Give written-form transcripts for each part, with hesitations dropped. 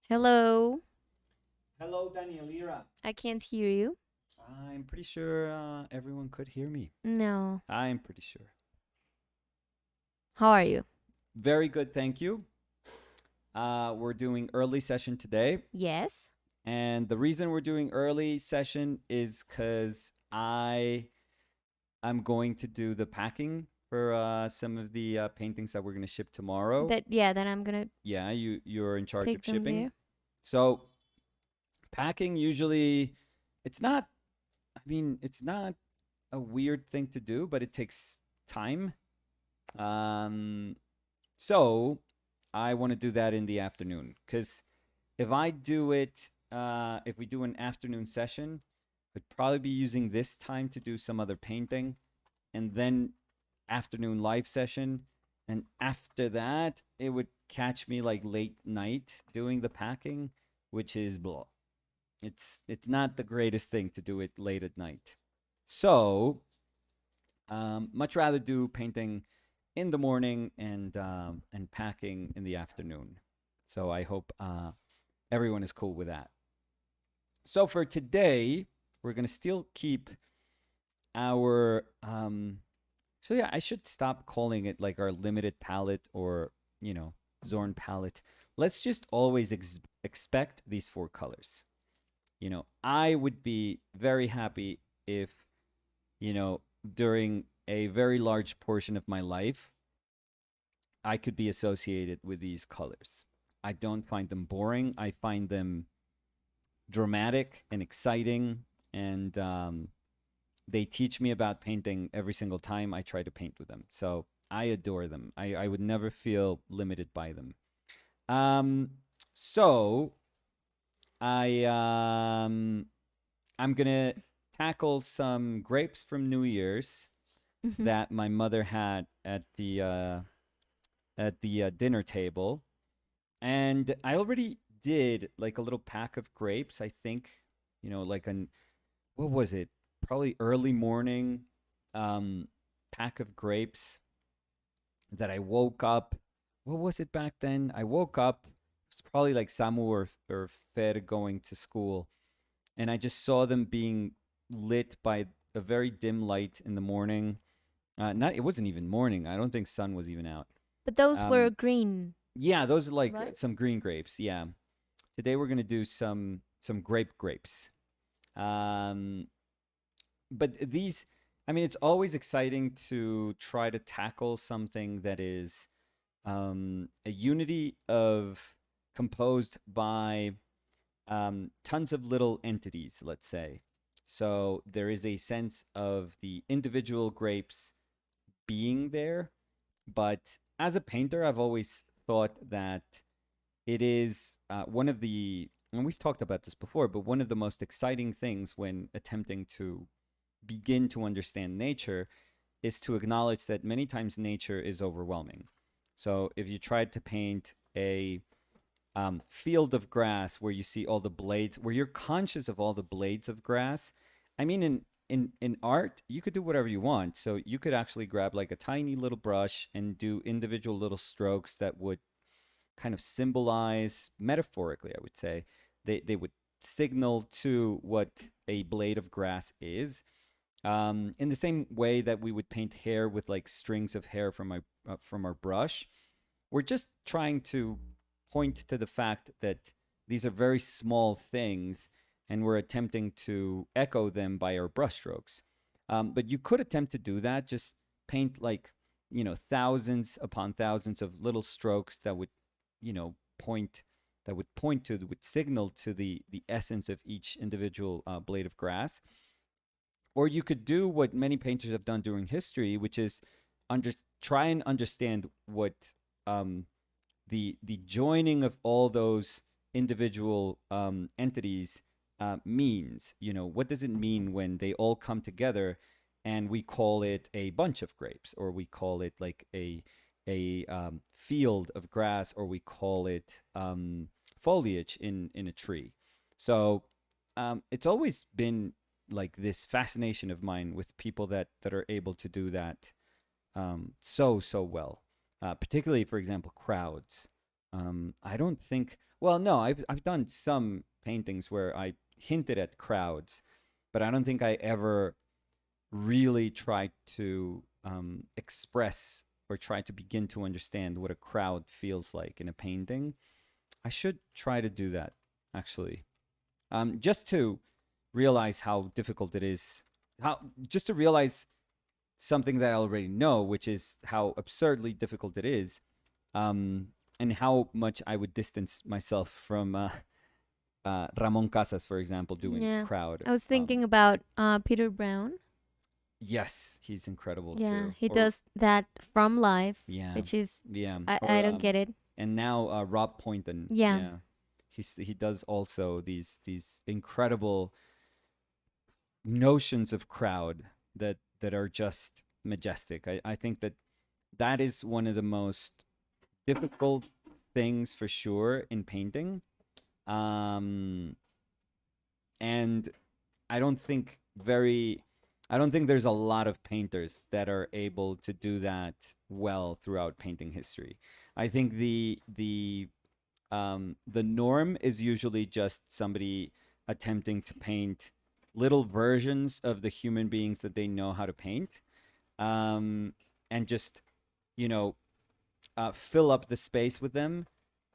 Hello. Hello, Danielira. I can't hear you. I'm pretty sure everyone could hear me. No. I'm pretty sure. How are you? Very good, thank you. We're doing early session today. Yes. And the reason we're doing early session is because I'm going to do the packing for some of the paintings that we're going to ship tomorrow. That I'm gonna Yeah, you're in charge of take them shipping. there. So packing usually, it's not, it's not a weird thing to do, but it takes time. Um, so I want to do that in the afternoon because if I do it, if we do an afternoon session, I'd probably be using this time to do some other painting, and then afternoon live session, and after that, it would catch me like late night doing the packing, which is blah. It's not the greatest thing to do it late at night. So much rather do painting in the morning and packing in the afternoon. So I hope everyone is cool with that. So for today, we're gonna still keep our. So yeah, I should stop calling it like our limited palette or Zorn palette. Let's just always expect these four colors. I would be very happy if during a very large portion of my life, I could be associated with these colors. I don't find them boring. I find them dramatic and exciting, and they teach me about painting every single time I try to paint with them. So I adore them. I would never feel limited by them. Um, so I I'm gonna tackle some grapes from New Year's Mhm. that my mother had at the dinner table, and I already did like a little pack of grapes. I think like an what was it? Probably early morning um, pack of grapes that I woke up. What was it back then? I woke up. It's probably like Samu or Fer going to school, and I just saw them being lit by a very dim light in the morning. Not it wasn't even morning. I don't think sun was even out. But those were Um, green, yeah, those are like right? some green grapes. Yeah, today we're gonna do some grapes. Um, but these, it's always exciting to try to tackle something that is a unity of composed by tons of little entities. Let's say, so there is a sense of the individual grapes being there. But as a painter, I've always thought that it is one of the, and we've talked about this before, but one of the most exciting things when attempting to begin to understand nature is to acknowledge that many times nature is overwhelming. So if you tried to paint a field of grass where you see all the blades, where you're conscious of all the blades of grass. In art, you could do whatever you want. So you could actually grab like a tiny little brush and do individual little strokes that would kind of symbolize metaphorically, I would say. They would signal to what a blade of grass is. In the same way that we would paint hair with like strings of hair from our brush, we're just trying to point to the fact that these are very small things and we're attempting to echo them by our brushstrokes. But you could attempt to do that, just paint like, thousands upon thousands of little strokes that would, point that would signal to the essence of each individual blade of grass. Or you could do what many painters have done during history, which is under try and understand what um, the joining of all those individual entities means. What does it mean when they all come together, and we call it a bunch of grapes, or we call it like a field of grass, or we call it foliage in a tree. So it's always been like this fascination of mine with people that are able to do that so well, particularly, for example, crowds. I don't think. Well, no, I've done some paintings where I hinted at crowds, but I don't think I ever really tried to express or try to begin to understand what a crowd feels like in a painting. I should try to do that actually, just to realize how difficult it is. How just to realize something that I already know, which is how absurdly difficult it is, and how much I would distance myself from Ramon Casas, for example, doing Yeah. crowd. I was thinking about Peter Brown. Yes, he's incredible Yeah, too. he Or does that from life, yeah, which is yeah. I Or don't get it. and now Rob Poynton. Yeah. Yeah, he does also these incredible notions of crowd that are just majestic. I think that that is one of the most difficult things for sure in painting. Um, and I don't think very I don't think there's a lot of painters that are able to do that well throughout painting history. I think the norm is usually just somebody attempting to paint little versions of the human beings that they know how to paint, um, and just you know fill up the space with them.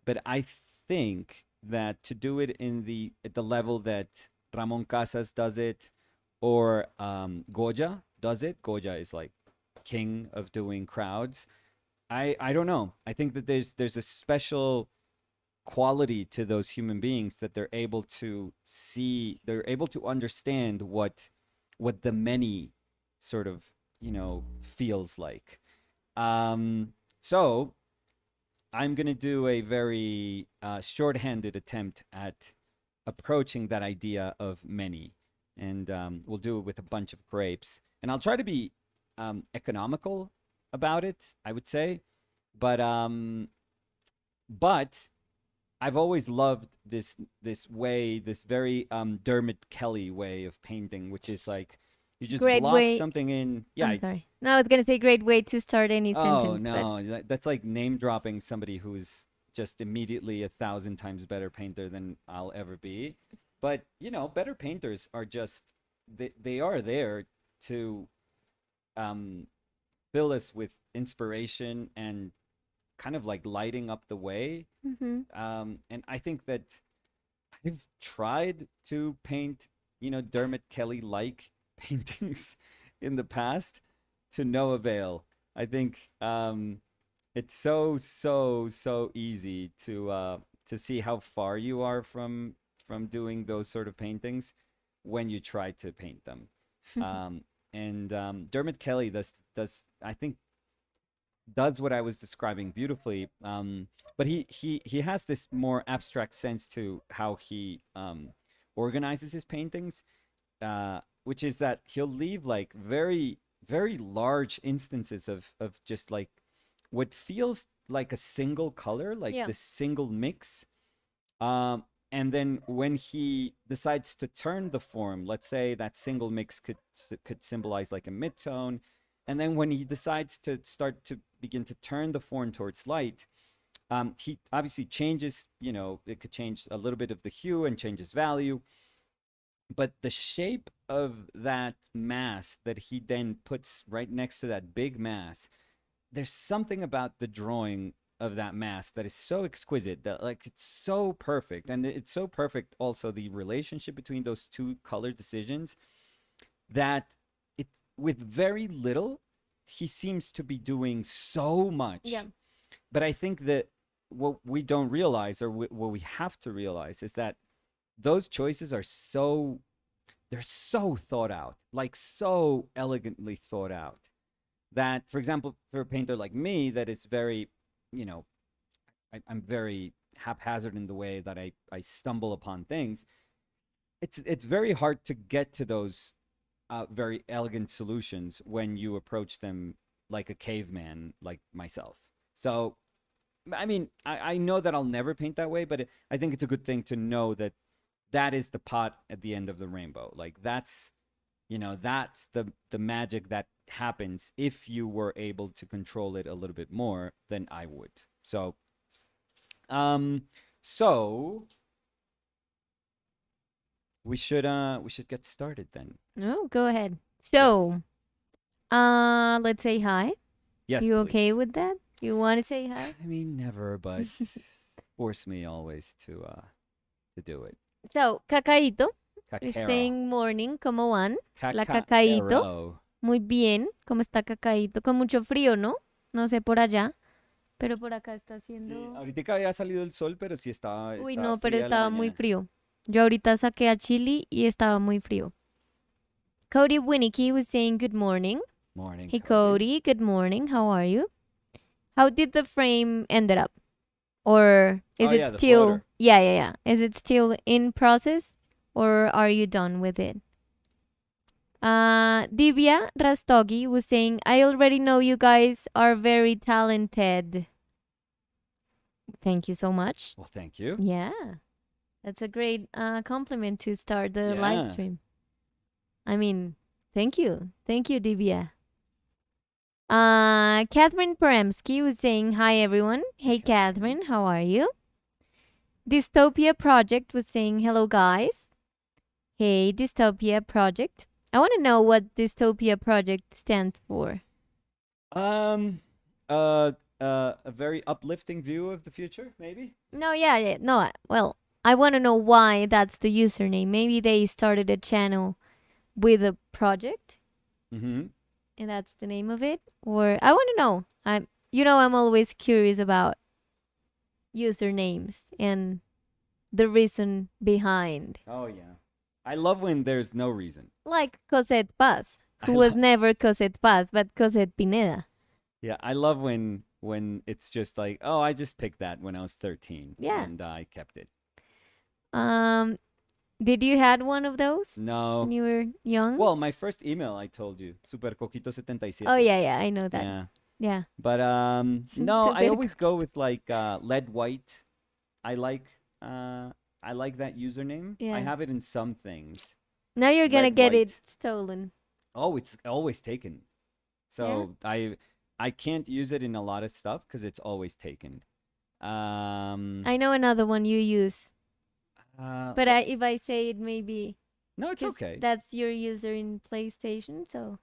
But I think that to do it in the at the level that Ramon Casas does it, or Goya does it. Goya is like king of doing crowds. I don't know. I think that there's a special quality to those human beings that they're able to see. They're able to understand what the many sort of feels like. So I'm going to do a very shorthanded attempt at approaching that idea of many. And we'll do it with a bunch of grapes. And I'll try to be economical about it, I would say. But but I've always loved this way, this very Dermot Kelly way of painting, which is like you just Great block way. something in. I'm Yeah. sorry. No, I was gonna say great way to start any Oh sentence, but no, that's like name dropping somebody who's just immediately 1,000 times better painter than I'll ever be. But better painters are just they are there to um, fill us with inspiration and kind of like lighting up the way. mm-hmm. And I think that I've tried to paint, Dermot Kelly like paintings in the past to no avail. I think it's so easy to see how far you are from doing those sort of paintings when you try to paint them. And Dermot Kelly does I think does what I was describing beautifully. But he has this more abstract sense to how he organizes his paintings, which is that he'll leave like very large instances of just like what feels like a single color, like Yeah. this single mix. And then when he decides to turn the form, let's say that single mix could symbolize like a midtone, and then when he decides to start to begin to turn the form towards light, he obviously changes. It could change a little bit of the hue and changes value, but the shape of that mass that he then puts right next to that big mass, there's something about the drawing of that mass that is so exquisite, that like it's so perfect, and it's so perfect also the relationship between those two color decisions, that it with very little he seems to be doing so Yeah. much. But I think that what we don't realize, or what we have to realize, is that those choices are they're so thought out, like so elegantly thought out, that, for example, for a painter like me, that it's very, you know, I'm very haphazard in the way that I stumble upon things. It's very hard to get to those very elegant solutions when you approach them like a caveman, like myself. So, I mean, I know that I'll never paint that way, but I think it's a good thing to know that that is the pot at the end of the rainbow. Like that's the magic that happens if you were able to control it a little bit more than I would. So Um, so we should get started then. No, go ahead. Yes. So, let's say hi. Yes, You okay please. with that? You want to say hi? I mean, never, but force me always to do it. So, Cacaíto is Kakero. saying morning, ¿cómo van? La Cacaíto. Kakero. Muy bien. ¿Cómo está Cacaíto? Con mucho frío, ¿no? No sé por allá, pero por acá está Sí, haciendo... ahorita había salido el sol, pero sí Uy, estaba no, pero fría la estaba muy mañana. frío. Yo ahorita saqué a Chile y estaba muy frío. Cody Winnicky was saying good morning. Morning, Hey, Cody. Cody, good morning. How are you? How did the frame ended up? Or is Oh it yeah, the still... floater. Yeah. Is it still in process or are you done with it? Divya Rastogi was saying, I already know you guys are very talented. Thank you so much. Well, thank you. Yeah, that's a great compliment to start the live Yeah. stream. I mean, thank you. Thank you, Divya. Catherine Peremsky was saying, hi, everyone. Hey, Catherine. Catherine, how are you? Dystopia Project was saying, hello, guys. Hey, Dystopia Project. I want to know what Dystopia Project stands for. Um, a very uplifting view of the future, maybe. No, yeah. No, well, I want to know why that's the username. Maybe they started a channel with a project Mm-hmm. and that's the name of it. Or I want to know. I'm always curious about usernames and the reason behind. Oh yeah. I love when there's no reason. Like Cosette Paz, I who was love. never Cosette Paz, but Cosette Pineda. Yeah, I love when it's just like, oh, I just picked that when I was 13 Yeah. and I kept it. Um, did you had one of those when No. you were young? Well, my first email I told you, Oh supercoquito77. yeah, I know that. Yeah. Yeah. But no, I Super always go with like lead white. I like uh I like that username. I Yeah. have it in some things. Now you're gonna Lead get it white. stolen. Oh, it's always taken. Yeah. So I can't use it in a lot of stuff because it's always taken. Um I know another one you use, but what, if I say it, maybe no, it's because okay. that's your user in PlayStation. So.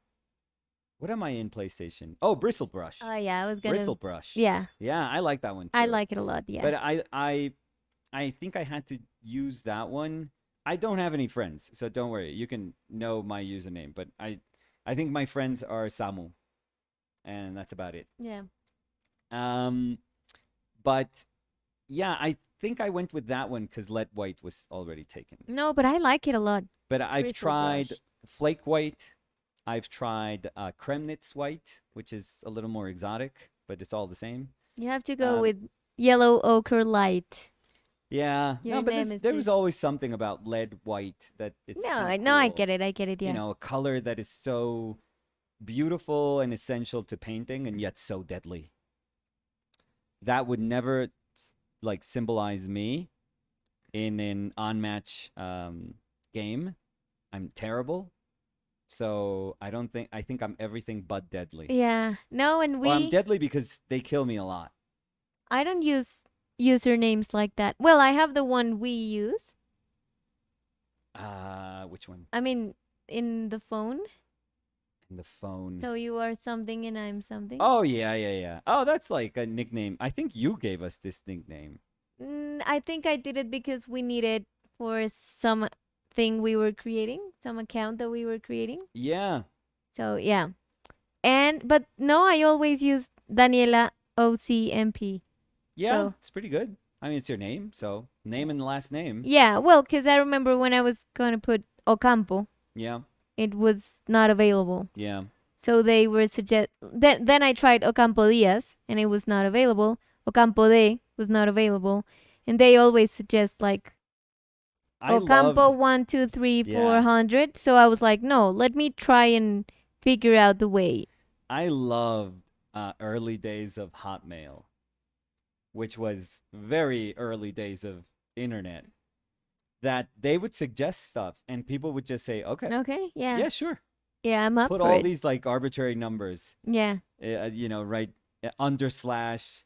What am I in PlayStation? Oh, bristle brush. Oh yeah, I was gonna. Bristle brush. Yeah, Yeah, I like that one I too. like it a lot. Yeah. But I think I had to use that one. I don't have any friends, so don't worry. You can know my username, but I think my friends are Samu, and that's about it. Yeah. Um, but yeah, I think I went with that one because lead white was already taken. No, but I like it a lot. But I've Bristle tried brush. flake white. I've tried Kremnitz white, which is a little more exotic, but it's all the same. You have to go Um, with yellow ochre light. yeah, Your no, but there was nemesis. always something about lead white that it's No, kind of no, I cool. get it. I get it. You Yeah. know, a color that is so beautiful and essential to painting and yet so deadly. That would never like symbolize me in an on-match game. I'm terrible. So I think I'm everything but deadly. Yeah. No, and Or I'm we. deadly because they kill me a lot. I don't use usernames like that. Well, I have the one we use. Which one? I mean, in the phone. In the phone. So you are something and I'm something. Oh yeah. Oh, that's like a nickname. I think you gave us this nickname. I think I did it because we needed for some thing we were creating, some account that we were creating. Yeah. So yeah, but no, I always use Daniela OCMP. Yeah, So it's pretty good. I mean, it's your name, so name and last name. yeah, well, because I remember when I was gonna put Ocampo, Yeah. it was not available. Yeah. So they were then I tried Ocampo Diaz and it was not available. Ocampo de was not available. And they always suggest like I Ocampo loved 1, 2, 3, Yeah. 400. So I was like, no, let me try and figure out the way. I loved early days of Hotmail, which was very early days of internet. That they would suggest stuff and people would just say, "Okay. Okay, yeah. Yeah, sure." Yeah, I'm up Put for all it. these like arbitrary numbers. Yeah. You know, right under slash,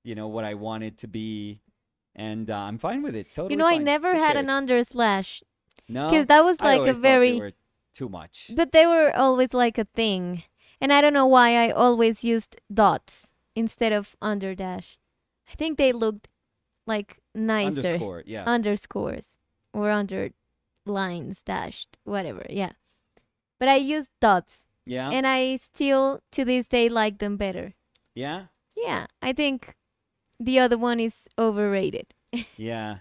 you know, what I wanted to be. and I'm fine with it. You Totally know, I fine. never Who had an cares? underslash because No, that was I like a always thought they very, were too much. but they were always like a thing. And I don't know why I always used dots instead of underdash. I think they looked like nicer. Underscore, yeah, Underscores or underlines dashed, whatever. Yeah. But I used dots yeah, and I still to this day like them better. yeah, Yeah, I think the other one is overrated. yeah.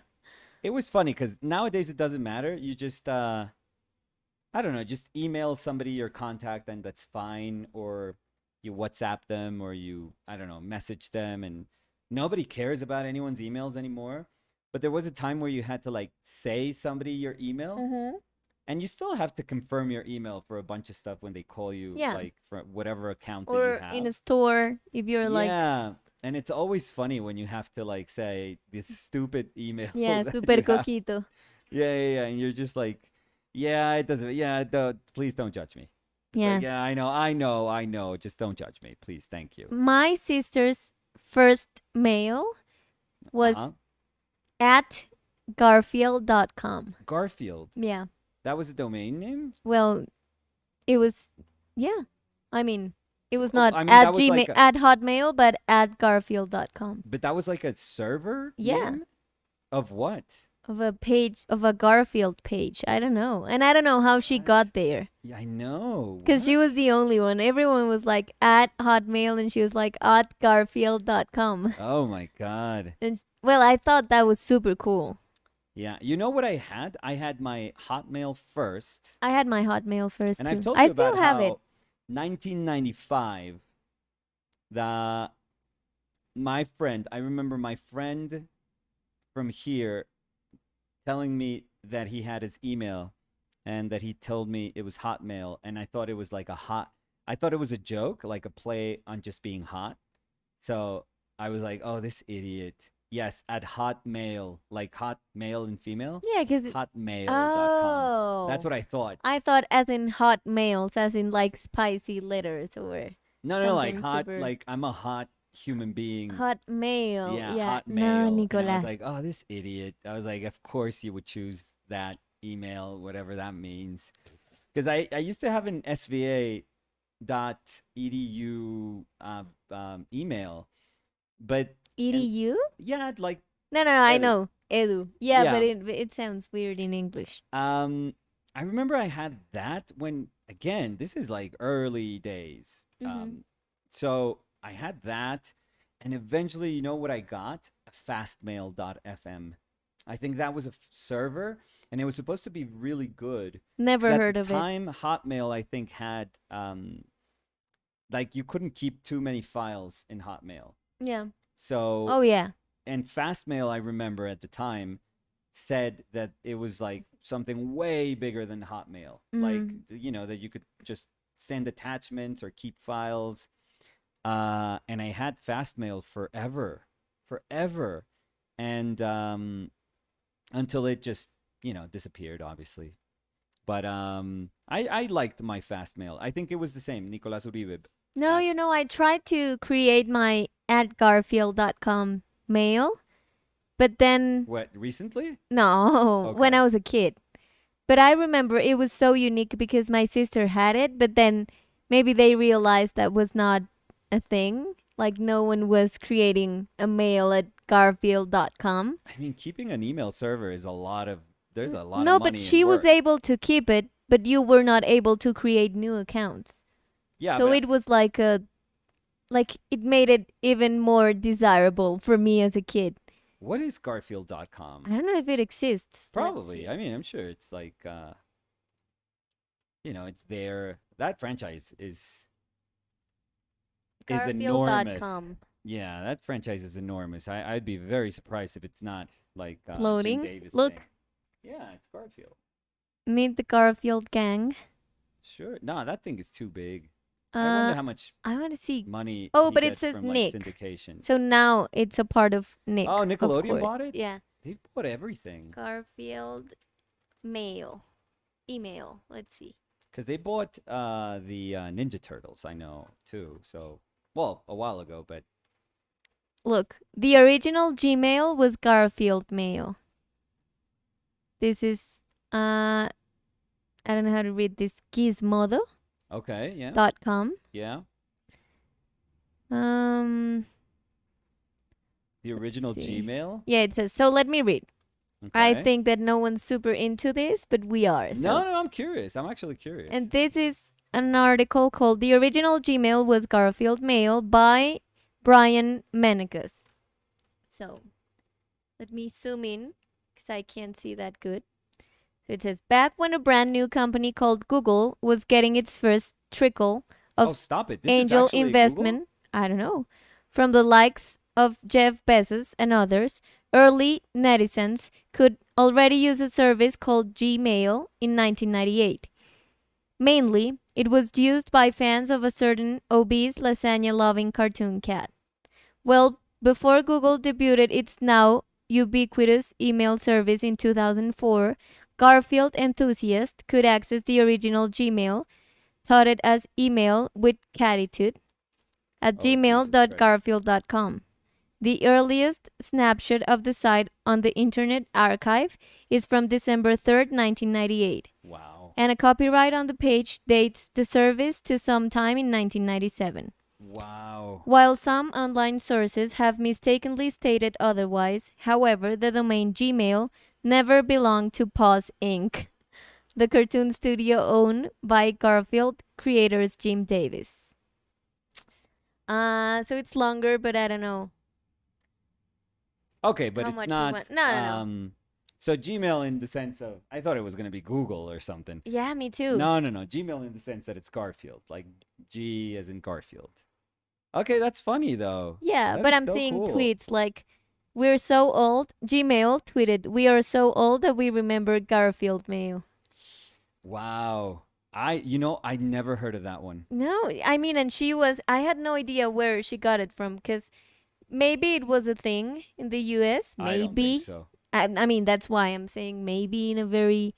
It was funny because nowadays it doesn't matter. You just I don't know, just email somebody your contact and that's fine, or you WhatsApp them, or you, I don't know, message them, and nobody cares about anyone's emails anymore. But there was a time where you had to like say somebody your email, Mm-hmm. and you still have to confirm your email for a bunch of stuff when they call you, Yeah. like for whatever account that you Or in have. a store, if you're like, Yeah. And it's always funny when you have to like say this stupid email yeah, that super you have. coquito. Yeah. And you're just like, yeah, it doesn't. Yeah, please don't judge me. It's like, Yeah. yeah, I know. Just don't judge me, please. Thank you. My sister's first mail Uh was huh. at garfield.com. Garfield. Yeah. That was a domain name. Well, it was, yeah. I mean, it was Oh, not I mean, at that was Gmail, like a, at Hotmail, but at garfield.com. but that was like a server Yeah. name of what? Of a page, of a Garfield page. I don't know. And I don't know how she What? got there. Yeah, I know. Because she was What? the only one. Everyone was like at Hotmail and she was like at garfield.com. Oh my God. And well, I thought that was super cool. Yeah. You know what I had? I had my Hotmail first, I had my Hotmail first and I've too. told I you still about have it. how 1995, the my friend, I remember my friend from here telling me that he had his email and that he told me it was Hotmail, and I thought it was like I thought it was a joke, like a play on just being hot. So I was like, oh, this idiot. Yes, at Hotmail, like hot male and female, Yeah, because hotmail.com. That's oh, what I thought. I thought as in hot mails, as in like spicy letters or No, like something hot, super like I'm a hot human being. hot mail. Yeah, Yeah, no, Hotmail. And I was Nicolas. like, oh, this idiot. I was like, of course you would choose that email, whatever that means. Because I used to have an SVA dot edu email, but and EDU? yeah, like No, I edu. know. Edu. Yeah, but Yeah. it sounds weird in English. I remember I had that when again, this is like early days. Mm-hmm. So I had that, and eventually, you know what I got? A fastmail.fm. I think that was a server, and it was supposed to be really good. Because Never at the heard of it. time, Hotmail, I think, had like you couldn't keep too many files in Hotmail. Yeah. So, Oh, yeah. and Fastmail, I remember at the time, said that it was like something way bigger than Hotmail. Like, Mm. you know, that you could just send attachments or keep files. And I had Fastmail forever. And until it just, you know, disappeared, obviously. But I liked my Fastmail. I think it was the same, Nicolas Uribe No, at I tried to create my at garfield.com mail, but then, what, recently? no, when Okay. I was a kid. But I remember it was so unique because my sister had it, but then maybe they realized that was not a thing. Like no one was creating a mail at garfield.com. I mean, keeping an email server is there's a lot of No, but money and she was work. able to keep it, but you were not able to create new accounts. Yeah, So but it was like it made it even more desirable for me as a kid. what is I Garfield.com? don't know if it exists. Let's Probably. see. I mean, I'm sure it's like it's there. That franchise is enormous. Garfield.com. Yeah, that franchise is enormous. I'd be very surprised if it's not like Jim Floating. Davis Look, thing. Yeah, it's Garfield. meet the Garfield gang. Sure. No, that thing is too big. I Uh, wonder how much I want to see. money Oh, he but it gets says from like Nick. syndication. So now it's a part of Oh, Nick, of Nickelodeon course. bought it? Yeah. They've bought everything. Garfield mail. Email. Let's see. Because they bought the Ninja Turtles, I know, too. So, well, a while ago, but look, the original Gmail was Garfield Mail. This is I don't know how to read this. Gizmodo.com. Okay, yeah. Yeah. Um, The original see. Gmail? Yeah, it says. So let me read. I Okay. think that no one's super into this, but we are. No, So, no, I'm curious. I'm actually curious. and this is an article called "The Original Gmail Was Garfield Mail" by Brian Menecus. So, let me zoom in because I can't see that good. So it says, back when a brand new company called Google was getting its first trickle Oh, of stop it. This is angel actually Google? investment, I don't know, from the likes of Jeff Bezos and others, early netizens could already use a service called Gmail in 1998. Mainly, it was used by fans of a certain obese lasagna loving cartoon cat. Well, before Google debuted its now ubiquitous email service in 2004, Garfield enthusiasts could access the original Gmail, touted as email with catitude, at Oh, Jesus Christ. gmail.garfield.com. The earliest snapshot of the site on the Internet Archive is from December 3rd, 1998, Wow. and a copyright on the page dates the service to sometime in 1997. Wow. While some online sources have mistakenly stated otherwise, however, the domain Gmail never belonged to Paws Inc., the cartoon studio owned by Garfield creators Jim Davis. So it's longer, but I don't know Okay, but how it's much we not. want. No. So Gmail in the sense of, I thought it was going to be Google or something. Yeah, me too. No. Gmail in the sense that it's Garfield, like G as in Garfield. Okay, that's funny though. Yeah, That but is I'm so seeing cool. tweets like, we're so old. Gmail tweeted, we are so old that we remember Garfield mail. Wow. I never heard of that one. No, I mean, and I had no idea where she got it from because maybe it was a thing in the US. I don't think Maybe. so. I mean, that's why I'm saying maybe in a very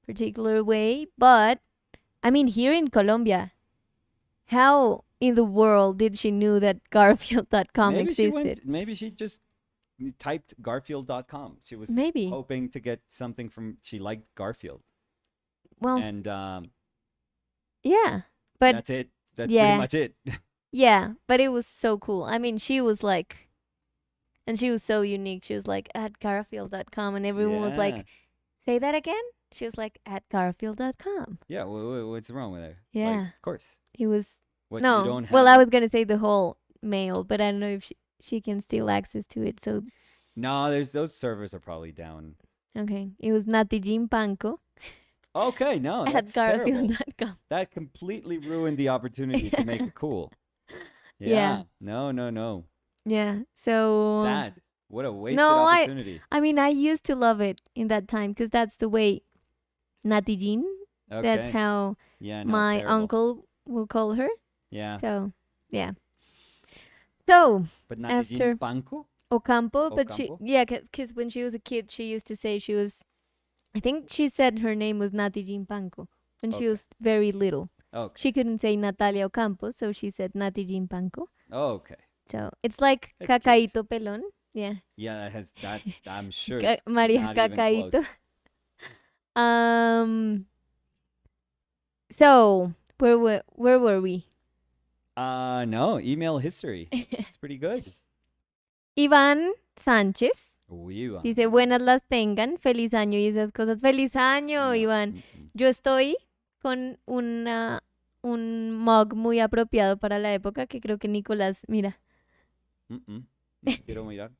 particular way. But, I mean, here in Colombia, how in the world did she knew that Garfield.com existed? Maybe she just typed garfield.com. She was Maybe. hoping to get something from, she liked Garfield. Well, And yeah. But that's it. That's yeah. pretty much it. Yeah, but it was so cool. I mean, she was like, and she was so unique. She was like at Garfield.com, and everyone was Yeah. like, say that again? She was like at Garfield.com. Yeah, what's wrong with her? Yeah. Like, of course. It was, What, no. you don't have Well, I it? was going to say the whole mail, but I don't know if she can still access to it. So, No, those servers are probably down. okay. It was Nati Jim Panko Okay, no, at that's terrible. Garfield.com. That completely ruined the opportunity to make it cool. Yeah. No. Yeah. So, Sad. What a wasted no, opportunity. I mean, I used to love it in that time because that's the way Nati Jean, Okay. that's how Yeah, no, my terrible. uncle will call her. Yeah. So, yeah. So, But not after Banco? Ocampo, but Ocampo? because when she was a kid, she used to say she was, I think she said her name was Nati Jean Panko when she Okay. was very little. Okay. She couldn't say Natalia Ocampo, so she said Nati Jean Panko. Okay. So, it's like That's cute. Cacaito Pelón. Yeah. Yeah, that has that. I'm sure. Ca- it's Maria not even Cacaito. close. So, where were we? No, email history. It's pretty good. Iván Sánchez Uy, Iván. dice, buenas las tengan, feliz año y esas cosas. Feliz año, No, Iván. mm-mm. Yo estoy con un mug muy apropiado para la época que creo que Nicolás, mira. Mm-mm. No quiero mirar.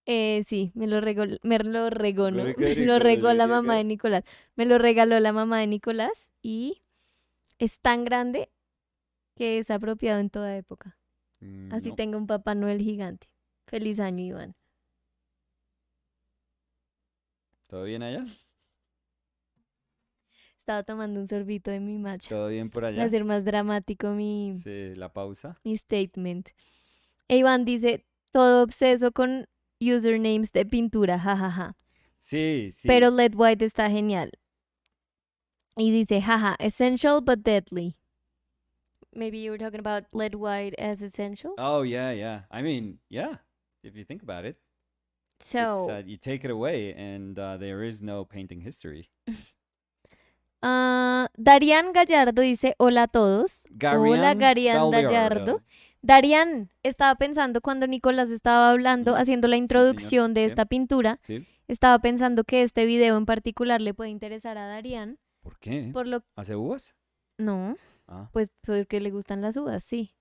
Sí, me lo regaló, me lo regó, ¿no? Good, Me good, lo good, regó good, la good, mamá de good. Nicolás. Me lo regaló la mamá de Nicolás y es tan grande que es apropiado en toda época. Así No. tengo un Papá Noel gigante. Feliz año, Iván. ¿Todo bien allá? Estaba tomando un sorbito de mi matcha ¿Todo bien por para allá? hacer más dramático Sí, la pausa. mi statement. E Iván dice, todo obseso con usernames de pintura, jajaja. Sí. Pero Led White está genial. Y dice, jaja, essential but deadly. maybe you were talking about lead white as essential. Oh yeah, yeah. I mean, yeah. If you think about it, it's So, you take it away, and there is no painting history. Darian Gallardo dice, hola a todos. Hola, Garian Garian Gallardo. Gallardo. Darian, estaba pensando cuando Nicolás estaba hablando, Mm, haciendo la sí, señor. introducción de ¿Qué? esta pintura, Sí. estaba pensando que este video en particular le puede interesar a Darian, ¿Por qué? por lo... ¿Hace uvas? No, Ah. pues porque le gustan las uvas, sí.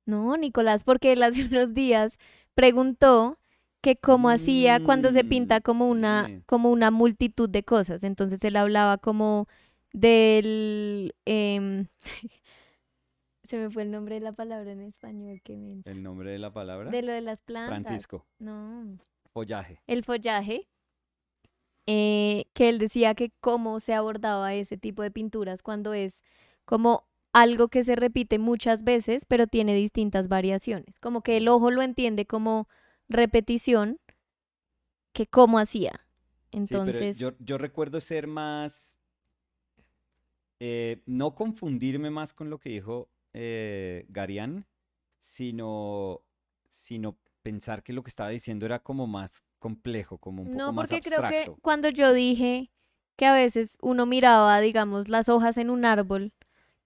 No, Nicolás, porque él hace unos días preguntó que cómo hacía cuando se pinta Sí. como una multitud de cosas. Entonces él hablaba como del... se me fue el nombre de la palabra en español, qué mensa. El nombre de la palabra. De lo de las plantas. Francisco. No, Follaje. el follaje. Que él decía que cómo se abordaba ese tipo de pinturas cuando es como algo que se repite muchas veces, pero tiene distintas variaciones. Como que el ojo lo entiende como repetición que cómo hacía. Sí, pero Entonces, yo recuerdo ser más, no confundirme más con lo que dijo Garián, sino, sino pensar que lo que estaba diciendo era como más complejo, como un poco no, más porque creo que abstracto. cuando yo dije que a veces uno miraba, digamos, las hojas en un árbol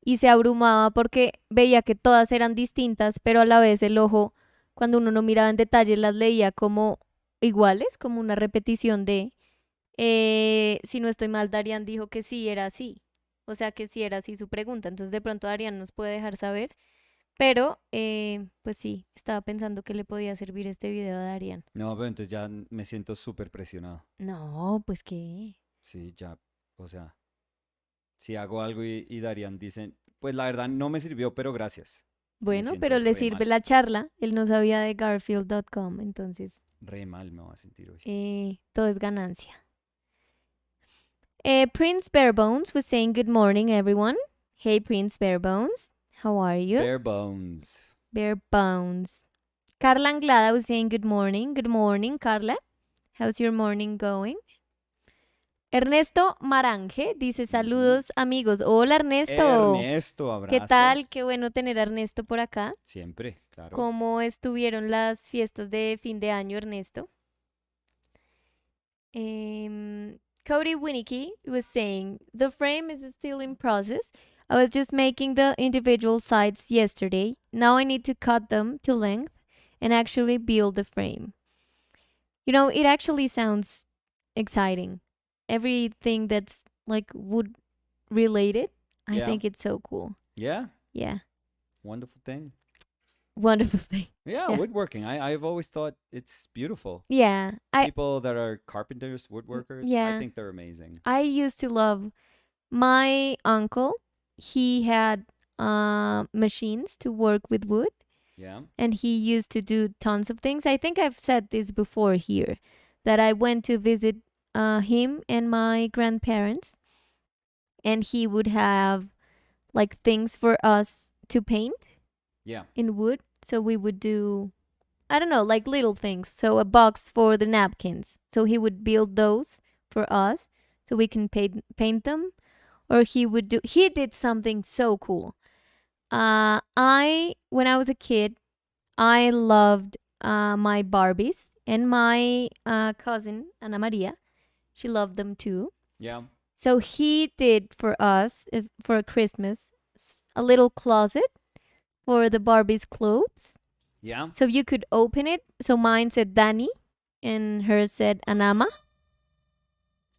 y se abrumaba porque veía que todas eran distintas, pero a la vez el ojo, cuando uno no miraba en detalle, las leía como iguales, como una repetición de, si no estoy mal, Darian dijo que sí era así, o sea que sí era así su pregunta, entonces de pronto Darian nos puede dejar saber, pero pues sí, estaba pensando que le podía servir este video a Darian. No, pero entonces ya me siento súper presionado. No, pues qué. Sí, ya, o sea, si hago algo y Darían dicen, pues la verdad no me sirvió, pero gracias. Me Bueno, siento pero le re sirve mal. la charla, él no sabía de Garfield.com, entonces Re mal me voy a sentir hoy. todo es ganancia. Prince Barebones was saying good morning, everyone. Hey, Prince Barebones, how are you? Bare bones. Barebones. Carla Anglada was saying good morning. Good morning, Carla. How's your morning going? Ernesto Maranje dice Ujú. saludos amigos. Hola Ernesto. Ernesto, ¿Qué abrazo. tal? Qué bueno tener a Ernesto por acá. Siempre, claro. ¿Cómo estuvieron las fiestas de fin de año, Ernesto? Cody Winnicky was saying the frame is still in process. I was just making the individual sides yesterday. Now I need to cut them to length and actually build the frame. You know, it actually sounds exciting. Everything that's like wood related, I Yeah, think it's so cool. yeah. Yeah. Wonderful thing. Wonderful thing. Yeah, Yeah. woodworking. I've always thought it's beautiful. Yeah. I People that are carpenters, woodworkers, I yeah. think they're amazing. I used to love my uncle. He had machines to work with wood Yeah. and he used to do tons of things. I think I've said this before here that I went to visit him and my grandparents and he would have like things for us to paint Yeah. in wood. So we would do, I don't know, like little things. So a box for the napkins. So he would build those for us so we can paint them. Or he did something so cool. When I was a kid, I loved my Barbies and my cousin, Ana Maria. She loved them too. Yeah. So he did for us, is for Christmas, a little closet for the Barbie's clothes. Yeah. So you could open it. So mine said Dani and hers said Anama.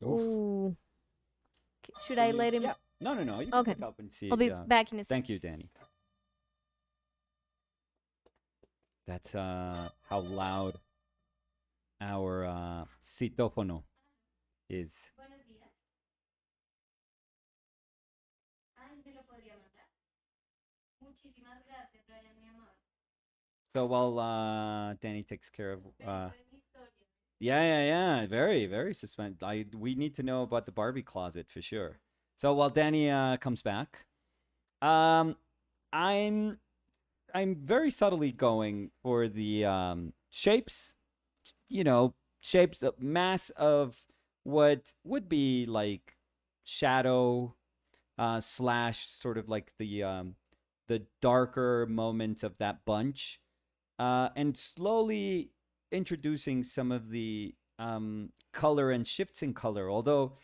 Oof. Ooh. Should I let him? Yeah. No, no, no. You can Okay. pick up and see. I'll be Yeah. back in a second. Thank you, Danny. That's how loud our citófono is. Buenos días. Ay, me lo podría mandar. Muchísimas gracias, Brian, mi amor. So while Danny takes care of yeah, yeah, yeah, very, very suspense. We need to know about the Barbie closet for sure. So while Danny comes back, um, I'm very subtly going for the shapes. You know, shapes of mass of what would be like shadow slash sort of like the the darker moment of that bunch, and slowly introducing some of the color and shifts in color. Although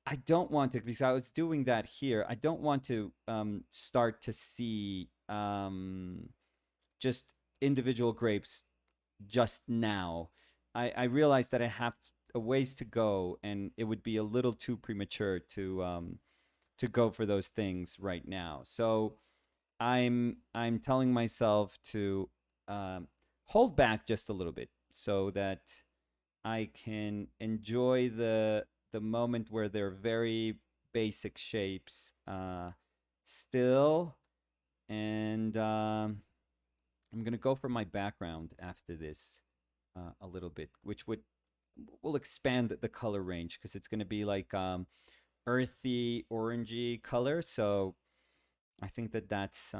I don't want to, because I was doing that here. I don't want to start to see just individual grapes just now. I realized that I have a ways to go, and it would be a little too premature to go for those things right now. So I'm telling myself to hold back just a little bit so that I can enjoy the moment where they're very basic shapes still, and I'm gonna go for my background after this a little bit, which will expand the color range because it's gonna be like earthy, orangey color. So I think that that's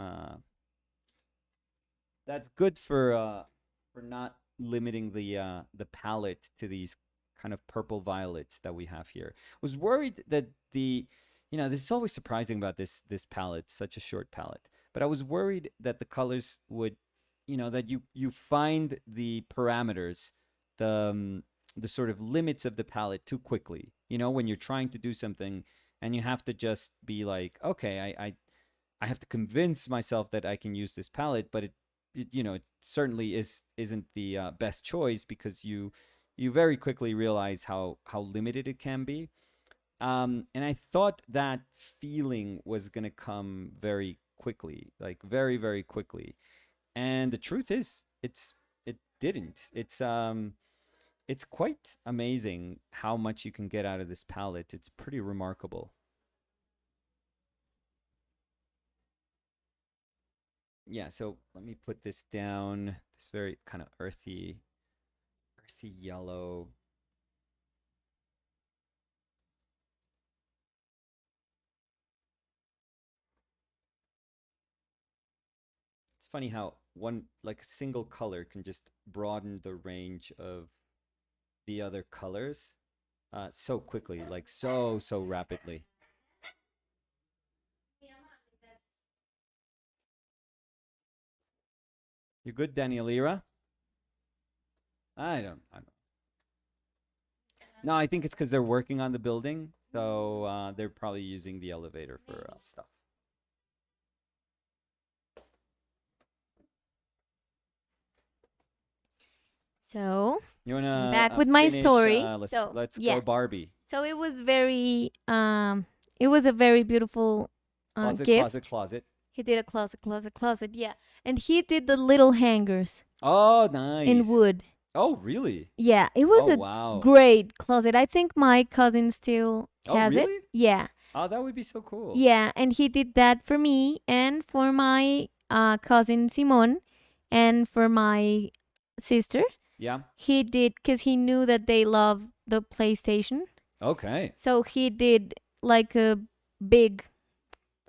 good for not limiting the palette to these kind of purple violets that we have here. Was worried that this is always surprising about this palette, such a short palette. But I was worried that the colors would, that you find the parameters, the sort of limits of the palette too quickly. When you're trying to do something and you have to just be like, okay, I have to convince myself that I can use this palette, but it certainly isn't the best choice because you very quickly realize how limited it can be. And I thought that feeling was gonna come very quickly, like very, very quickly. And the truth is, it didn't. It's quite amazing how much you can get out of this palette. It's pretty remarkable. Yeah, so let me put this down. This very kind of earthy yellow. It's funny how one, like a single color, can just broaden the range of the other colors so quickly, like so rapidly. You good, Danielira? I don't. No, I think it's because they're working on the building, so they're probably using the elevator for stuff. So You I'm wanna back with my finish? story. Let's Yeah. go, Barbie. So it was a very beautiful Closet, closet, gift. closet. He did a closet, yeah. And he did the little hangers Oh, in nice. wood. Oh, really? Yeah, it was Oh, a wow. great closet. I think my cousin still Oh, has it. really? Yeah. Oh, that would be so cool. Yeah, and he did that for me and for my cousin Simon and for my sister. Yeah. He did because he knew that they love the PlayStation. Okay. So he did like a big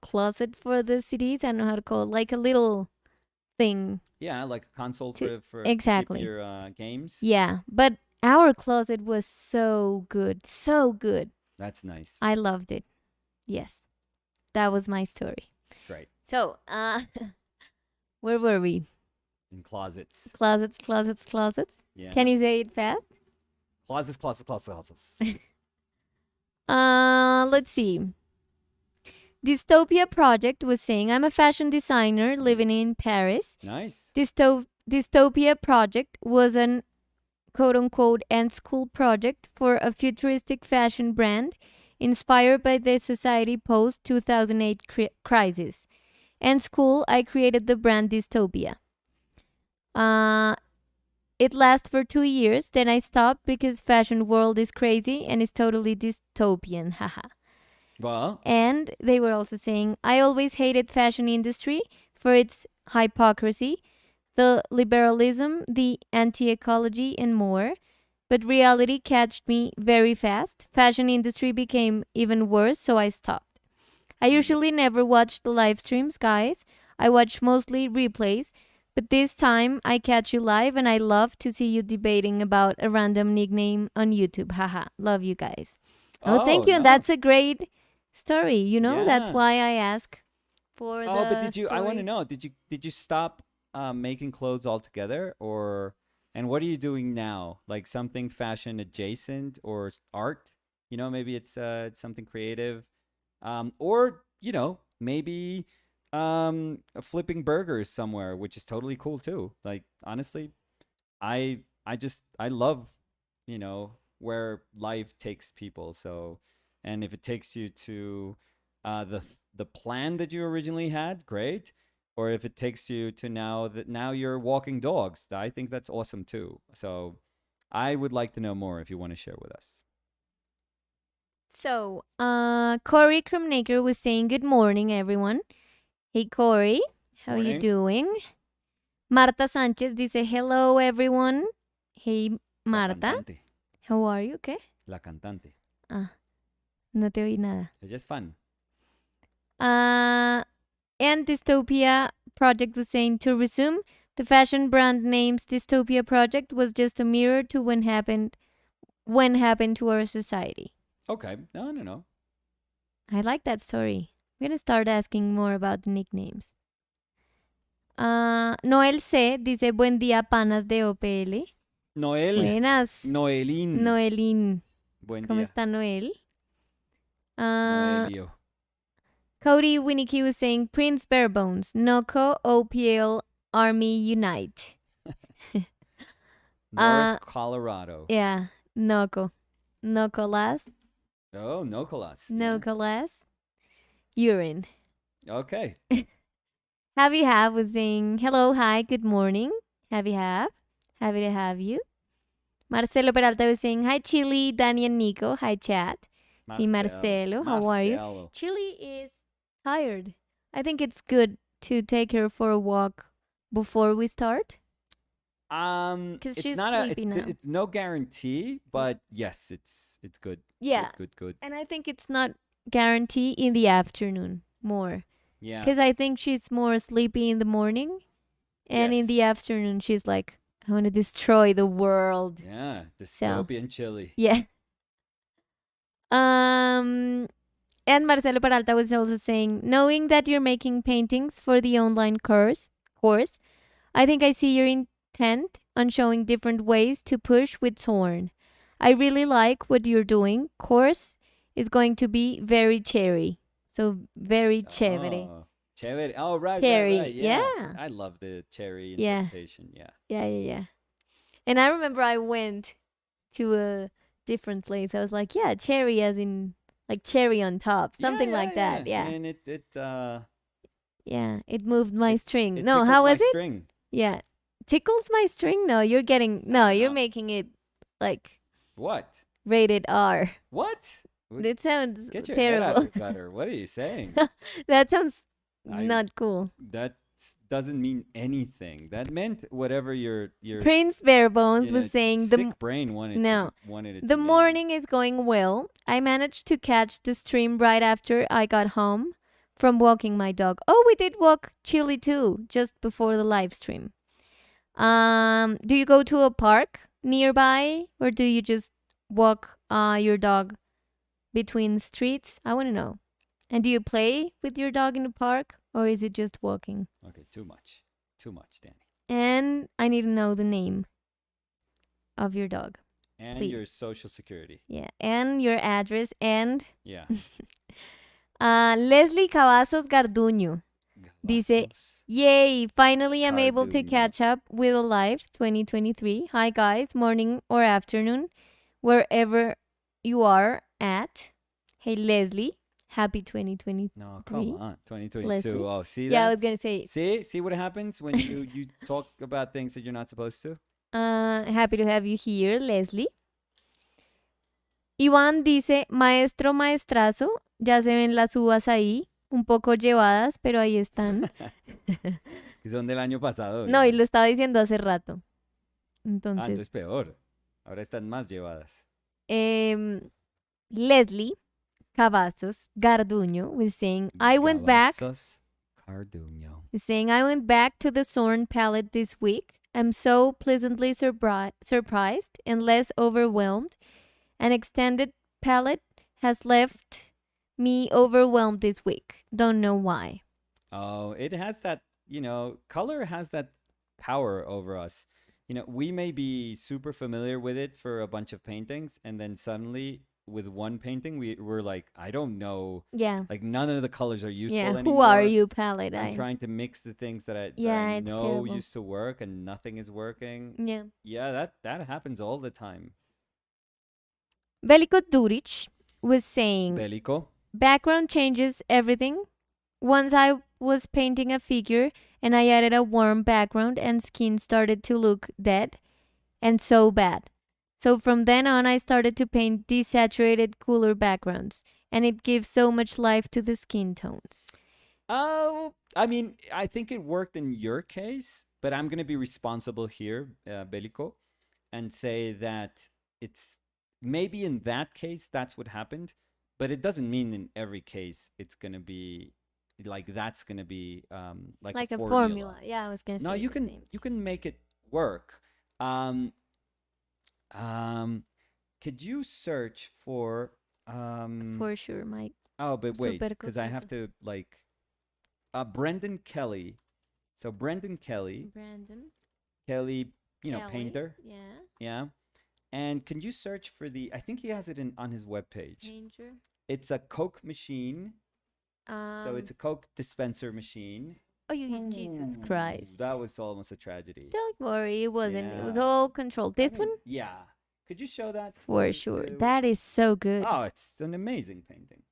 closet for the CDs. I don't know how to call it, like a little thing Yeah, like a console to to keep exactly. your games. Yeah, but our closet was so good, so good. That's nice. I loved it. Yes, that was my story. Great. So, where were we? In closets. Closets, closets, closets. Yeah. Can you say it fast? Closets, closets, closets. Let's see. Dystopia Project was saying, I'm a fashion designer living in Paris. Nice. Dystopia Project was an quote unquote end school project for a futuristic fashion brand inspired by the society post 2008 crisis. End school, I created the brand Dystopia. It lasted for 2 years, then I stopped because fashion world is crazy and is totally dystopian. Haha. Well, And they were also saying, I always hated fashion industry for its hypocrisy, the liberalism, the anti-ecology, and more. But reality catched me very fast. Fashion industry became even worse, so I stopped. I usually never watch the live streams, guys. I watch mostly replays. But this time I catch you live and I love to see you debating about a random nickname on YouTube. Haha. Love you guys. Oh, thank oh you. And no. that's a great story. That's Yeah. why I ask for Oh, but the did you? I want to story. know. Did you stop making clothes altogether, or and what are you doing now? Like something fashion adjacent or art? Maybe it's something creative, or maybe flipping burgers somewhere, which is totally cool too. Like honestly, I love where life takes people. So, and if it takes you to the plan that you originally had, great. Or if it takes you to now you're walking dogs, I think that's awesome too. So, I would like to know more if you want to share with us. So, Corey Krumnaker was saying, "Good morning, everyone." Hey, Corey, how you Morning, doing? Marta Sánchez dice, "Hello, everyone." Hey, la Marta, cantante, how are you? ¿Qué? la cantante. Ah, no te oí nada. It's just fun. Uh, and Dystopia Project was saying, to resume, the fashion brand name's Dystopia Project was just a mirror to when happened to our society. Okay, no, no, no. I like that story. I'm gonna start asking more about the nicknames. Noel C. dice, buen día, panas de OPL. Noel, Buenas, Noelín, Noelín. buen ¿Cómo día, está Noel? Uh, Noelio. Cody Winnicky was saying, Prince Barebones, Noco, OPL, Army Unite. North Colorado. Yeah, Noco. Nocolas. Oh, Nicolas. Yeah. Nocolas. Urine. Okay. Happy Have was saying, hello, hi, good morning. Happy Have. Happy to have you. Marcelo Peralta was saying, hi, Chili, Danny, and Nico. Hi, chat. Hey, Marcelo, how are you? Marcelo. Chili is tired. I think it's good to take her for a walk before we start because It's she's not a. sleepy now. It's no guarantee, but yes, it's good. Yeah, Good. and I think it's not guarantee in the afternoon more Yeah. because I think she's more sleepy in the morning, and in the Yes. afternoon she's like, I want to destroy the world. Yeah. So Dystopian chili. yeah. Um, and Marcelo Peralta was also saying, knowing that you're making paintings for the online course, I think I see your intent on showing different ways to push with Torn. I really like what you're doing. Course is going to be very cherry. So very chévere. Oh, chévere. Oh, right. Cherry. Yeah. Yeah. I love the cherry Yeah. interpretation. Yeah. Yeah. And I remember I went to a different place. I was like, yeah, cherry as in like cherry on top. Something like that. Yeah. And it Yeah. It moved my it string. it No, tickles how my was it? string. Yeah. Tickles my string? No, you're getting No, no, no, you're no. making it like What? rated R. What? It sounds Get your head out terrible. of the gutter. What are you saying? That sounds I not cool. that doesn't mean anything. That meant whatever your Prince Barebones was saying sick brain wanted it the to mean. morning is going well. I managed to catch the stream right after I got home from walking my dog. Oh, we did walk Chili too, just before the live stream. Do you go to a park nearby or do you just walk your dog between streets? I want to know. And do you play with your dog in the park or is it just walking? Okay, too much. Too much, Danny. And I need to know the name of your dog. And Please. your social security. Yeah, and your address and Yeah. Leslie Cavazos Garduño dice, Gavazos. yay, finally I'm able to Garduño. catch up with a live 2023. Hi guys, morning or afternoon, wherever you are at. Hey Leslie, happy 2023. No, come on. 2022. Leslie? Oh, see that? Yeah, I was going to say, See what happens when you talk about things that you're not supposed to? happy to have you here, Leslie. Iván dice, maestro, maestrazo, ya se ven las uvas ahí, un poco llevadas, pero ahí están. Que son del año pasado. No, y ya. lo estaba diciendo hace rato. Ah, Entonces, entonces peor. Ahora están más llevadas. Leslie Cavazos Garduño was saying, I went back Gavazos Garduño. is saying, I went back to the Zorn palette this week. I'm so pleasantly surprised and less overwhelmed. An extended palette has left me overwhelmed this week. Don't know why. Oh, it has that, color has that power over us. We may be super familiar with it for a bunch of paintings, and then suddenly with one painting, we're like, I don't know, Yeah. like none of the colors are Yeah. useful Who are anymore. you, palette? I'm I. trying to mix the things that I Yeah, it's know terrible. used to work, and nothing is working. Yeah. Yeah, that happens all the time. Veliko Duric was saying Bélico. background changes everything. Once I was painting a figure and I added a warm background and skin started to look dead and so bad. So from then on, I started to paint desaturated, cooler backgrounds, and it gives so much life to the skin tones. Oh, I mean, I think it worked in your case, but I'm gonna be responsible here, Bélico, and say that it's maybe in that case that's what happened, but it doesn't mean in every case it's gonna be like that's gonna be like a Like a formula. formula. Yeah, I was gonna No, say you the can same. you can make it work. Um, um, could you search for For sure, Mike. oh, but wait, Super because I have coqueto. to like Brendan Kelly. So Brendan Kelly, Brandon. Kelly, Kelly. painter. Yeah. Yeah. And can you search for the? I think he has it on his webpage. Painter. It's a Coke machine. So Um. it's a Coke dispenser machine. Oh, Jesus Ooh, Christ. that was almost a tragedy. Don't worry, it wasn't. It was Yeah. all controlled. I This one? mean, yeah. Could you show that For to sure. to? That is so good. Oh, it's an amazing painting.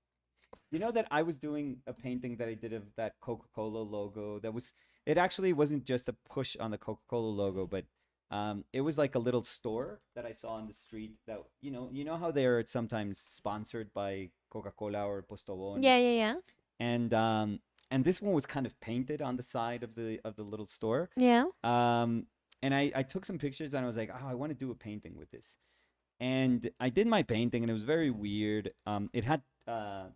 You know that I was doing a painting that I did of that Coca-Cola logo. It actually wasn't just a push on the Coca-Cola logo, but it was like a little store that I saw on the street that, you know how they're sometimes sponsored by Coca-Cola or Postobon. Yeah, yeah, yeah. And and this one was kind of painted on the side of the little store. Yeah. Um and I took some pictures and I was like, "Oh, I want to do a painting with this." And I did my painting, and it was very weird. It had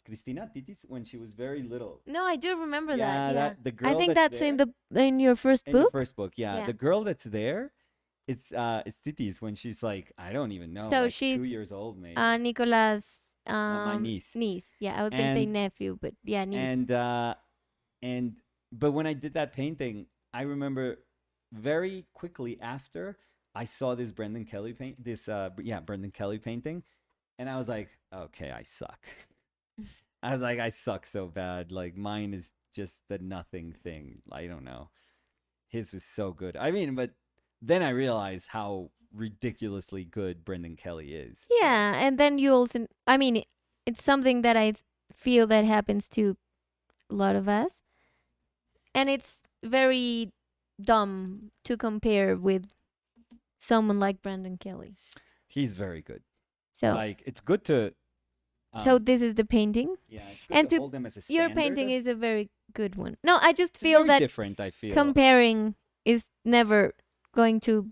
Cristina Titis when she was very little. No, I do remember that. Yeah, Yeah. that the I girl think that's that's in there your first in the book. first book. Yeah, Yeah. the girl that's there, it's Titis when she's like, I don't even know, So like she's 2 years old maybe. Nicolas My niece. niece. Yeah, I was gonna say And nephew, but yeah, niece. and but when I did that painting, I remember very quickly after I saw this Brendan Kelly Brendan Kelly painting, and I was like, okay, I suck. I was like, I suck so bad. Like mine is just the nothing thing. I don't know. His was so good. I mean, but then I realized how ridiculously good Brendan Kelly is. So Yeah, and then you also, I mean, it's something that I feel that happens to a lot of us, and it's very dumb to compare with someone like Brandon Kelly. he's very good. So, Like it's good to so this is the painting, yeah, it's good and to to hold him as a your standard. painting is a very good one. No, I just It's feel very that different. I feel comparing is never going to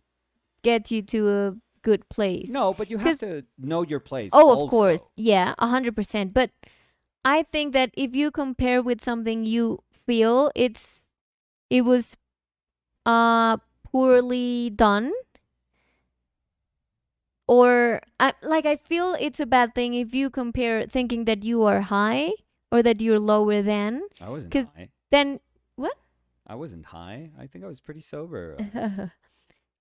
get you to a good place. no, but you have 'Cause- to know your place. Oh, also. of course. Yeah, 100%. But I think that if you compare with something you feel it was poorly done, or I feel it's a bad thing if you compare thinking that you are high or that you're lower than, I wasn't 'cause- high. then what? I wasn't high. I think I was pretty sober.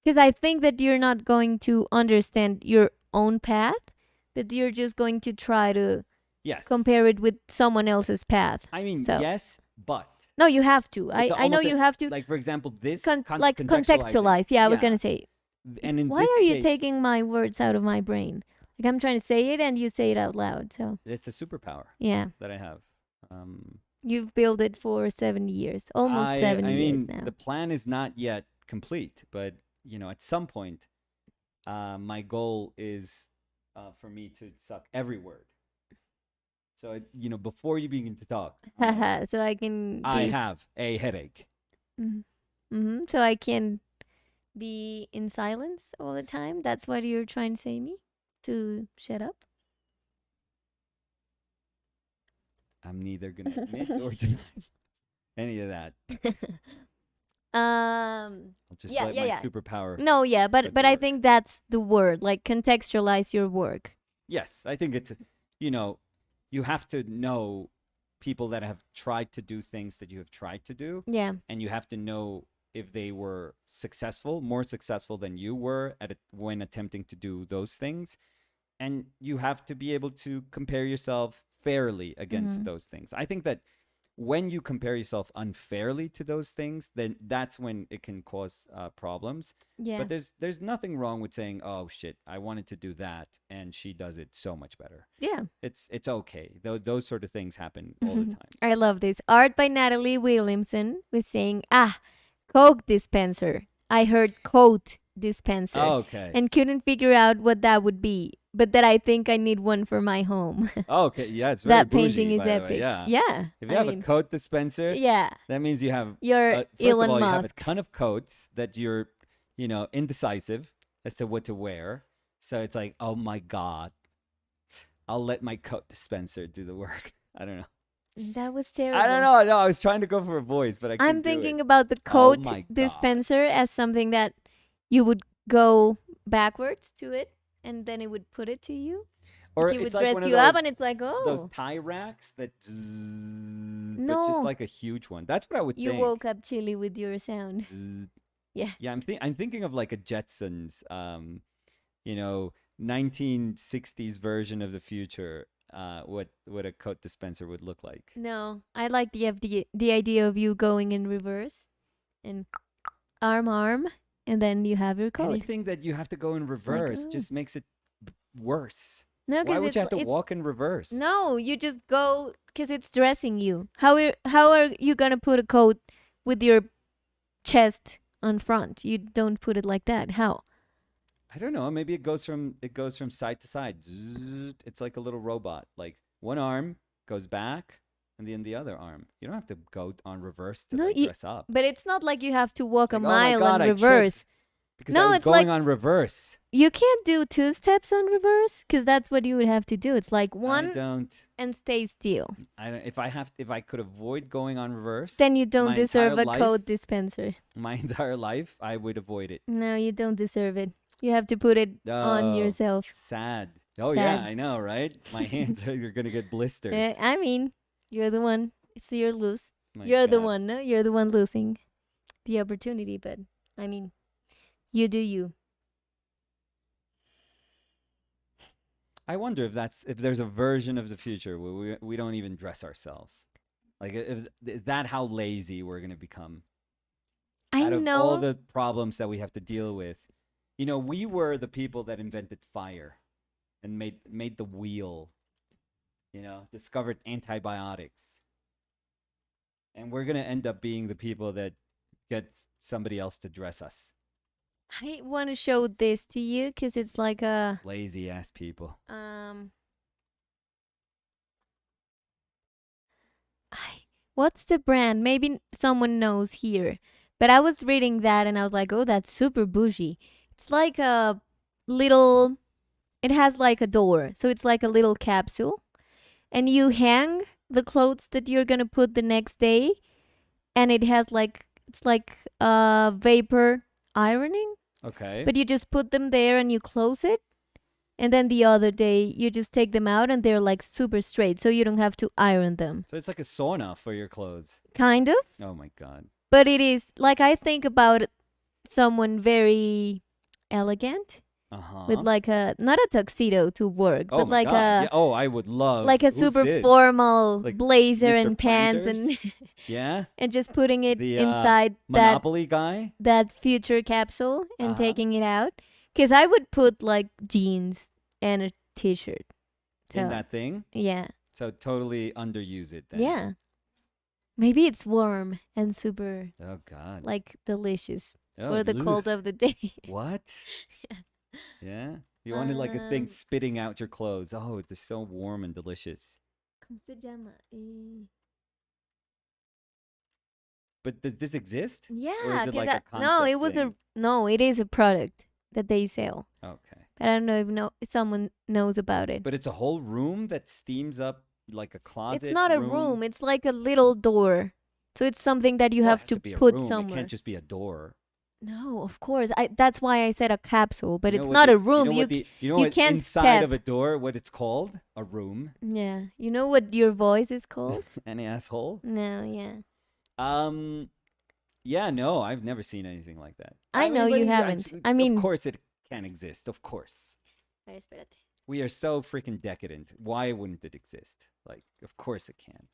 Because I think that you're not going to understand your own path, but you're just going to try to Yes. compare it with someone else's path. I mean, So- yes, but No, you have to. it's I know almost you have to like for example, this contextualize. Yeah, I was Yeah. gonna say. And in Why this are you case, taking my words out of my brain? Like I'm trying to say it and you say it out loud. So it's a superpower yeah, that I have. you've built it for 7 years, almost I 7 years mean, now. the plan is not yet complete, but at some point, my goal is for me to suck every word. So before you begin to talk, So I can. I have a headache. Mm-hmm. So I can be in silence all the time. That's what you're trying to say me to shut up. I'm neither gonna admit or deny any of that. I'll just Yeah, let yeah, my yeah. superpower. No, yeah, Put but to I work. think that's the word. Like contextualize your work. Yes, I think it's you have to know people that have tried to do things that you have tried to do, Yeah. and you have to know if they were successful, more successful than you were at it when attempting to do those things, and you have to be able to compare yourself fairly against Hmm. those things. I think that when you compare yourself unfairly to those things, then that's when it can cause problems. Yeah. But there's nothing wrong with saying, "Oh shit, I wanted to do that, and she does it so much better." Yeah. It's okay. Those sort of things happen all the time. I love this. Art by Natalie Williamson was saying, Coke dispenser. I heard coat dispenser Okay. and couldn't figure out what that would be, but that I think I need one for my home. Okay. Yeah, it's very That painting bougie, is by the way. epic. Yeah. Yeah. If you I have a mean, coat dispenser, yeah. that means you have, You're first of Elon all, you have a Musk. ton of coats that you're, indecisive as to what to wear. So it's like, oh my God, I'll let my coat dispenser do the work. I don't know. That was I don't terrible. know. No, I was trying to go for a voice, but I I'm couldn't do it. thinking about the Oh coat my God. dispenser as something that you would go backwards to it and then it would put it to you. Or Like it it's would like dress one of you up and those it's like, those oh, tie racks that, but just no. like a huge one. That's what I would You think. woke up chilly with your sound. Zzz. Yeah. Yeah, I'm thinking of like a Jetsons, you know, 1960s version of the future. What a coat dispenser would look like. No, I like the idea of you going in reverse and arm, and then you have your coat. Anything that you have to go in It's like, reverse oh. just makes it worse. No, Why because would you have to it's walk in reverse? no, you just go because it's dressing you. How are you gonna put a coat with your chest on front? You don't put it like that. How? I don't know. Maybe it goes from side to side. Zzz. It's like a little robot. Like one arm goes back, and then the other arm. You don't have to go on reverse to No, like dress up. but it's not like you have to walk It's a like, oh my mile God, on I tripped reverse. because I No, was it's like going on reverse. you can't do two steps on reverse because that's what you would have to do. It's like I one don't. and stay still. I don't. If I could avoid going on reverse, Then you don't my entire deserve a life, coat dispenser. my entire life, I would avoid it. No, you don't deserve it. You have to put it on Oh, yourself. sad. Oh yeah, Sad. I know, right? My hands are gonna get blisters. I mean, you're the one. So you're loose. My You're the God. one. No? You're the one losing the opportunity. But I mean, you do you. I wonder if there's a version of the future where we don't even dress ourselves. Like, is that how lazy we're gonna become? I Out of all know. the problems that we have to deal with, we were the people that invented fire and made the wheel. Discovered antibiotics, and we're gonna end up being the people that get somebody else to dress us. I want to show this to you because it's like a Lazy ass people. What's the brand? Maybe someone knows here. But I was reading that and I was like, oh, that's super bougie. It's like a little, it has like a door. So it's like a little capsule. And you hang the clothes that you're going to put the next day. And it has like, it's like vapor ironing. Okay. But you just put them there and you close it. And then the other day, you just take them out and they're like super straight. So you don't have to iron them. So it's like a sauna for your clothes. Kind of. Oh my God. But it is like I think about someone very elegant Uh-huh. with like a not a tuxedo to work, Oh but my like God. a Yeah. Oh, I would love. like a Who's super this? formal Like blazer Mr. and pants and Planters? Yeah. and just putting it The inside Monopoly guy. that future capsule and Uh-huh. taking it out. Because I would put like jeans and a t-shirt. So In that thing. yeah, So totally underuse it then. yeah. Maybe it's warm and super Oh God. like delicious Oh, for the ugh. cold of the day. What? Yeah. You wanted like a thing Um, spitting out your clothes. Oh, it's just so warm and delicious. ¿Cómo se llama? But does this exist? Or Yeah, is it 'cause like a no, concept it was thing? no, it is a product that they sell. Okay. But I don't know if someone knows about it. But it's a whole room that steams up like a closet. It's not a room. It's like a little door. So it's something that you Well, it have has to be a put room. It somewhere. can't just be a door. No, of course. That's why I said a capsule, but You know it's what not the a room. you know You what can't inside of step. a door what it's called? A room. Yeah. You know what your voice is called? An asshole. No, yeah. Um yeah, no, I've never seen anything like that. I know But you haven't. I of mean, course it can exist. Of course. ay, espérate. We are so freaking decadent. Why wouldn't it exist? Like, of course it can.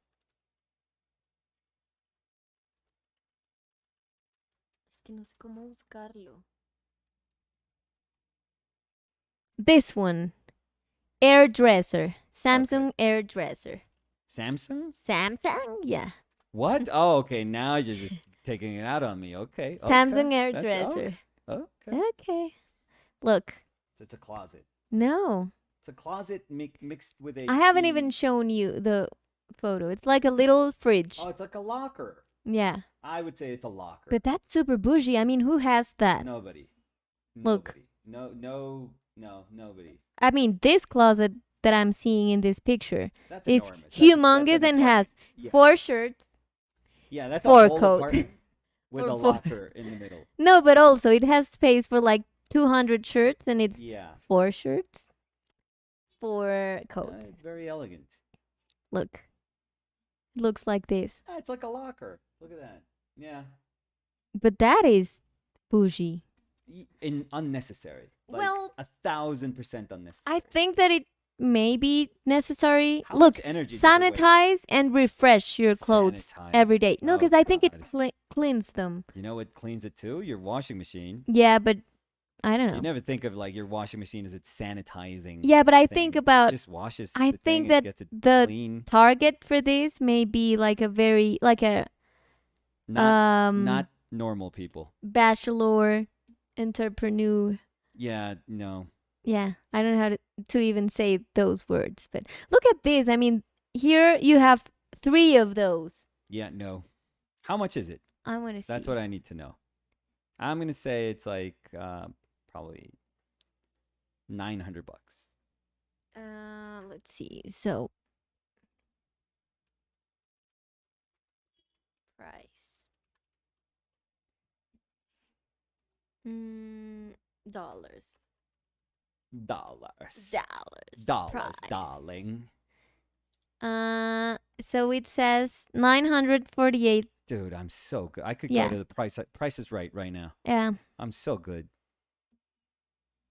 Es que no sé cómo buscarlo. This one. Airdresser. Samsung airdresser. Samsung? Samsung? Yeah. What? Oh, okay. Now you're just taking it out on me. Okay. Samsung Okay. airdresser. Okay. Okay. Look. It's a closet. No. It's a closet mixed with a. I haven't even shown you the photo. It's like a little fridge. Oh, it's like a locker. Yeah. I would say it's a locker. But that's super bougie. I mean, who has that? Nobody. Look. Nobody. I mean, this closet that I'm seeing in this picture That's is enormous. humongous that's and has yes. 4 shirts. Yeah, that's four a whole coats. apartment with Or a four. locker in the middle. No, but also it has space for like 200 shirts and it's Yeah. 4 shirts, 4 coats. Very elegant. Look. It looks like this. It's like a locker. Look at that. Yeah. But that is bougie. Unnecessary. Like, Well, 1,000% unnecessary. I think that it may be necessary. How Look, much energy does it waste? sanitize and refresh your clothes every Sanitize. day. No, Oh, because I think it God. cleans them. You know what cleans it too? Your washing machine. Yeah, but I don't know. You never think of like your washing machine as it's sanitizing. Yeah, but I thing. think It about just washes. I the think thing that and gets it the clean. target for this may be like a very like a Not normal people. bachelor entrepreneur. Yeah, no. Yeah, I don't know how to even say those words, but look at this. I mean, here you have 3 of those. Yeah, no. How much is it? I want to see. That's what I need to know. I'm gonna say it's like probably $900. Let's see. So price. Dollars. Dollars. Dollars. Price. Darling. So it says 948. Dude, I'm so good. I could Yeah. go to the Price is right now. Yeah. I'm so good.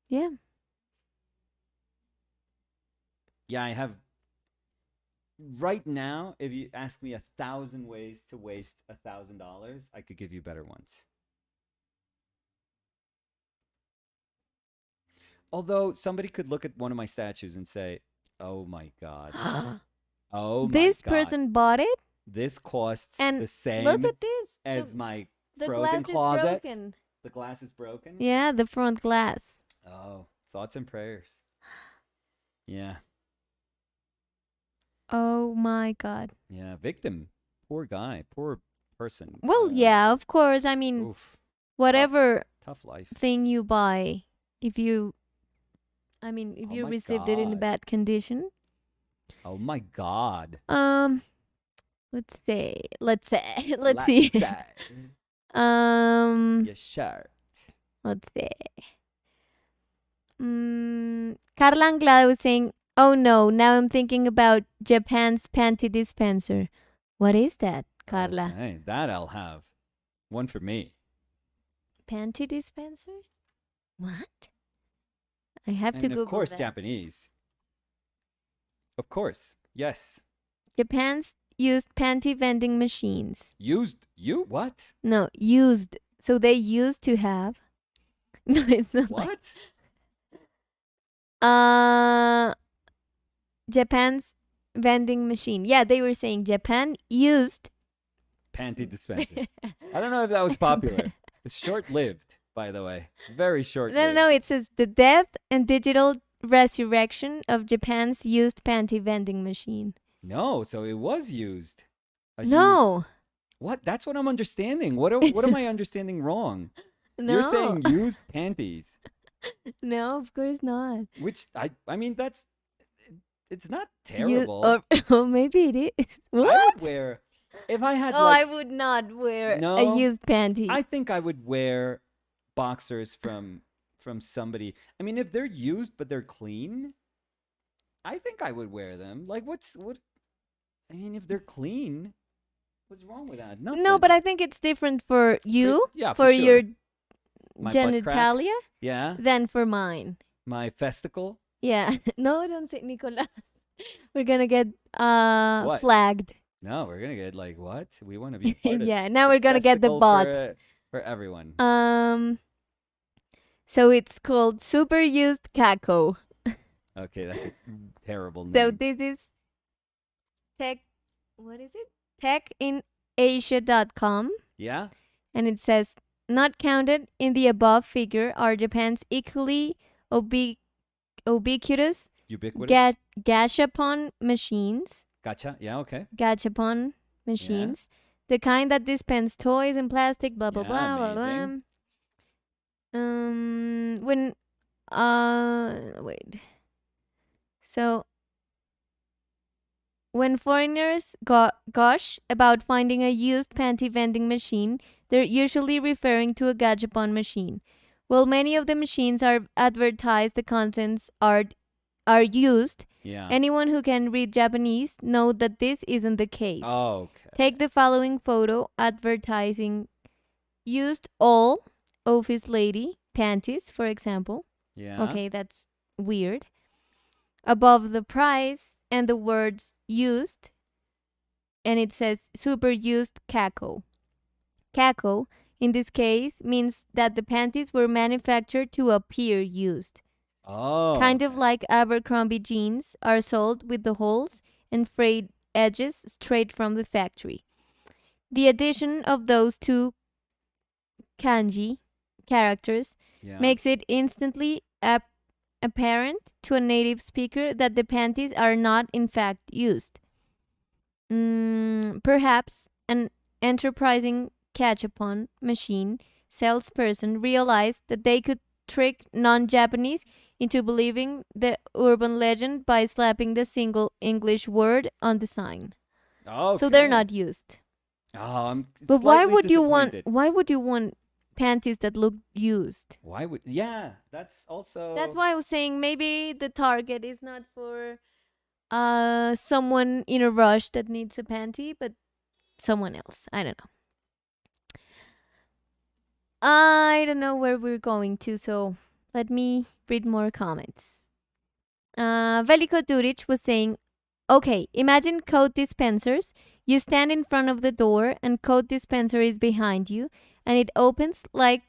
Yeah. Yeah, I have. Right now, if you ask me 1,000 ways to waste $1,000, I could give you better ones. Although somebody could look at one of my statues and say, "Oh my god, oh my This god, person bought it this costs and the same look at this. as my The frozen glass closet." is broken. The glass is broken. Yeah, the front glass. Oh, thoughts and prayers. Yeah, Oh my god. yeah. Victim, poor guy, poor person. Well, yeah, of course. I mean, Oof, whatever tough life. thing you buy, if you if Oh you my received it in a God. bad condition, Oh my god. let's say, let's see. That. Your shirt. Let's see. Carla Anglada was saying, "Oh no, now I'm thinking about Japan's panty dispenser." What is that, Carla? Okay, that I'll have. One for me. Panty dispenser? What? I have to And Google of course, that. Japanese. Of course. Yes. Japan's used panty vending machines. What? No, used. So they used to have. No, it's not like. What? Japan's vending machine. Yeah, they were saying Japan used. Panty dispenser. I don't know if that was popular. It's short-lived, by the way. Very short-lived. No. It says the death and digital resurrection of Japan's used panty vending machine. No, so it was used. No. What? That's what I'm understanding. What am I understanding wrong? No. You're saying used panties, No, of course not. which I mean it's not terrible. Or maybe it is. What? I would wear if I had Oh, like I would not wear No, a used panty. I think I would wear boxers from somebody. I mean, if they're used but they're clean, I think I would wear them. Like, what? I mean, if they're clean, what's wrong with that? No, but Nothing. I think it's different for you, Yeah, for for your sure. My butt crack. genitalia, Yeah. than for mine. My festicle. Yeah. No, don't say Nicolas. We're gonna get What? flagged. No, we're gonna get like what? We want to be part of Yeah. Now the we're gonna get the festival bot. for everyone. So it's called Super Used Caco. Okay, that's a terrible So name. this is tech. What is it? Techinasia.com, Yeah. and it says not counted in the above figure are Japan's equally ubiquitous Ubiquitous. gashapon machines. Gotcha. Yeah. Okay. Gachapon Yeah. machines, the kind that dispense toys and plastic, blah blah Yeah. blah blah blah. Amazing. When wait. So when foreigners gush about finding a used panty vending machine, they're usually referring to a gachapon machine. While many of the machines are advertised, the contents are used. Yeah. Anyone who can read Japanese know that this isn't the case. Okay. Take the following photo advertising used all office lady panties, for example. Yeah. Okay, that's weird. Above the price and the words used, and it says super used Kako. Kako, in this case, means that the panties were manufactured to appear used. Oh. Kind of Okay. like Abercrombie jeans are sold with the holes and frayed edges straight from the factory. The addition of those two kanji characters Yeah. makes it instantly apparent to a native speaker that the panties are not in fact used. Perhaps an enterprising catch-upon machine salesperson realized that they could trick non-Japanese into believing the urban legend by slapping the single English word on the sign. Okay. So they're not used. Oh, I'm But why slightly would you want disappointed. why would you want panties that look used? Why would? Yeah, that's also. That's why I was saying maybe the target is not for someone in a rush that needs a panty, but someone else. I don't know. I don't know where we're going to, so let me read more comments. Veliko Duric was saying, okay, imagine Coke dispensers. You stand in front of the door and Coke dispenser is behind you and it opens like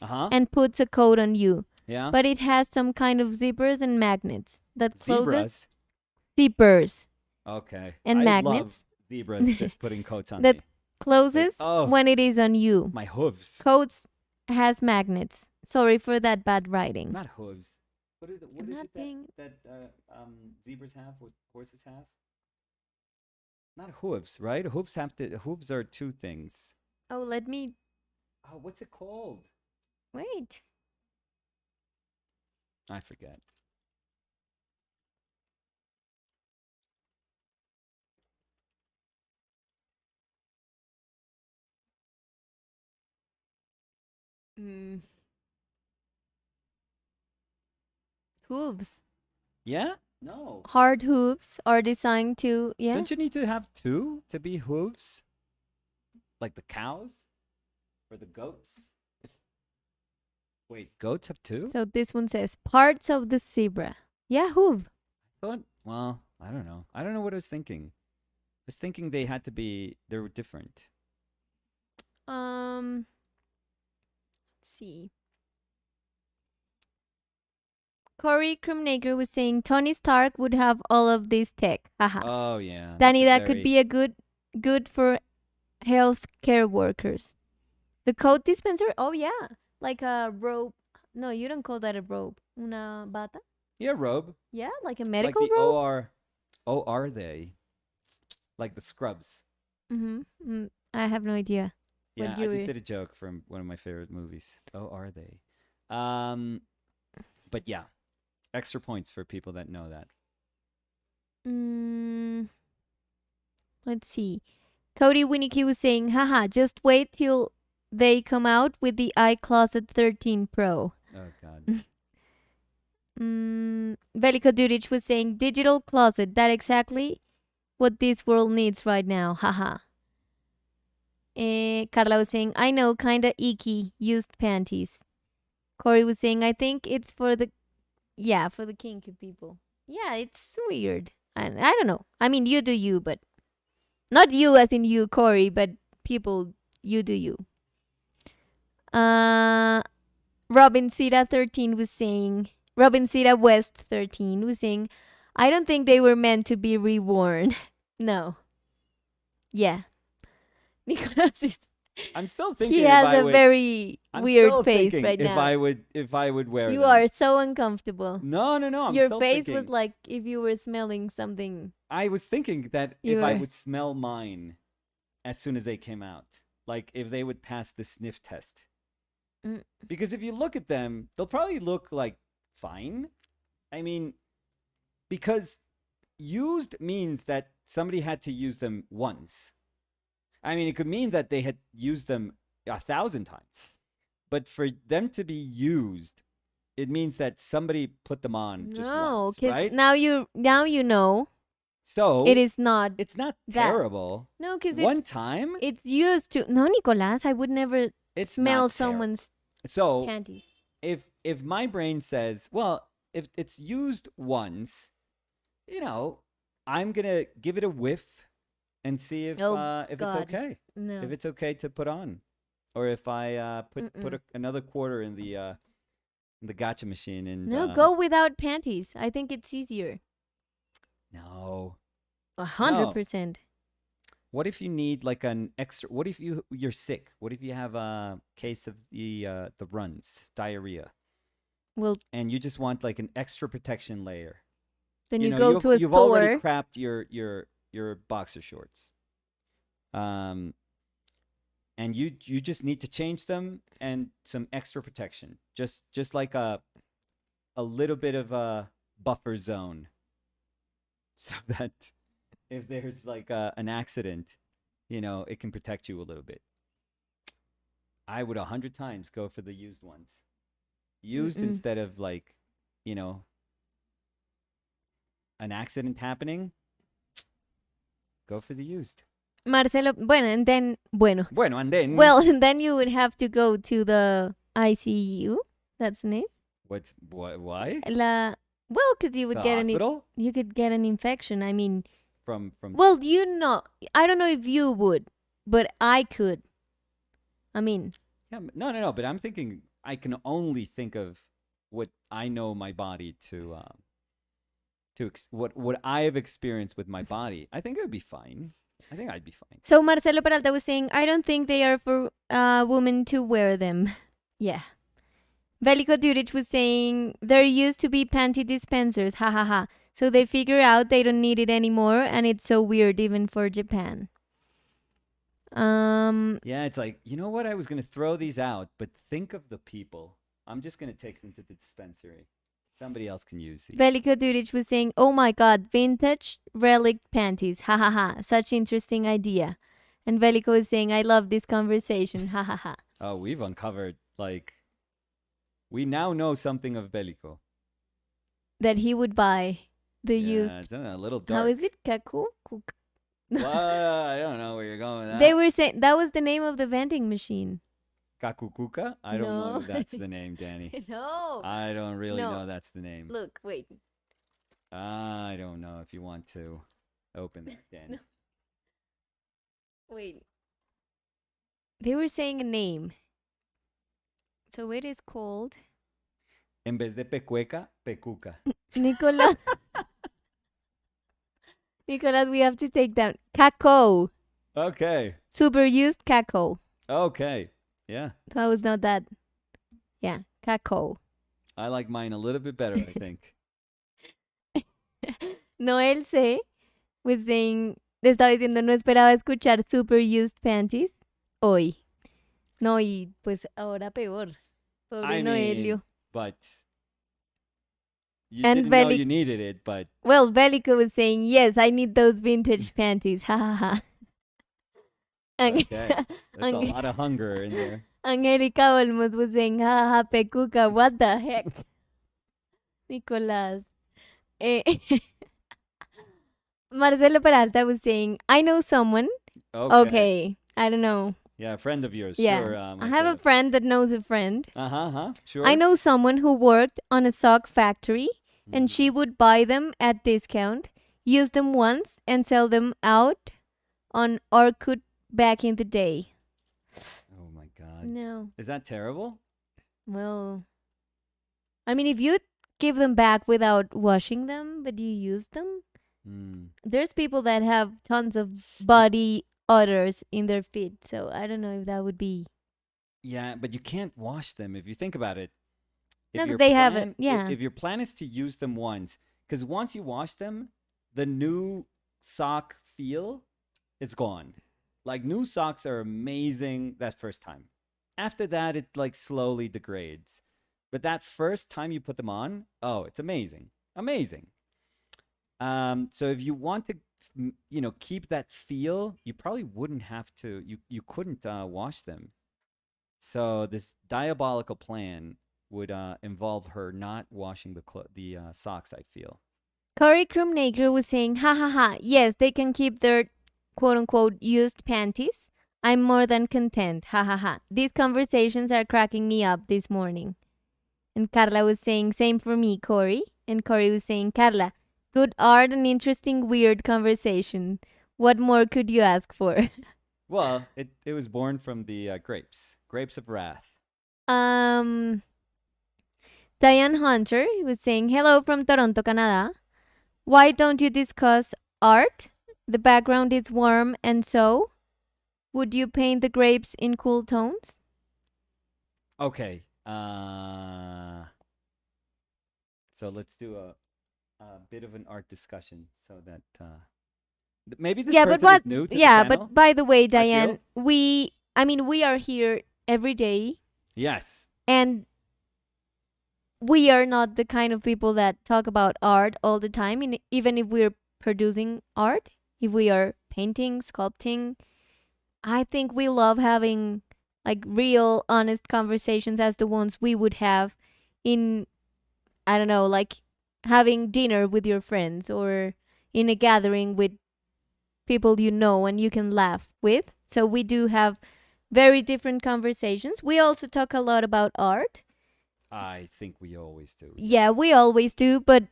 Uh-huh. and puts a coat on you. Yeah. But it has some kind of zippers and magnets that closes. Zebras. Zippers Okay. and I magnets love zebras just putting coats on that me. closes Oh. when it is on you. My hooves. Coats has magnets. Sorry for that bad writing. Not hooves. What is I'm not it being- that zebras have? What horses have? Not hooves, right? Hooves are two things. Oh, let me Oh, what's it called? wait. I forget. Hooves. Yeah? No. Hard hooves are designed to Don't you need to have two to be hooves? Like the cows? Or the goats? Wait, goats have two? So this one says parts of the zebra. Yeah, hoof. Well, I don't know. I don't know what I was thinking. I was thinking they were different. Let's see. Corey Krumnager was saying Tony Stark would have all of this tech. Haha. Oh yeah. Danny, that's that could be a good for healthcare workers. The coat dispenser? Oh yeah. Like a robe. No, you don't call that a robe. Una bata? Yeah, robe. Yeah, like a Like medical the robe. OR they. Like the scrubs. I have no idea. Yeah, What I you just were- did a joke from one of my favorite movies. Are they? But yeah, extra points for people that know that. Let's see. Cody Winnicky was saying, haha, just wait till they come out with the iCloset 13 Pro. Oh God. Veliko Duric was saying, digital closet, that exactly what this world needs right now. Haha. Carla was saying, I know, kinda icky, used panties. Corey was saying, I think it's for the, yeah, for the kinky people. Yeah, it's weird. And I don't know. I mean, you do you, but not you as in you, Corey, but people, you do you. Robin Sita 13 was saying, Robin Sita West 13 was saying, I don't think they were meant to be reworn. No. Yeah. Nicholas is, I'm still he thinking if has I a would. very I'm weird still face thinking right if now. I would wear You them. are so uncomfortable. No, no, no. I'm Your still face thinking. was like if you were smelling something. I was thinking that You if I were. would smell mine as soon as they came out, like if they would pass the sniff test. Mm. Because if you look at them, they'll probably look like fine. I mean, because used means that somebody had to use them once. I mean, it could mean that they had used them 1,000 times. But for them to be used, it means that somebody put them on just No, once, because right? now you know So it is not it's not that. terrible. No, because One time, it's used to. No, Nicolas, I would never it's smell not someone's So panties. if my brain says, well, if it's used once, I'm gonna give it a whiff and see if Oh it's God, okay, no. if it's okay to put on, or if I put Mm-mm. another quarter in the gotcha machine and No, go without panties. I think it's easier. no, 100%. What if you need like an extra? What if you're sick? What if you have a case of the runs, diarrhea, Well, and you just want like an extra protection layer? then You you know, go to a you've already store. crapped your boxer shorts, um, and you just need to change them and some extra protection, just like a little bit of a buffer zone, so that if there's like an accident, it can protect you a little bit. I would 100 times go for the used ones. Used Mm-mm. instead of like, you know, an accident happening, go for the used. Marcelo, bueno, and then, bueno. Bueno, and then Well, and then you would have to go to the ICU. That's the name. why? Well, because you would The get hospital? you could get an infection. I mean, From well, I don't know if you would, but I could. I mean, Yeah, no, but I'm thinking I can only think of what I know my body what I have experienced with my body. I think it would be fine. I think I'd be fine. so Marcelo Peralta was saying, I don't think they are for women to wear them. Yeah. Veliko Duric was saying, there used to be panty dispensers, ha ha ha. So they figure out they don't need it anymore, and it's so weird even for Japan. Yeah, it's like, you know what? I was going to throw these out, but think of the people. I'm just going to take them to the dispensary. Somebody else can use these. Veliko Duric was saying, oh my god, vintage relic panties, ha ha ha. Such interesting idea. And Veliko is saying, I love this conversation, ha ha ha. Oh, we've uncovered, like, we now know something of Bellico. That he would buy the used. It's a little dark. How is it? Kaku? Well, I don't know where you're going with that. They were saying that was the name of the vending machine. Kakukuka? I don't know if that's the name, Danny. No. I don't really know that's the name. Look, wait. I don't know if you want to open that, Danny. No. Wait. They were saying a name. So it is called En vez de pecueca, pecuca. Nicolas. Nicolas, we have to take down Kako. Okay. Super used Kako. Okay. Yeah. That was not that. Yeah, Kako. I like mine a little bit better, I think. Noel C. was saying, le estaba diciendo, no esperaba escuchar super used panties hoy. No, y pues ahora peor. Pobre Noelio. But you And didn't know you needed it, but well, Veliko was saying, yes, I need those vintage panties. Ha ha ha. Ang- Okay. That's a Ang- lot of hunger in there. Angelica Olmos was saying, haha, Pecuca, what the heck? Nicolas. Eh, Marcelo Peralta was saying, I know someone. Okay. Okay, I don't know. Yeah, a friend of yours. Yeah. Sure, I have a Marcelo. friend that knows a friend. Uh-huh, huh. I Sure. know someone who worked on a sock factory and Hmm. she would buy them at discount, use them once, and sell them out on Orkut back in the day. Oh my God. No. Is that terrible? Well, I mean, if you give them back without washing them, but you use them, Hmm. there's people that have tons of body odors in their feet. So I don't know if that would be. Yeah, but you can't wash them if you think about it. No, If because your they have it. plan Yeah. if your plan is to use them once, because once you wash them, the new sock feel is gone. Like new socks are amazing that first time. After that, it like slowly degrades. But that first time you put them on, oh, it's amazing, amazing. So if you want to, keep that feel, you probably wouldn't have to. You couldn't wash them. So this diabolical plan would involve her not washing the socks. I feel. Corey Krumnaker was saying, ha ha ha, yes, they can keep their quote unquote used panties. I'm more than content, ha ha ha. These conversations are cracking me up this morning. And Carla was saying, same for me, Corey. And Corey was saying, Carla, good art and interesting, weird conversation. What more could you ask for? Well, it was born from the grapes of wrath. um, Diane Hunter was saying, hello from Toronto, Canada. Why don't you discuss art? The background is warm, and so would you paint the grapes in cool tones? Okay. So let's do a bit of an art discussion so that maybe this Yeah, but person is what? new to the Yeah, channel. but by the way, I Diane, feel. we are here every day, Yes. and we are not the kind of people that talk about art all the time. And even if we're producing art, if we are painting, sculpting, I think we love having like real, honest conversations as the ones we would have in, I don't know, like having dinner with your friends or in a gathering with people you know and you can laugh with. So we do have very different conversations. We also talk a lot about art. I think we always do. Yeah, we Yes. always do, but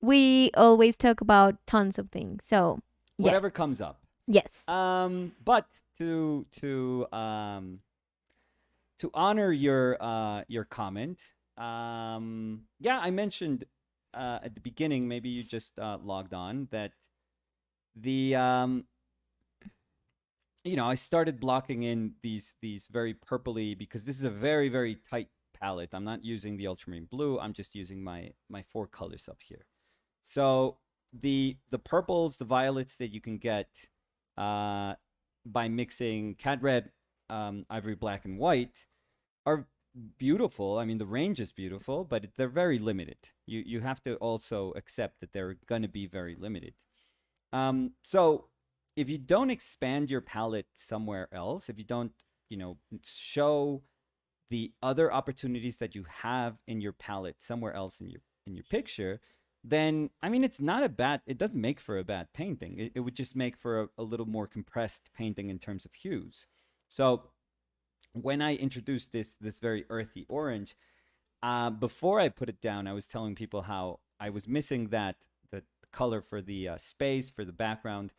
we always talk about tons of things. So, yes. Whatever comes up. Yes. But to honor your comment, yeah, I mentioned at the beginning, maybe you just logged on, that the I started blocking in these very purpley, because this is a very very tight palette. I'm not using the ultramarine blue. I'm just using my four colors up here. So the purples, the violets that you can get uh, by mixing cad red, ivory black, and white are beautiful. I mean, the range is beautiful, but they're very limited. You have to also accept that they're going to be very limited. So if you don't expand your palette somewhere else, if you don't, show the other opportunities that you have in your palette somewhere else in your picture, then I mean it's not a bad. It doesn't make for a bad painting. It would just make for a little more compressed painting in terms of hues. So when I introduced this very earthy orange, before I put it down, I was telling people how I was missing the color for the space for the background,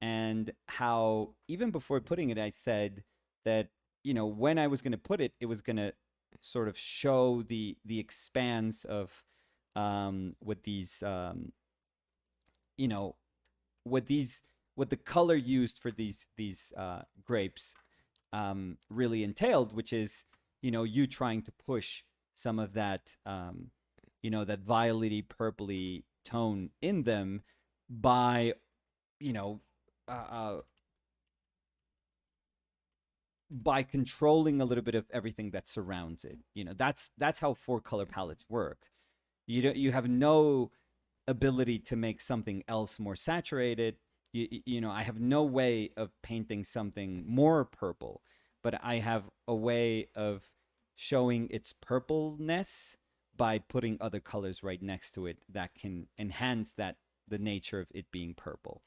and how even before putting it, I said that when I was going to put it, it was going to sort of show the expanse of what these you know what these what the color used for these grapes really entailed, which is you trying to push some of that that violety purpley tone in them by you know uh, uh, by controlling a little bit of everything that surrounds it. That's how four color palettes work. You have no ability to make something else more saturated. I have no way of painting something more purple, but I have a way of showing its purpleness by putting other colors right next to it that can enhance that the nature of it being purple.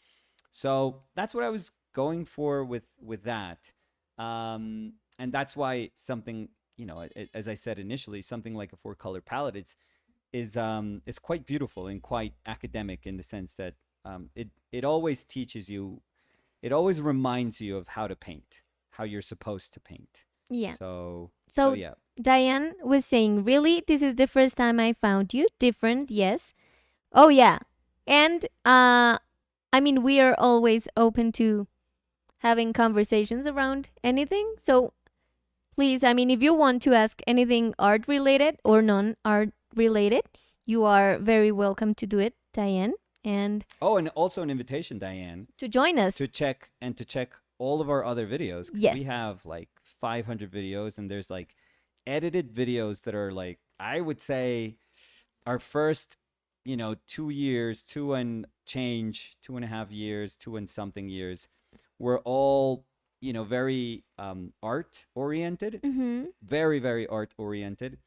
So that's what I was going for with that, and that's why something, as I said initially, something like a four color palette is quite beautiful and quite academic in the sense that it always teaches you, it always reminds you of how to paint, how you're supposed to paint. Yeah. So So yeah. Diane was saying, really, this is the first time I found you. Different, yes. Oh yeah. And I mean, we are always open to having conversations around anything. So please, I mean, if you want to ask anything art related or non art related, you are very welcome to do it, Diane, and Oh, and also an invitation, Diane, to join us. to check all of our other videos because we Yes. have like 500 videos, and there's like edited videos that are like, I would say, our first 2 years, two and change, 2.5 years, two and something years, were all very art oriented, Mm-hmm. very very art oriented.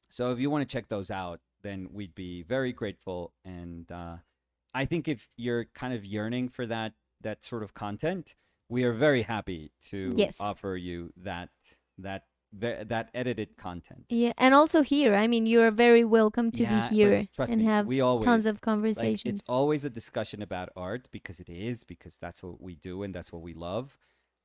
So if you want to check those out, then we'd be very grateful. And I think if you're kind of yearning for that sort of content, we are very happy to Yes. offer you that that edited content. Yeah, and also here, I mean, you are very welcome to be Yeah, but here trust and me, have we tons always of like, it's conversations. always a discussion about art because because that's what we do and that's what we love.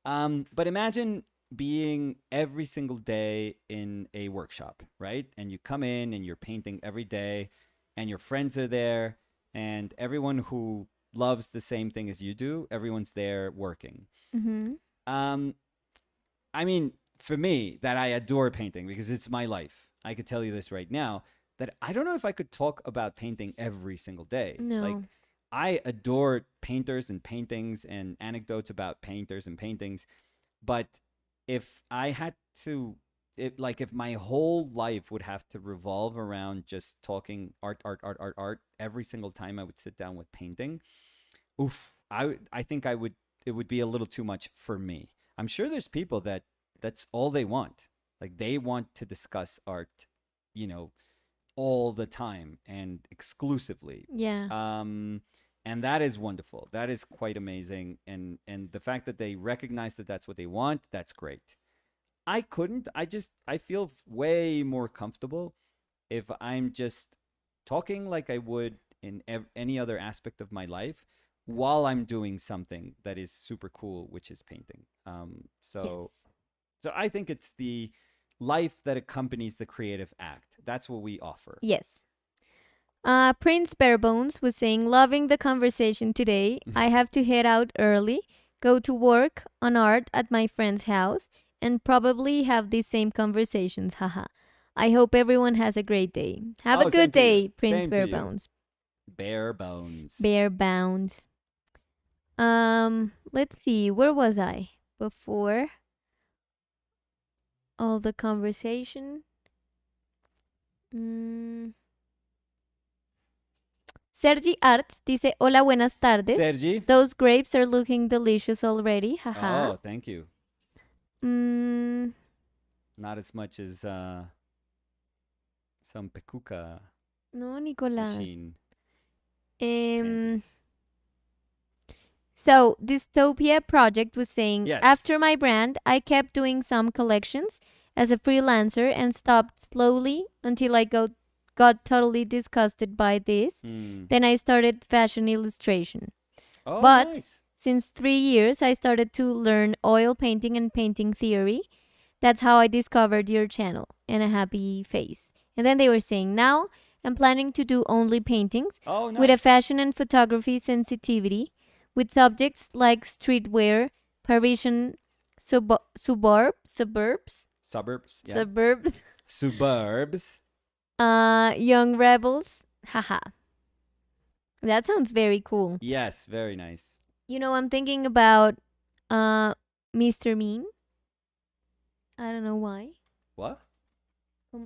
But imagine being every single day in a workshop, right? And you come in and you're painting every day, and your friends are there, and everyone who loves the same thing as you do, everyone's there working. Mm-hmm. Um, I mean, for me, that I adore painting because it's my life. I could tell you this right now, that I don't know if I could talk about painting every single day. No. Like, I adore painters and paintings and anecdotes about painters and paintings, but if I had to, if my whole life would have to revolve around just talking art, art, art, art, art every single time I would sit down with painting, oof, I think I would, it would be a little too much for me. I'm sure there's people that that's all they want. Like, they want to discuss art, you know, all the time and exclusively. Yeah. Um, and that is wonderful. That is quite amazing. And the fact that they recognize that that's what they want, that's great. I couldn't. I feel way more comfortable if I'm just talking like I would in any other aspect of my life while I'm doing something that is super cool, which is painting. Yes. So I think it's the life that accompanies the creative act. That's what we offer. Yes. Prince Barebones was saying, loving the conversation today. I have to head out early, go to work on art at my friend's house, and probably have these same conversations. Haha. I hope everyone has a great day. Have a Oh, same good to you. day, Prince Same to you. Barebones. Bare bones. Bare bounds. Let's see, where was I before all the conversation? Mm. Sergi Arts dice, hola, buenas tardes. Sergi. Those grapes are looking delicious already. Haha. Oh, thank you. Mm, Not as much as some Pekuka no, Nicolás. machine Um, panties. so, Dystopia Project was saying, Yes. after my brand, I kept doing some collections as a freelancer and stopped slowly until I got totally disgusted by this. Mm. Then I started fashion illustration. Oh, But nice. since 3 years, I started to learn oil painting and painting theory. That's how I discovered your channel and a happy face. And then they were saying, now I'm planning to do only paintings Oh, nice. with a fashion and photography sensitivity with subjects like streetwear, Parisian suburbs, Suburbs. Yeah. suburbs, Suburbs. young rebels. Haha. That sounds very cool. Yes, very nice. You know, I'm thinking about Mr. Mean. I don't know why. What?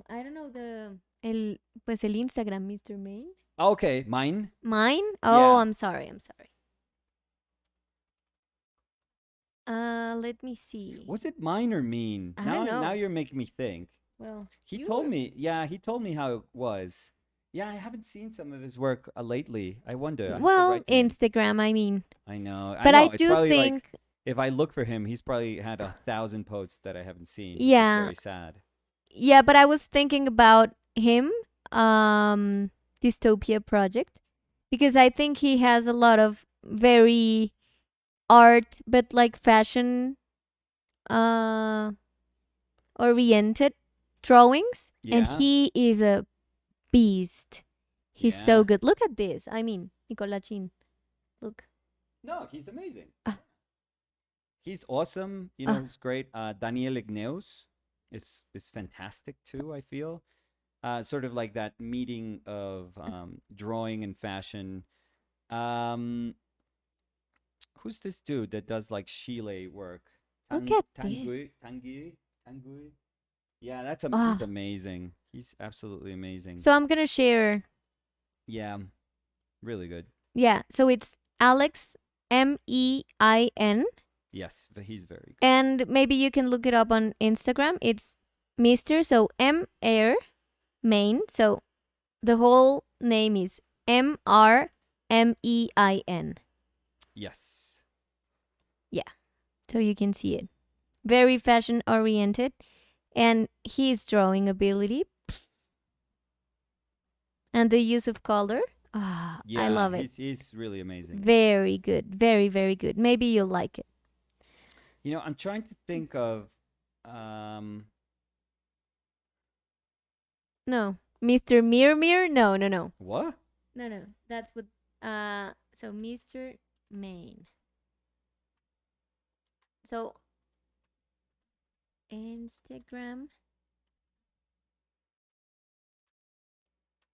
I don't know el Instagram, Mr. Mean. Okay, mine. Mine? Oh, Yeah. I'm sorry. Let me see. Was it mine or mean? I don't Now know. you're making me think. Well, He you told were. me, yeah, he told me how it was. Yeah, I haven't seen some of his work lately. I wonder. I have to Well, write to him. Instagram, I mean. I know. I But I know. It's do probably like think, if I look for him, he's probably had 1,000 posts that I haven't seen, which is yeah, very sad. yeah, but I was thinking about him, um, Dystopia Project, because I think he has a lot of very art, but like fashion uh, oriented drawings. And Yeah, he is a beast. He's so yeah. good. Look at this. I mean, Nicolachin, look. No, he's amazing. He's awesome. Ah, He's great. Daniel Igneus is fantastic too. I feel sort of like that meeting of drawing and fashion. Um, who's this dude that does like Chile work? look at this. Tangui. Yeah, he's Ah, amazing. He's absolutely amazing. so I'm gonna share. Yeah, really good. Yeah, so it's Alex Mein, Yes, but he's very good. and maybe you can look it up on Instagram. It's Mister. So M Main. So the whole name is Mrmein. Yes. Yeah, so you can see it. Very fashion oriented, and his drawing ability and the use of color. Ah, I Yeah, love it. he's really amazing. Very good. Very, very good. Maybe you'll like it. I'm trying to think of um No. Mr. Mir? No, no, no. what? No, no. That's what so Mr. Main. So Instagram.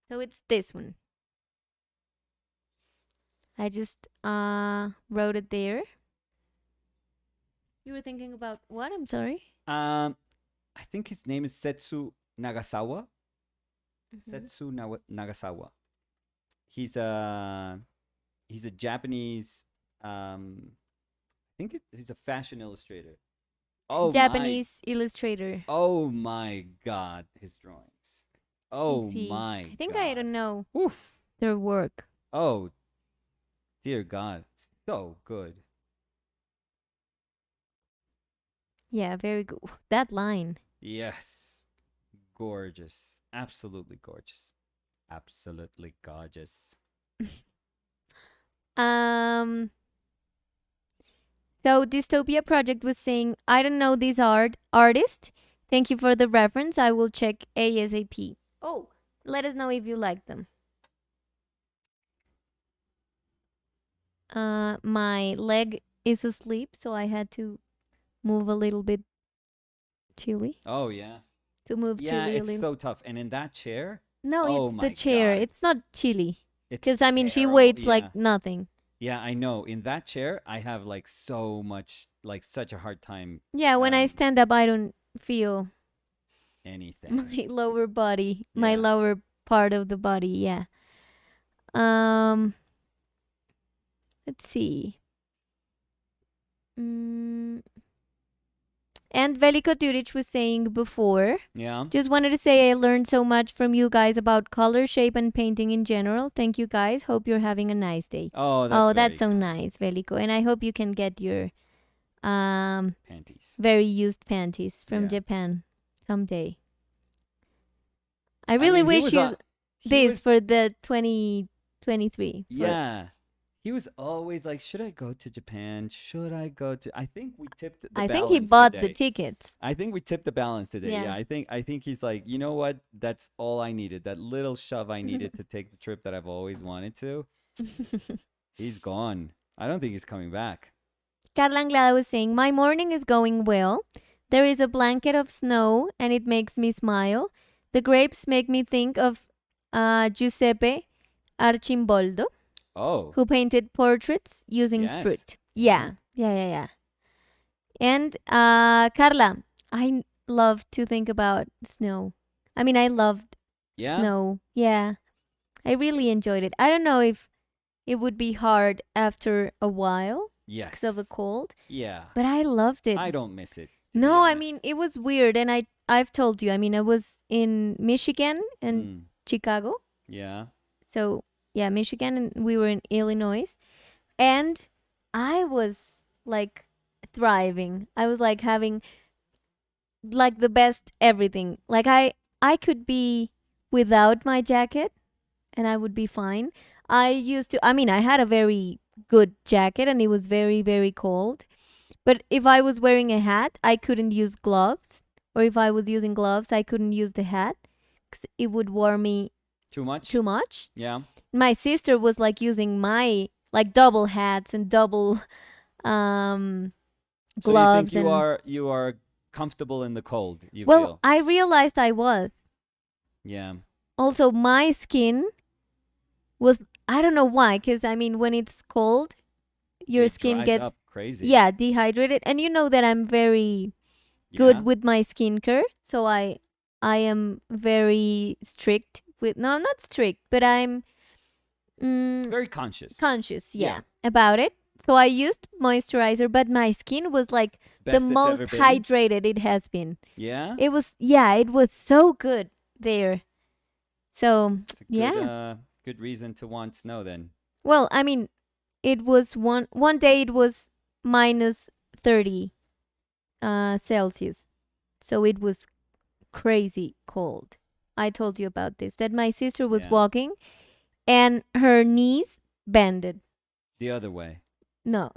So it's this one. I just wrote it there. You were thinking about what? I'm sorry. Um I think his name is Setsu Nagasawa. Hmm. Nagasawa. He's a he's a Japanese I think he's a fashion illustrator. Oh my Japanese illustrator. oh my god, his drawings. Is Oh he? my I think I god. don't know Oof. their work. Oh dear god. It's so good. Yeah, very good. That line. Yes. Gorgeous. Absolutely gorgeous. Absolutely gorgeous. Um So Dystopia Project was saying, I don't know this artist. Thank you for the reference. I will check ASAP. Oh, let us know if you like them. My leg is asleep, so I had to move a little bit chilly. Oh yeah. To move Yeah, chilly a it's little. so tough. And in that chair, No, it's oh the my chair. god, It's not chilly. it's Because, I mean, she terrible. weighs like Yeah. nothing. Yeah, I know. In that chair, I have like so much like such a hard time Yeah, when I um stand up, I don't feel anything. my lower body, my Yeah. lower part of the body. Yeah. Um, let's see. Mm. And Veliko Turic was saying before, Yeah. just wanted to say I learned so much from you guys about color, shape, and painting in general. Thank you guys. Hope you're having a nice day. Oh, that's Oh, that's very so kind. nice, Veliko. And I hope you can get your Panties. very used panties from Yeah. Japan someday. I I really mean, wish you he this was for the 2023 for yeah. He was always like, "Should I go to Japan? Should I go to?" I think we tipped the I think he balance bought the today. tickets. I think we tipped the balance today. Yeah. Yeah, I think he's like, you know what? That's all I needed. That little shove I needed to take the trip that I've always wanted to. He's gone. I don't think he's coming back. Carla Anglada was saying, my morning is going well. There is a blanket of snow and it makes me smile. The grapes make me think of Giuseppe Arcimboldo, Oh, who painted portraits using yes. fruit. Yeah. Yeah, yeah, yeah, yeah. And Carla, I love to think about snow. I mean, I loved Yeah. snow. Yeah, I really enjoyed it. I don't know if it would be hard after a while, because of the Yes. cold. Yeah. But I loved it. I don't miss it, to be No, I mean honest. it was weird, and I've told you. I mean, I was in Michigan and Mm. Chicago. Yeah. So yeah, Michigan, and we were in Illinois, and I was like thriving. I was like having like the best everything. Like I could be without my jacket and I would be fine. I used to, I mean, I had a very good jacket and it was very, very cold. But if I was wearing a hat, I couldn't use gloves. Or if I was using gloves, I couldn't use the hat because it would warm me Too much? too much. Yeah. My sister was like using my like double hats and double um So you think gloves and you are comfortable in the cold, you well, feel? I realized I was. Yeah. Also my skin was, I don't know why, cuz I mean when it's cold, your It skin dries gets, up crazy. yeah, dehydrated, and you know that I'm very good Yeah. with my skincare, so I am very strict with, no, not strict, but I'm mm, Very conscious. conscious, Yeah. yeah, about it. So I used moisturizer, but my skin was like the Best it's most ever been. hydrated it has been. Yeah. It was, yeah, it was so good there. So It's a yeah. good reason to want snow then. Well, I mean, it was one day it was minus 30 Celsius. So it was crazy cold. I told you about this, that my sister was Yeah. walking and her knees bended. The other way. No.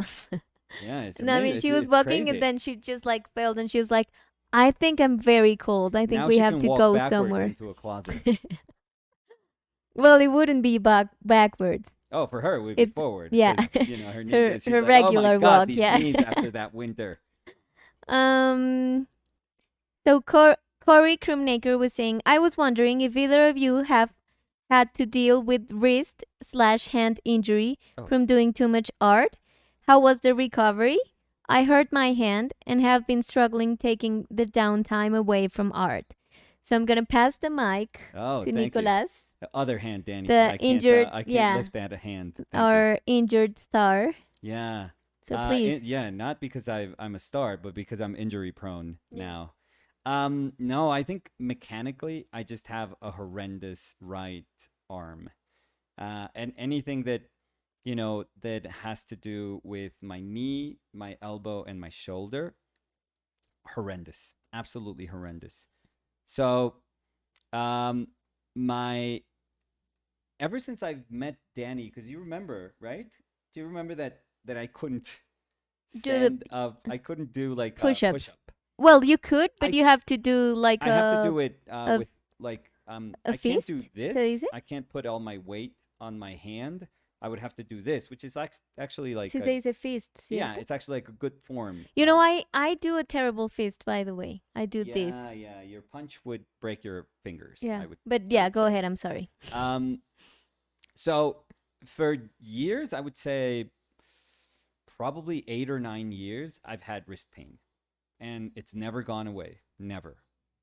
Yeah, it's No, I mean amazing. she was It's walking and crazy. then she just like fell and she was like, I think I'm very cold. I think Now we she have can to walk go backwards somewhere. into a closet. Well, it wouldn't be backwards. Oh, for her it would be It's, forward yeah. because her her knee. She's her like, oh my regular god, walk, these yeah. knees after that winter. um So Corey Krumnaker was saying, I was wondering if either of you have had to deal with wrist slash hand injury Oh, from doing too much art. How was the recovery? I hurt my hand and have been struggling taking the downtime away from art. So I'm gonna pass the mic oh, to thank you. Nicolas, The other hand, Danny, because the injured, I can't yeah, lift that hand. Thank you. our injured star. Yeah. So please. Yeah, not because I'm a star, but because I'm injury prone Yeah. now. No, I think mechanically I just have a horrendous right arm. And anything that, that has to do with my knee, my elbow, and my shoulder, horrendous. Absolutely horrendous. So, um, my ever since I've met Danny, because you remember, right? Do you remember that I couldn't Do the stand up? I couldn't do like a push push ups. up. Well, you could, but I you have to do like I have to do it a with like a I can't do fist. So is this. it? I can't put all my weight on my hand. I would have to do this, which is actually like So a there is a fist, yeah, ¿cierto? it's actually like a good form. You know, I do a terrible fist, by the way. I do this. Yeah, yeah, your punch would break your fingers. Yeah. But I yeah, would go say. ahead. I'm sorry. Um, so for years, I would say probably 8 or 9 years, I've had wrist pain, and it's never gone away. Never,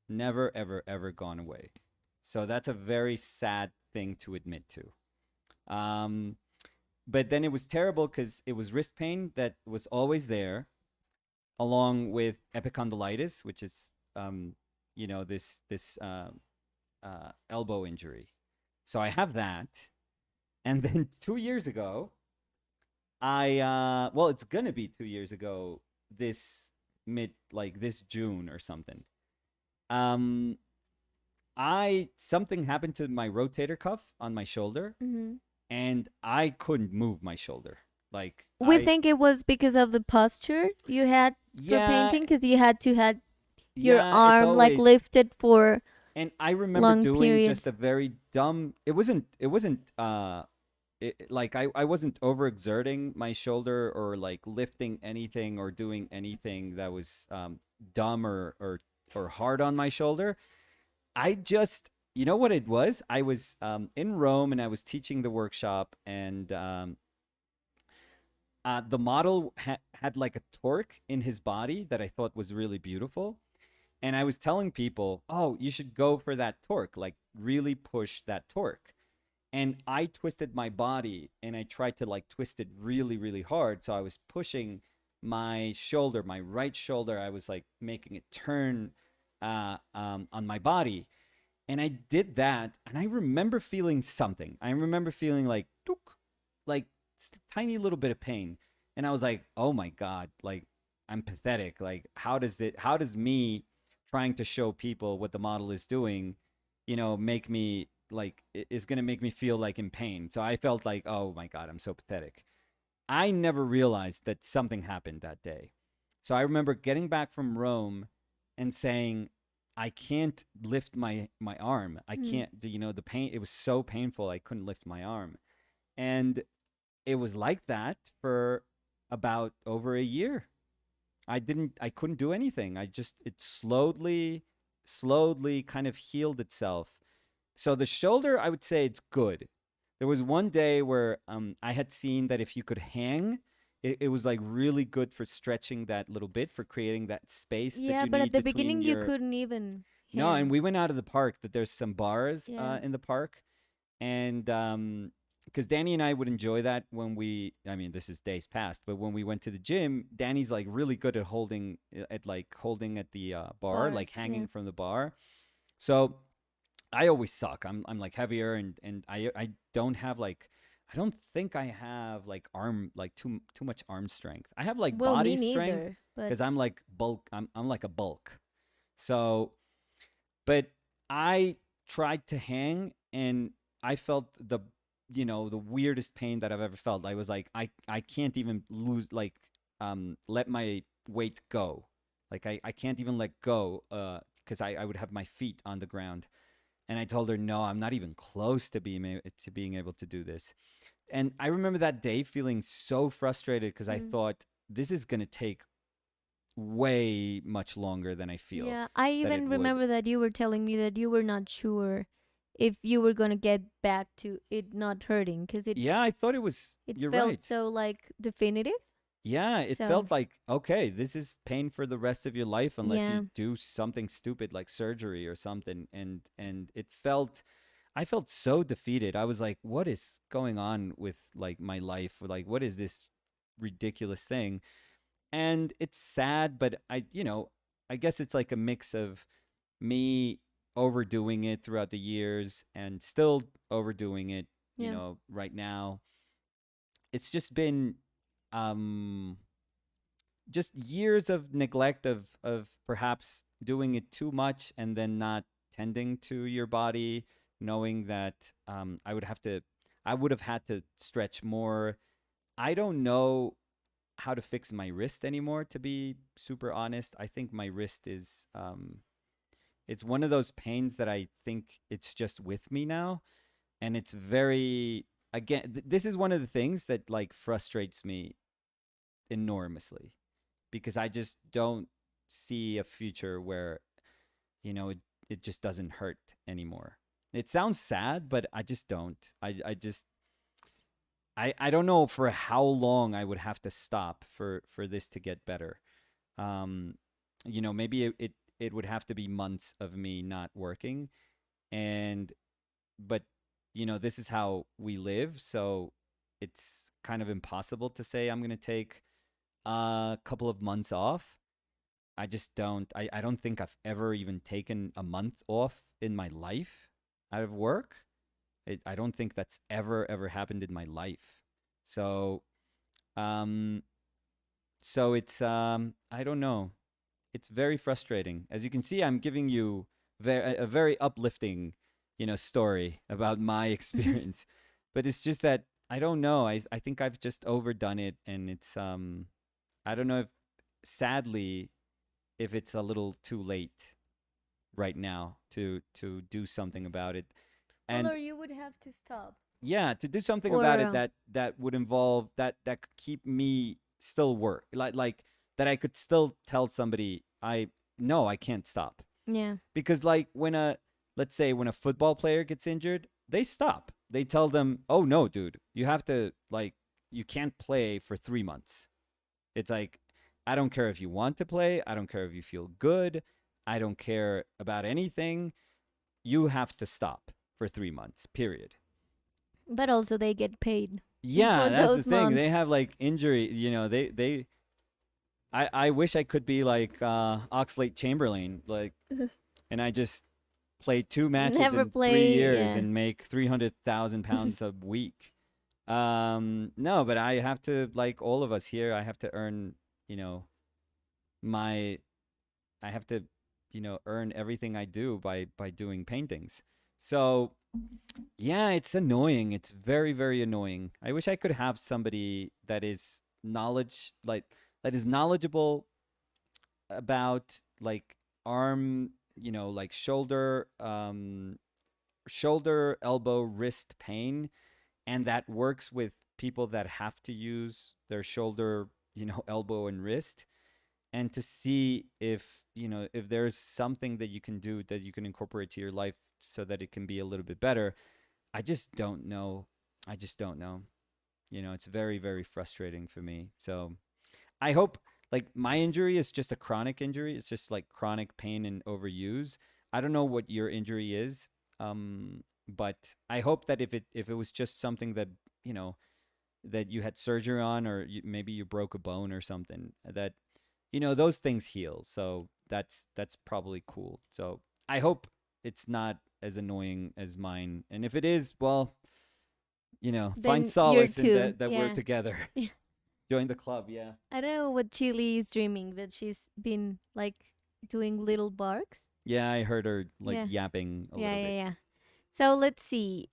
never, ever, ever gone away. So that's a very sad thing to admit to. Um, but then it was terrible because it was wrist pain that was always there, along with epicondylitis, which is this elbow injury. So I have that, and then 2 years ago, well, it's gonna be 2 years ago this mid like this June or something. Um, I something happened to my rotator cuff on my shoulder, Hmm. and I couldn't move my shoulder. Like We think it was because of the posture you had for yeah, painting, because you had to had your yeah, it's arm like always. lifted for And I remember long doing just periods. a very dumb. It wasn't like I wasn't overexerting my shoulder or like lifting anything or doing anything that was dumb or hard on my shoulder. I just, you know what it was? I was in Rome and I was teaching the workshop, and the model had like a torque in his body that I thought was really beautiful. And I was telling people, oh, you should go for that torque, like really push that torque. and I twisted my body and I tried to like twist it really, really hard. So I was pushing my shoulder, my right shoulder. I was like making it turn on my body. And I did that. And I remember feeling something. I remember feeling like, tuk, like tiny little bit of pain. And I was like, oh my God, like I'm pathetic. Like, how does me trying to show people what the model is doing, make me like is going to make me feel like in pain. So I felt like, oh my God, I'm so pathetic. I never realized that something happened that day. So I remember getting back from Rome and saying, I can't lift my arm. I Mm. can't, the pain, it was so painful. I couldn't lift my arm. And it was like that for about over a year. I couldn't do anything. It slowly kind of healed itself. So the shoulder, I would say it's good. There was one day where I had seen that if you could hang, it was like really good for stretching that little bit, for creating that space that Yeah, you but at need the between beginning you your. couldn't even No, and hang. we went out of the park. That there's some bars Yeah. in the park, and because Danny and I would enjoy that when we. I mean, this is days past, but when we went to the gym, Danny's like really good at holding at the bar, like Bars. Yeah. hanging from the bar. So I always suck. I'm like heavier, and I don't have like. I don't think I have like arm like too much arm strength. I have like Well, body me strength neither. But because I'm like bulk. I'm like a bulk. So, but I tried to hang and I felt the weirdest pain that I've ever felt. I was like, I can't even let my weight go. Like I can't even let go because I would have my feet on the ground. And I told her, no, I'm not even close to being able to do this. And I remember that day feeling so frustrated because I mm, thought this is gonna take way much longer than I feel yeah, I that it even would. remember that you were telling me that you were not sure if you were gonna get back to it not hurting because Yeah, I thought it was. it You're felt right. so like definitive. Yeah, it So felt like, okay, this is pain for the rest of your life unless yeah, you do something stupid like surgery or something. And it felt I felt so defeated. I was like, what is going on with like my life? Like what is this ridiculous thing? And it's sad, but I guess it's like a mix of me overdoing it throughout the years and still overdoing it, yeah, right now. It's just been um just years of neglect of perhaps doing it too much and then not tending to your body, knowing that I would have had to stretch more. I don't know how to fix my wrist anymore, to be super honest. I think my wrist is it's one of those pains that I think it's just with me now, and it's very again this is one of the things that like frustrates me enormously because I just don't see a future where it just doesn't hurt anymore. It sounds sad, but I just don't. I don't know for how long I would have to stop for this to get better. Um, maybe it would have to be months of me not working, and but this is how we live, so it's kind of impossible to say I'm gonna take a couple of months off. I just don't. I don't think I've ever even taken a month off in my life out of work. I don't think that's ever happened in my life. So um it's I don't know. It's very frustrating. As you can see, I'm giving you a very uplifting, story about my experience. But it's just that I don't know. I think I've just overdone it, and it's I don't know if sadly if it's a little too late right now to do something about it. well, And or you would have to stop yeah, to do something for about it that would involve that could keep me still work, like that I could still tell somebody I no, I can't stop. yeah, Because like let's say when a football player gets injured, they stop. They tell them, "Oh no, dude, you have to like you can't play for 3 months." It's like, I don't care if you want to play. I don't care if you feel good. I don't care about anything. You have to stop for 3 months, period. But also they get paid Yeah, for that's the those thing. They months. have like injury. They. I wish I could be like Oxlade Chamberlain, like, and I just play two matches Never in 3 years play. and make 300,000 pounds a week. No, but I have to, like all of us here, I have to earn, you know, my, I have to, earn everything I do by doing paintings. So yeah, it's annoying. It's very, very annoying. I wish I could have somebody that is that is knowledgeable about like arm, like shoulder, elbow, wrist pain, and that works with people that have to use their shoulder, elbow and wrist, and to see if there's something that you can do that you can incorporate to your life so that it can be a little bit better. I just don't know. I just don't know. It's very, very frustrating for me. So I hope, like, my injury is just a chronic injury. It's just like chronic pain and overuse. I don't know what your injury is, but I hope that if it was just something that you know that you had surgery on, or maybe you broke a bone or something, that those things heal. So that's probably cool. So I hope it's not as annoying as mine. And if it is, well, find Then you're solace in two. that we're Yeah. together. Join the club. Yeah. I don't know what Chili is dreaming, but she's been like doing little barks. Yeah, I heard her like Yeah. yapping a Yeah, little yeah, bit. yeah. So let's see.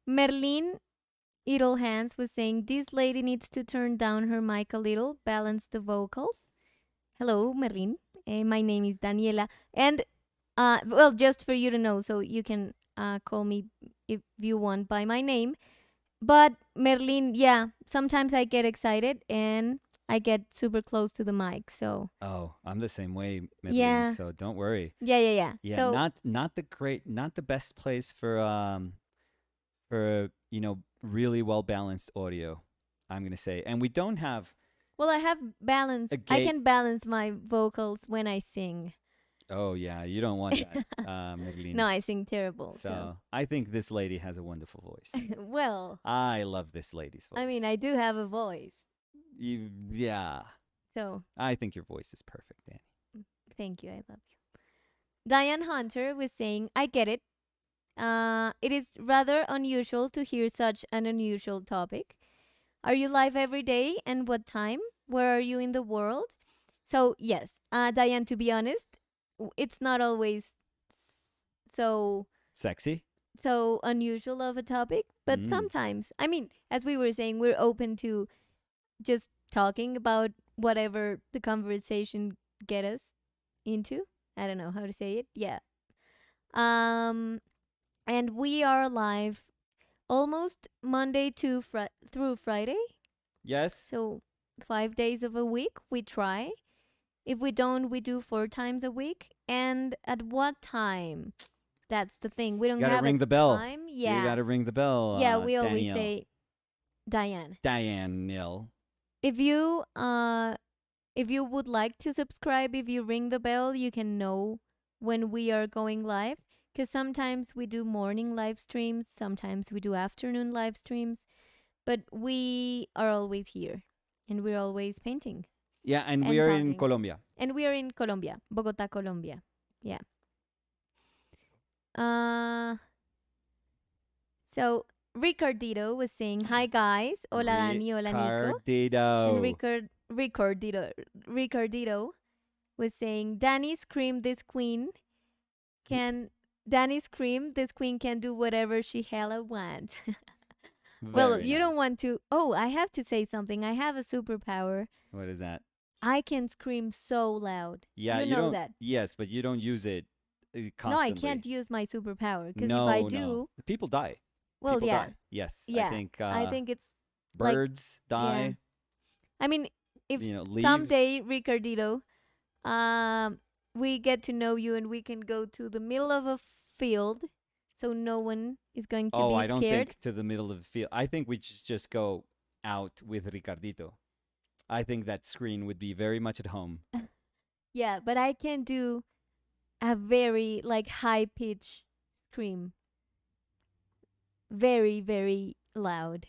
Merlin Idle Hands was saying this lady needs to turn down her mic a little, balance the vocals. Hello, Merlin. My name is Daniela, and well, just for you to know, so you can call me if you want by my name. But Merlin, yeah, sometimes I get excited and I get super close to the mic. So Oh, I'm the same way, Medellin. yeah, So don't worry. yeah, yeah, yeah. Yeah, So not the best place for really well balanced audio. I'm gonna say, and we don't have well, I have a balance. I gate. can balance my vocals when I sing. Oh yeah, you don't want that, No, Medellin. I sing terrible. So So I think this lady has a wonderful voice. well, I love this lady's I mean, voice. I do have a voice. Yeah, So I think your voice is perfect, Danny. thank you. I love you. Diane Hunter was saying, I get it. It is rather unusual to hear such an unusual topic. Are you live every day and what time? Where are you in the world? So, yes, Diane, to be honest, it's not always so Sexy. unusual of a topic, but Mm. sometimes, I mean, as we were saying, we're open to just talking about whatever the conversation get us into. I don't know how to say it. Yeah. Um and we are live almost Monday to through Friday. Yes. So 5 days of a week we try. If we don't, we do 4 times a week. And at what time? That's the thing. We You don't gotta have a ring the bell. time. You Yeah. gotta ring the bell, Yeah, we always Danielle. say Diane. Danielle. If you would like to subscribe, if you ring the bell, you can know when we are going live. Because sometimes we do morning live streams, sometimes we do afternoon live streams, but we are always here and we're always painting Yeah, and we and are in talking. Colombia. And we are in Colombia, Bogota, Colombia. Yeah. Uh, so Ricardito was saying, hi guys. Hola Dani, hola Nico. And Ricardito. Ricardito was saying, Danny screamed this queen can Danny screamed this queen can do whatever she hella wants. Well, Very you don't nice. want to. Oh, I have to say something. I have a superpower. What is that? I can scream so loud. Yeah, You you know don't. that. Yes, but you don't use it No, I constantly. can't use my superpower because if I No, no. do, People die. well, People yeah, die. Yes, I yeah. think I think it's like, birds yeah. die. I mean, if Leaves. someday, Ricardito, um, we get to know you and we can go to the middle of a field, so no one is going to Oh, be I don't scared. think to the middle of the field. I think we should just go out with Ricardito. I think that screen would be very much at home. Yeah, but I can do a very like high pitch scream. very, very loud.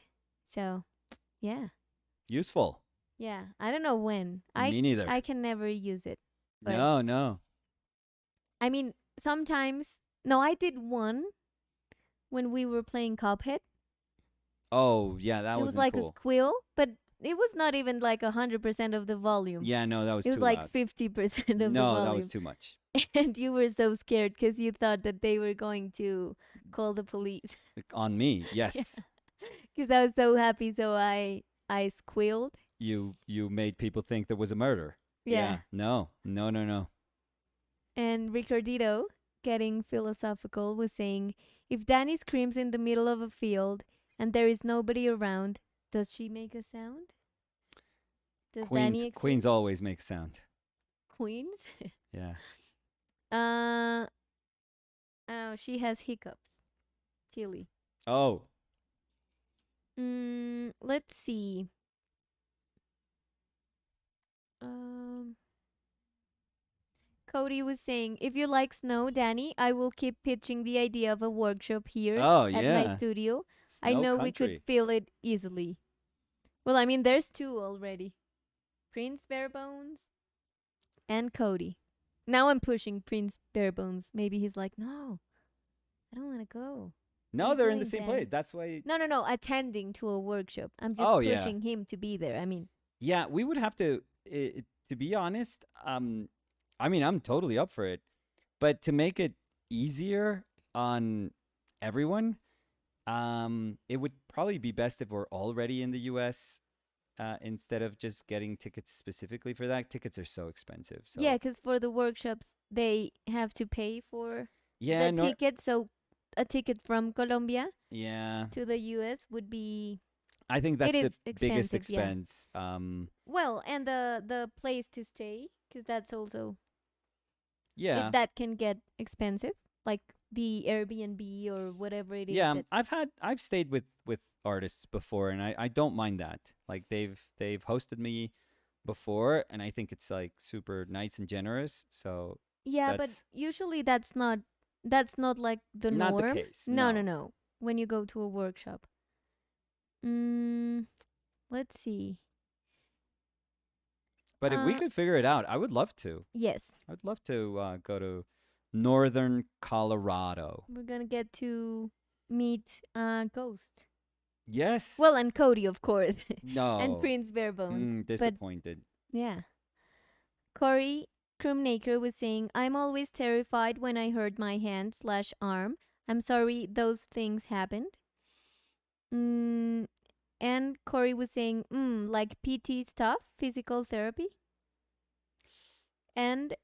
So, yeah. Useful. Yeah. I don't know when. Me neither. I can never use it. But No, no. I mean, sometimes no, I did one when we were playing Cuphead. Oh, yeah, that It was wasn't like a cool. squeal, but it was not even like 100% of the volume. Yeah, no, that was It was too like loud. 50% of the No, that was volume. too much. And you were so scared because you thought that they were going to call the police. On me, Yeah. yes. Because I was so happy, so I squealed. You made people think there was a murder. Yeah. Yeah, no, no, no, no. And Ricardito, getting philosophical, was saying, if Danny screams in the middle of a field and there is nobody around, does she make a sound? Does Queens Danny queens exist? always make sound. Queens? Yeah. uh oh, she has hiccups. Chili. Oh, Let's see. Um Cody was saying, if you like snow, Danny, I will keep pitching the idea of a workshop here oh at my yeah. studio. I Snow know we could country. fill it easily. Well, I mean, there's two already, Prince Barebones and Cody. Now I'm pushing Prince Barebones. Maybe he's like, no, I don't want to go. What are No, you they're in the doing, same Danny? place. That's why. No, no, no, attending to a workshop. I'm just Oh yeah. pushing him to be there. I mean, Yeah, we would have to to be honest, I mean, I'm totally up for it. But to make it easier on everyone, it would probably be best if we're already in the US instead of just getting tickets specifically for that. Tickets are so expensive. yeah, So, because for the workshops, they have to pay for yeah, the nor ticket. So a ticket from Colombia yeah, to the US would be, I think it that's the is biggest expensive, yeah. expense. Well, and the place to stay, because that's also it, Yeah. that can get expensive, like the Airbnb or whatever it is Yeah, that. I've stayed with artists before and I don't mind that. Like they've hosted me before and I think it's like super nice and generous. So Yeah, but that's usually that's not like the not the norm. case. No, no, No. no. When you go to a workshop. Mm, let's see. But if we Uh, could figure it out, I would love to. yes, I would love to go to northern Colorado. we're gonna get to meet Ghost. Yes. Well, and Cody, of course, and No. Prince Barebones. But Disappointed. yeah, Corey Krumnaker was saying, "I'm always terrified when I hurt my hand slash arm. I'm sorry those things happened." Mm, and Corey was saying, like PT stuff, physical therapy. And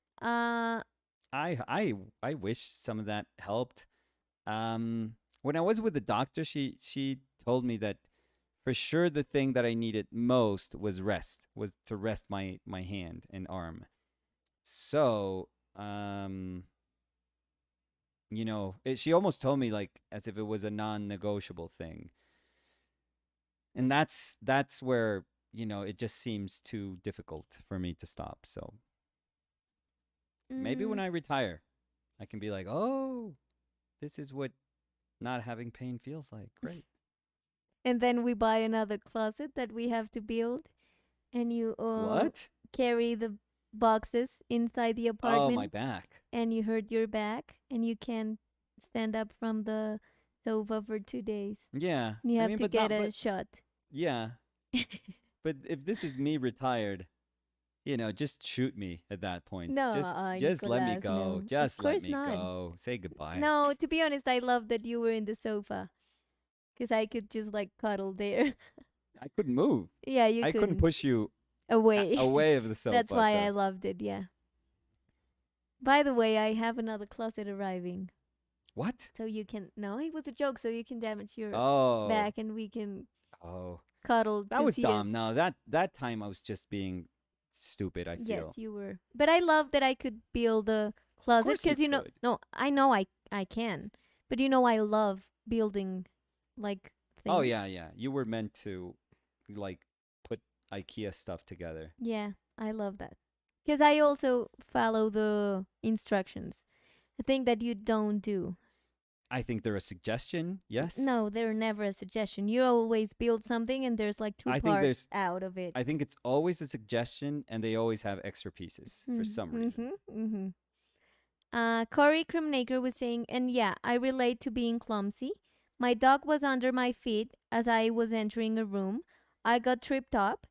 I wish some of that helped. When I was with the doctor, she told me that for sure the thing that I needed most was rest, was to rest my hand and arm. So, she almost told me like as if it was a non-negotiable thing. And that's where, it just seems too difficult for me to stop. So, maybe when mm, I retire, I can be like, "Oh, this is what not having pain feels like." Great. and then we buy another closet that we have to build, and you What? carry the boxes inside the Oh, my apartment, back. and you hurt your back, and you can't stand up from the sofa for 2 days. Yeah. And you I have mean, to but get not a but shot. yeah. But if this is me retired, just shoot me at that point. No, Just let me Nicolas, go. no. Of Just let course me not. go. Say goodbye. No, to be honest, I love that you were in the sofa because I could just like cuddle there. I couldn't move. Yeah, you I couldn't couldn't. push you Away. away of the That's sofa, why I so. loved it, yeah. By the way, I have another closet arriving. What? So you can. No, it was a joke, so you can damage your Oh. back and we can Oh. cuddle That to was see it. dumb. No, that time I was just being stupid, I Yes, feel. you were. But I love that I could build a Of closet course you because could. no, I know I can. But I love building like Oh things. yeah, yeah. You were meant to like put IKEA stuff together. Yeah, I love that. Because I also follow the instructions. The thing that you don't do. I think they're a suggestion. Yes. No, they're never a suggestion. You always build something and there's like two I think parts there's. out of it. I think it's always a suggestion, and they always have extra pieces for some reason. Mm-hmm. Mm-hmm. Corey Krumnaker was saying, and yeah, I relate to being clumsy. My dog was under my feet as I was entering a room. I got tripped up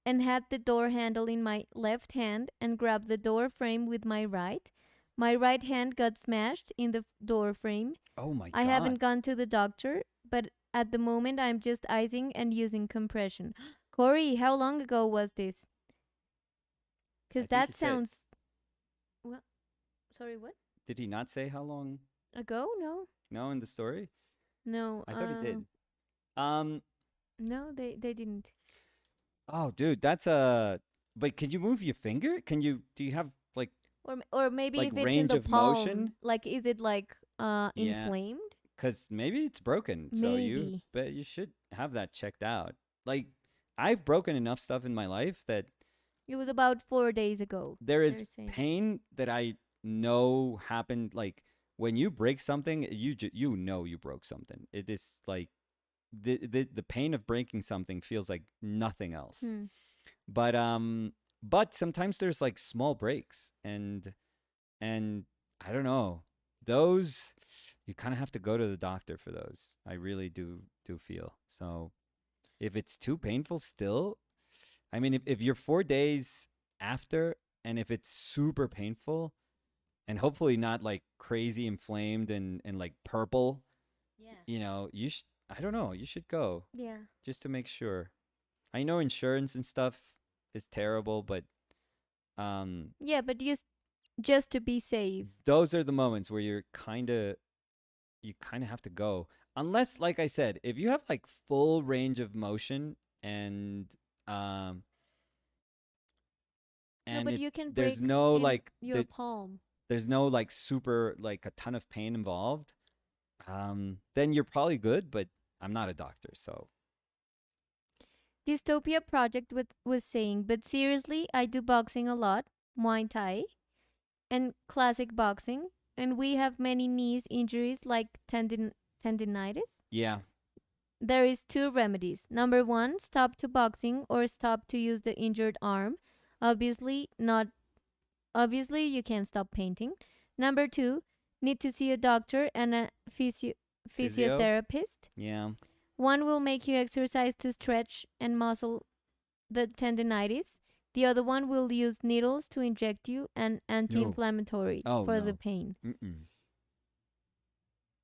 and had the door handle in my left hand and grabbed the door frame with my right. My right hand got smashed in the door frame. Oh my I god. haven't gone to the doctor, but at the moment I'm just icing and using compression. Corey, how long ago was this? I Because think he that said. sounds. Well, sorry, what? Did he not say how long? Ago? No. No, in the story. No, I thought he did. Um. no, they didn't. Oh, dude, that's a. But can you move your finger? Can you? Do you have Or maybe like if it's in range the of palm, motion? like is it like Yeah, inflamed? because maybe it's broken. So you, Maybe. but you should have that checked out. Like, I've broken enough stuff in my life that It was about 4 days ago. there is They're saying. pain that I know happened. Like when you break something, you know you broke something. It is like the pain of breaking something feels like nothing else. Hmm. But but sometimes there's like small breaks, and I don't know, those you kind of have to go to the doctor for those. I really do feel so. If it's too painful still, I mean, if you're 4 days after, and if it's super painful, and hopefully not like crazy inflamed and like purple, Yeah. you should. I don't know. You should go Yeah. just to make sure. I know insurance and stuff is terrible, but um, Yeah, but just to be safe. those are the moments where you kind of have to go. Unless, like I said, if you have like full range of motion and um No, and but it you can there's break no in like your palm. there's no like super like a ton of pain involved, then you're probably good. But I'm not a doctor, so Dystopia Project was saying, but seriously, I do boxing a lot, Muay Thai, and classic boxing, and we have many knees injuries like tendinitis. yeah. There is two remedies. Number one, stop to boxing or stop to use the injured arm. Obviously, not obviously you can't stop painting. Number two, need to see a doctor and a Physio. physiotherapist. Yeah. One will make you exercise to stretch and muscle the tendinitis. The other one will use needles to inject you and No. anti-inflammatory Oh for the no. pain. Mm-mm.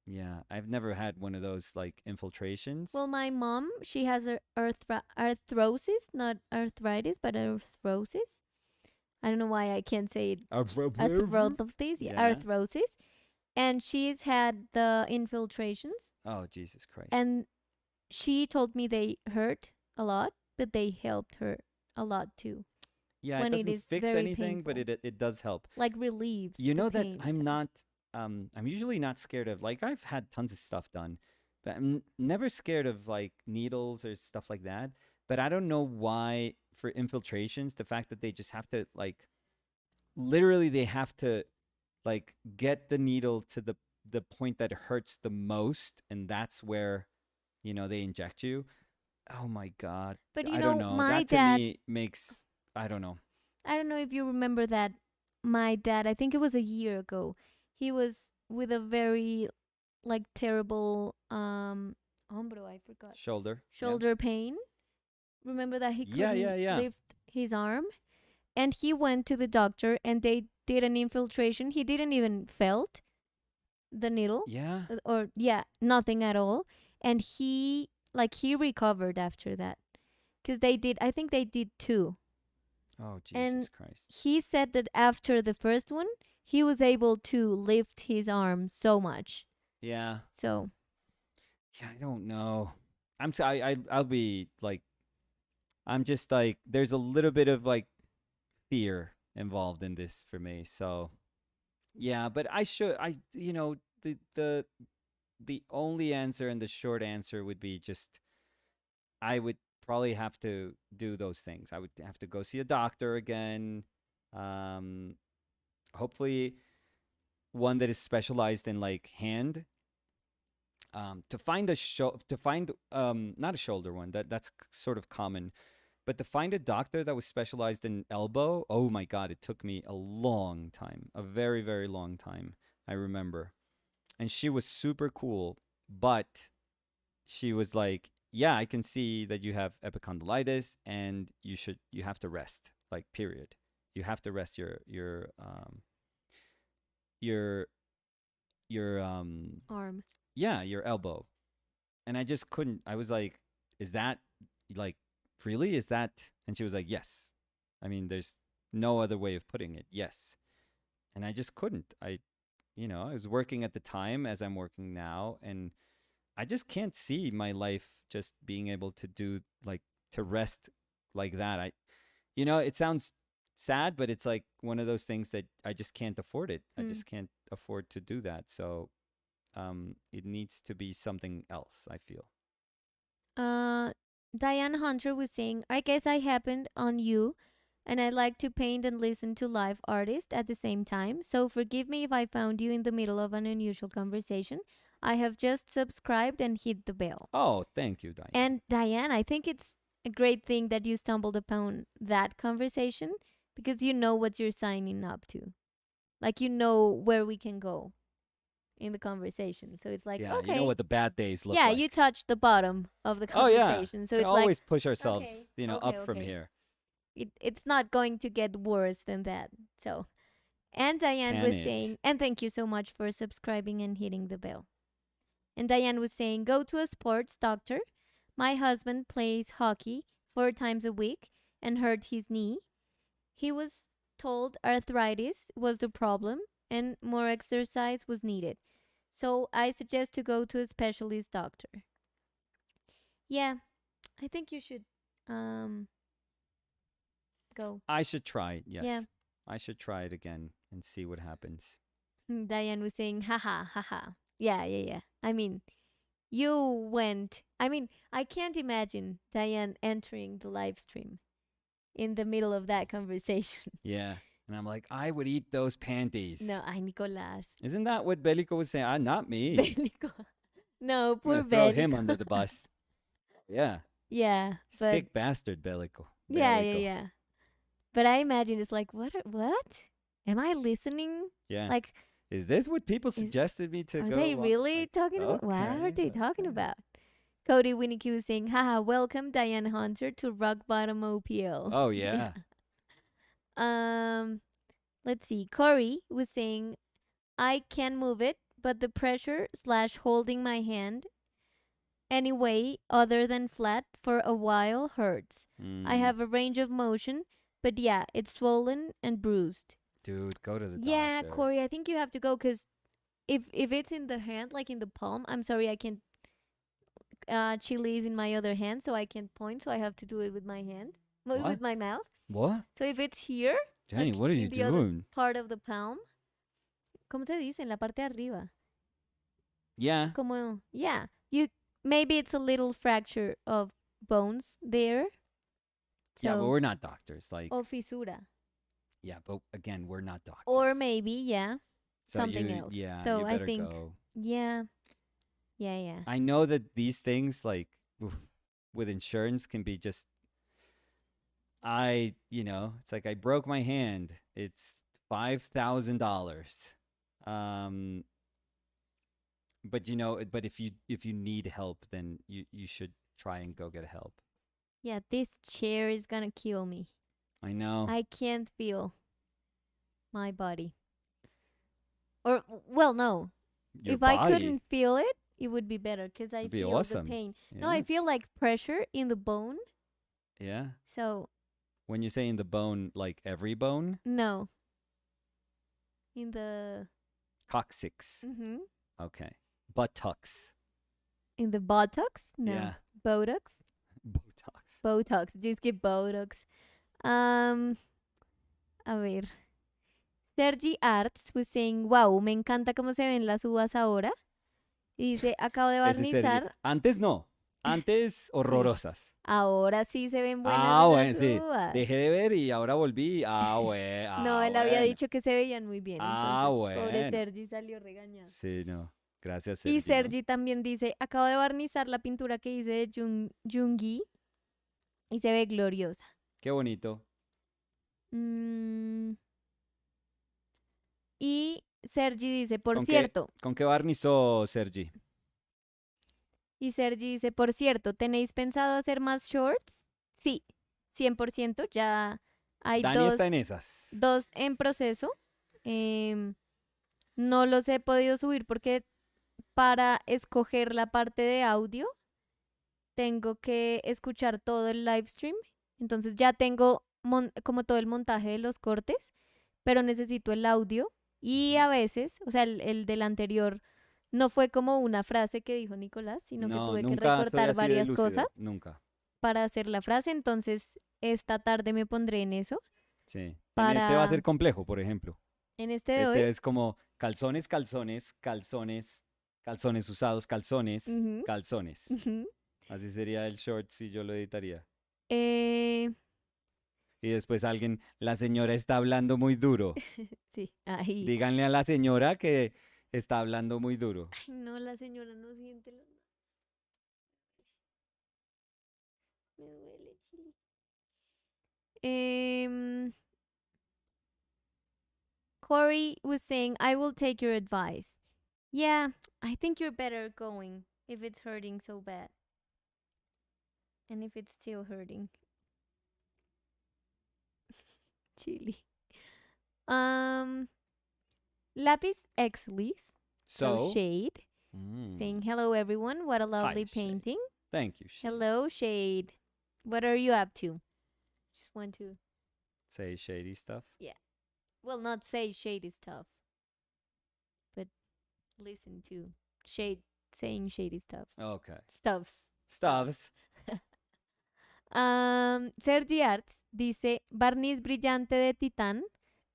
Yeah, I've never had one of those like Well, infiltrations. my mom, she has arthrosis, not arthritis, but arthrosis. I don't know why I can't say it. Arthrosis, yeah, Yeah. arthrosis. And she's had the infiltrations, Oh, Jesus Christ. and she told me they hurt a lot, but they helped her a lot too Yeah, it when it doesn't is fix very anything, but painful. it does help. Like relieves You the know that pain, it I'm sounds. not I'm usually not scared of, like, I've had tons of stuff done, but I'm never scared of like needles or stuff like that. But I don't know why for infiltrations, the fact that they just have to like literally they have to like get the needle to the point that hurts the most, and that's where they inject you. Oh my god. But I don't know. my That to dad, me makes I don't know. I don't know if you remember that. My dad, I think it was a year ago, he was with a very like terrible hombro, I forgot, Shoulder. Yeah. shoulder pain. Remember that he Yeah, yeah, couldn't yeah. lift his arm? And he went to the doctor and they did an infiltration. He didn't even felt the needle, Yeah. or yeah, nothing at all. And he recovered after that, because they did, I think they did two. Oh, Jesus And Christ. he said that after the first one, he was able to lift his arm so much. Yeah. So Yeah, I don't know. I'll be like I'm just like there's a little bit of like fear involved in this for me. So, yeah, but the only answer and the short answer would be just I would probably have to do those things. I would have to go see a doctor again. Hopefully one that is specialized in like hand. to find a to find not a shoulder one, that's sort of common, but to find a doctor that was specialized in elbow, oh my god, it took me a long time, a very very long time. I remember, and she was super cool, but she was like, yeah, I can see that you have epicondylitis and you have to rest, like, period. You have to rest your Arm. yeah, your elbow. And I just couldn't. I was like, is that, like, really, is that? And she was like, yes. I mean, there's no other way of putting it. Yes. And I just couldn't. I was working at the time as I'm working now, and I just can't see my life just being able to do, like, to rest like that. It sounds sad, but it's like one of those things that I just can't afford it. I Mm. just can't afford to do that. So it needs to be something else, I feel. Uh, Diane Hunter was saying, I guess I happened on you, and I like to paint and listen to live artists at the same time. So forgive me if I found you in the middle of an unusual conversation. I have just subscribed and hit the bell. Oh, thank you, Diane. And Diane, I think it's a great thing that you stumbled upon that conversation because you know what you're signing up to. Like, you know where we can go in the conversation. So it's like, Yeah, you know okay. what the bad days look Yeah, like. you touched the bottom of the Oh yeah, conversation. So can it's like, always push okay, ourselves, okay, up from okay. here. It's not going to get worse than that. So, and Diane Can was it? saying, and thank you so much for subscribing and hitting the bell. And Diane was saying, go to a sports doctor. My husband plays hockey 4 times a week and hurt his knee. He was told arthritis was the problem and more exercise was needed. So I suggest to go to a specialist doctor. Yeah, I think you should um go. I should try it. Yeah. Yes, I should try it again and see what happens. Diane was saying, haha, haha. Yeah, yeah, yeah. I mean, you went. I mean, I can't imagine Diane entering the live stream in the middle of that conversation. Yeah, and I'm like, I would eat those panties. No, ay, Nicolás. Isn't that what Belico was saying? Not me. Bélico. No, I'm poor gonna throw him Bélico. under the bus. Yeah, Yeah, but sick bastard, Belico. yeah, yeah, Belico. yeah. But I imagine it's like, what? Am I listening? Yeah. Like, Is this what people suggested me to are go? they on? really Like, talking about? What are they talking about? Cody Winnicky was saying, haha, welcome Diane Hunter to Rock Bottom OPL. Oh yeah. Let's see. Corey was saying, I can move it, but the pressure slash holding my hand anyway, other than flat for a while hurts. I have a range of motion, but yeah, it's swollen and bruised. Dude, go to the Yeah, doctor. Corey, I think you have to go because if it's in the hand, like in the palm, I'm sorry, I can't. Chili is in my other hand, so I can't point, so I have to do it with my hand, What? with my mouth. What? So if it's here, Jenny, like what are in you the other doing? part of the palm, ¿cómo se dice? En la parte de arriba. Yeah. Como, yeah, you maybe it's a little fracture of bones there. So, Yeah, but we're not doctors. Like, or fisura. yeah, but again, we're not doctors. Or maybe, yeah, So something you, else. Yeah, So you I better think, go. yeah, yeah, yeah. I know that these things, like, with insurance, can be just. It's like I broke my hand. It's $5,000. But if you need help, then you should try and go get help. Yeah, this chair is gonna kill me. I know. I can't feel my body. Or, well, no. Your If body. I couldn't feel it, it would be better because I It'd be feel awesome. the pain. Yeah. No, I feel like pressure in the bone. Yeah. So, When you say in the bone, like every bone? no. In the. Coccyx. Mm-hmm. Okay. Buttocks. In the buttocks? No. Yeah. Botox? Botox. Botox. Just get Botox. A ver. Sergi Arts was saying, wow, me encanta cómo se ven las uvas ahora. Y dice, acabo de Ese Sergio. barnizar. Antes no. Antes horrorosas. Ahora sí se ven buenas Bueno, las sí. uvas. Dejé de ver y ahora volví. Bueno. No, él había dicho que se veían muy bien. Ah, Entonces, pobre bueno. Sergi salió regañado. Sí, no. Gracias, Y Sergi, ¿no? Sergi también dice, acabo de barnizar la pintura que hice de Jungi y se ve gloriosa. Qué bonito. Mm, y Sergi dice, por ¿Con qué, cierto, con qué barnizó, Sergi? por cierto, ¿tenéis pensado hacer más shorts? Sí, 100%. Ya hay Dani está en esas. dos en proceso. Em, no los he podido subir porque para escoger la parte de audio tengo que escuchar todo el live stream. Entonces ya tengo como todo el montaje de los cortes, pero necesito el audio y Ujú. a veces, o sea, el del anterior no fue como una frase que dijo Nicolás, sino que No, tuve que nunca soy recortar así de varias cosas lúcido. Nunca. para hacer la frase. Entonces esta tarde me pondré en eso Sí. En este va a ser para, complejo, por ejemplo. en este de hoy. Este es como calzones, calzones, calzones, calzones usados, calzones, Ujú, calzones. ujú. Así sería el short si yo lo editaría. Eh, Y después alguien, la señora está hablando muy duro. sí, ahí. Díganle a la señora que está hablando muy duro. Ay, no, la señora no siente los... Me duele, chile. Corey was saying, I will take your advice. Yeah, I think you're better going if it's hurting so bad. And if it's still hurting. Chili. Um, Lapis Exlis, so So, Shade, mm, saying, hello everyone, what a hi, lovely Shade. painting. Thank you, Shade. Hello, Shade. What are you up to? Just want to, Say shady stuff. yeah. Well, not say shady stuff, but listen to Shade saying shady stuff. Okay. Stuffs. Stuffs. Sergi Arts dice, barniz brillante de titán.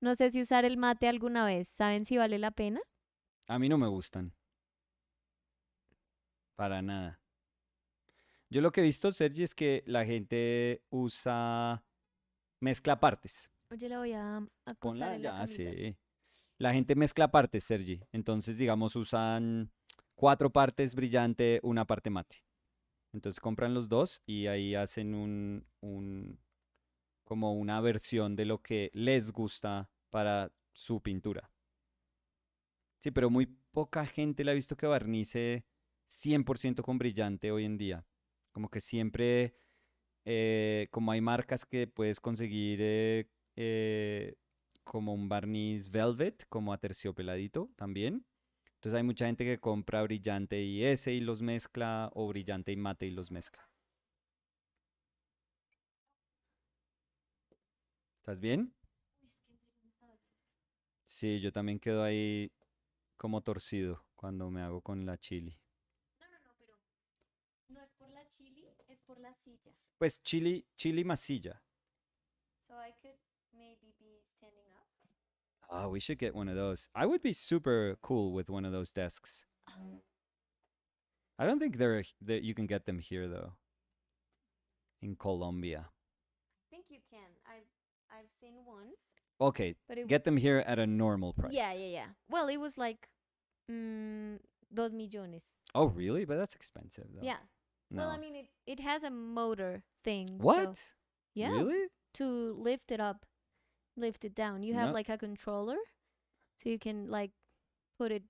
No sé si usar el mate alguna vez. ¿Saben si vale la pena? A mí no me gustan. Para nada. Yo lo que he visto, Sergi, es que la gente usa mezcla partes. Oye, la voy a acostar Ponla en la ya, camita, sí. sí. La gente mezcla partes, Sergi. Entonces, digamos, usan 4 partes brillante, una parte mate. Entonces compran los dos y ahí hacen como una versión de lo que les gusta para su pintura. Sí, pero muy poca gente la ha visto que barnice 100% con brillante hoy en día. Como que siempre, como hay marcas que puedes conseguir como un barniz velvet, como aterciopeladito también. Entonces hay mucha gente que compra brillante y ese y los mezcla, o brillante y mate y los mezcla. ¿Estás bien? Sí, yo también quedo ahí como torcido cuando me hago con la chili. No, no, no, pero no es por la chili, es por la silla. Pues chili masilla. So I could maybe be standing up. Oh, we should get one of those. I would be super cool with one of those desks. I don't think that you can get them here though, in Colombia. I think you can. I've seen one, Okay, but it was get them here at a normal price. yeah, yeah, yeah. Well, it was like 2 millones. Oh, really? But that's expensive though. Yeah. Well, No. I mean it has a motor thing, so What? yeah, Really? to lift it up, lift it down. You have No. like a controller, so you can like put it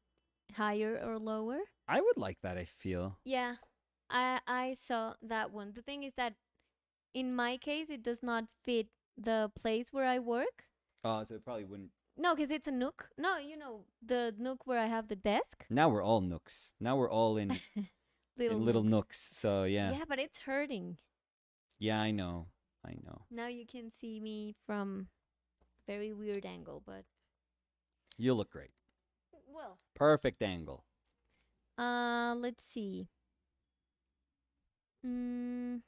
higher or lower. I would like that, I feel. Yeah, I saw that one. The thing is that in my case, it does not fit the place where I work. Oh, so it probably wouldn't. No, because it's a nook. No, you know the nook where I have the desk. Now we're all nooks. Now we're all in Little little nooks. nooks. So yeah. Yeah, but it's hurting. Yeah, I know. I know. Now you can see me from very weird angle, but You look great. well, Perfect angle. let's see. Mm,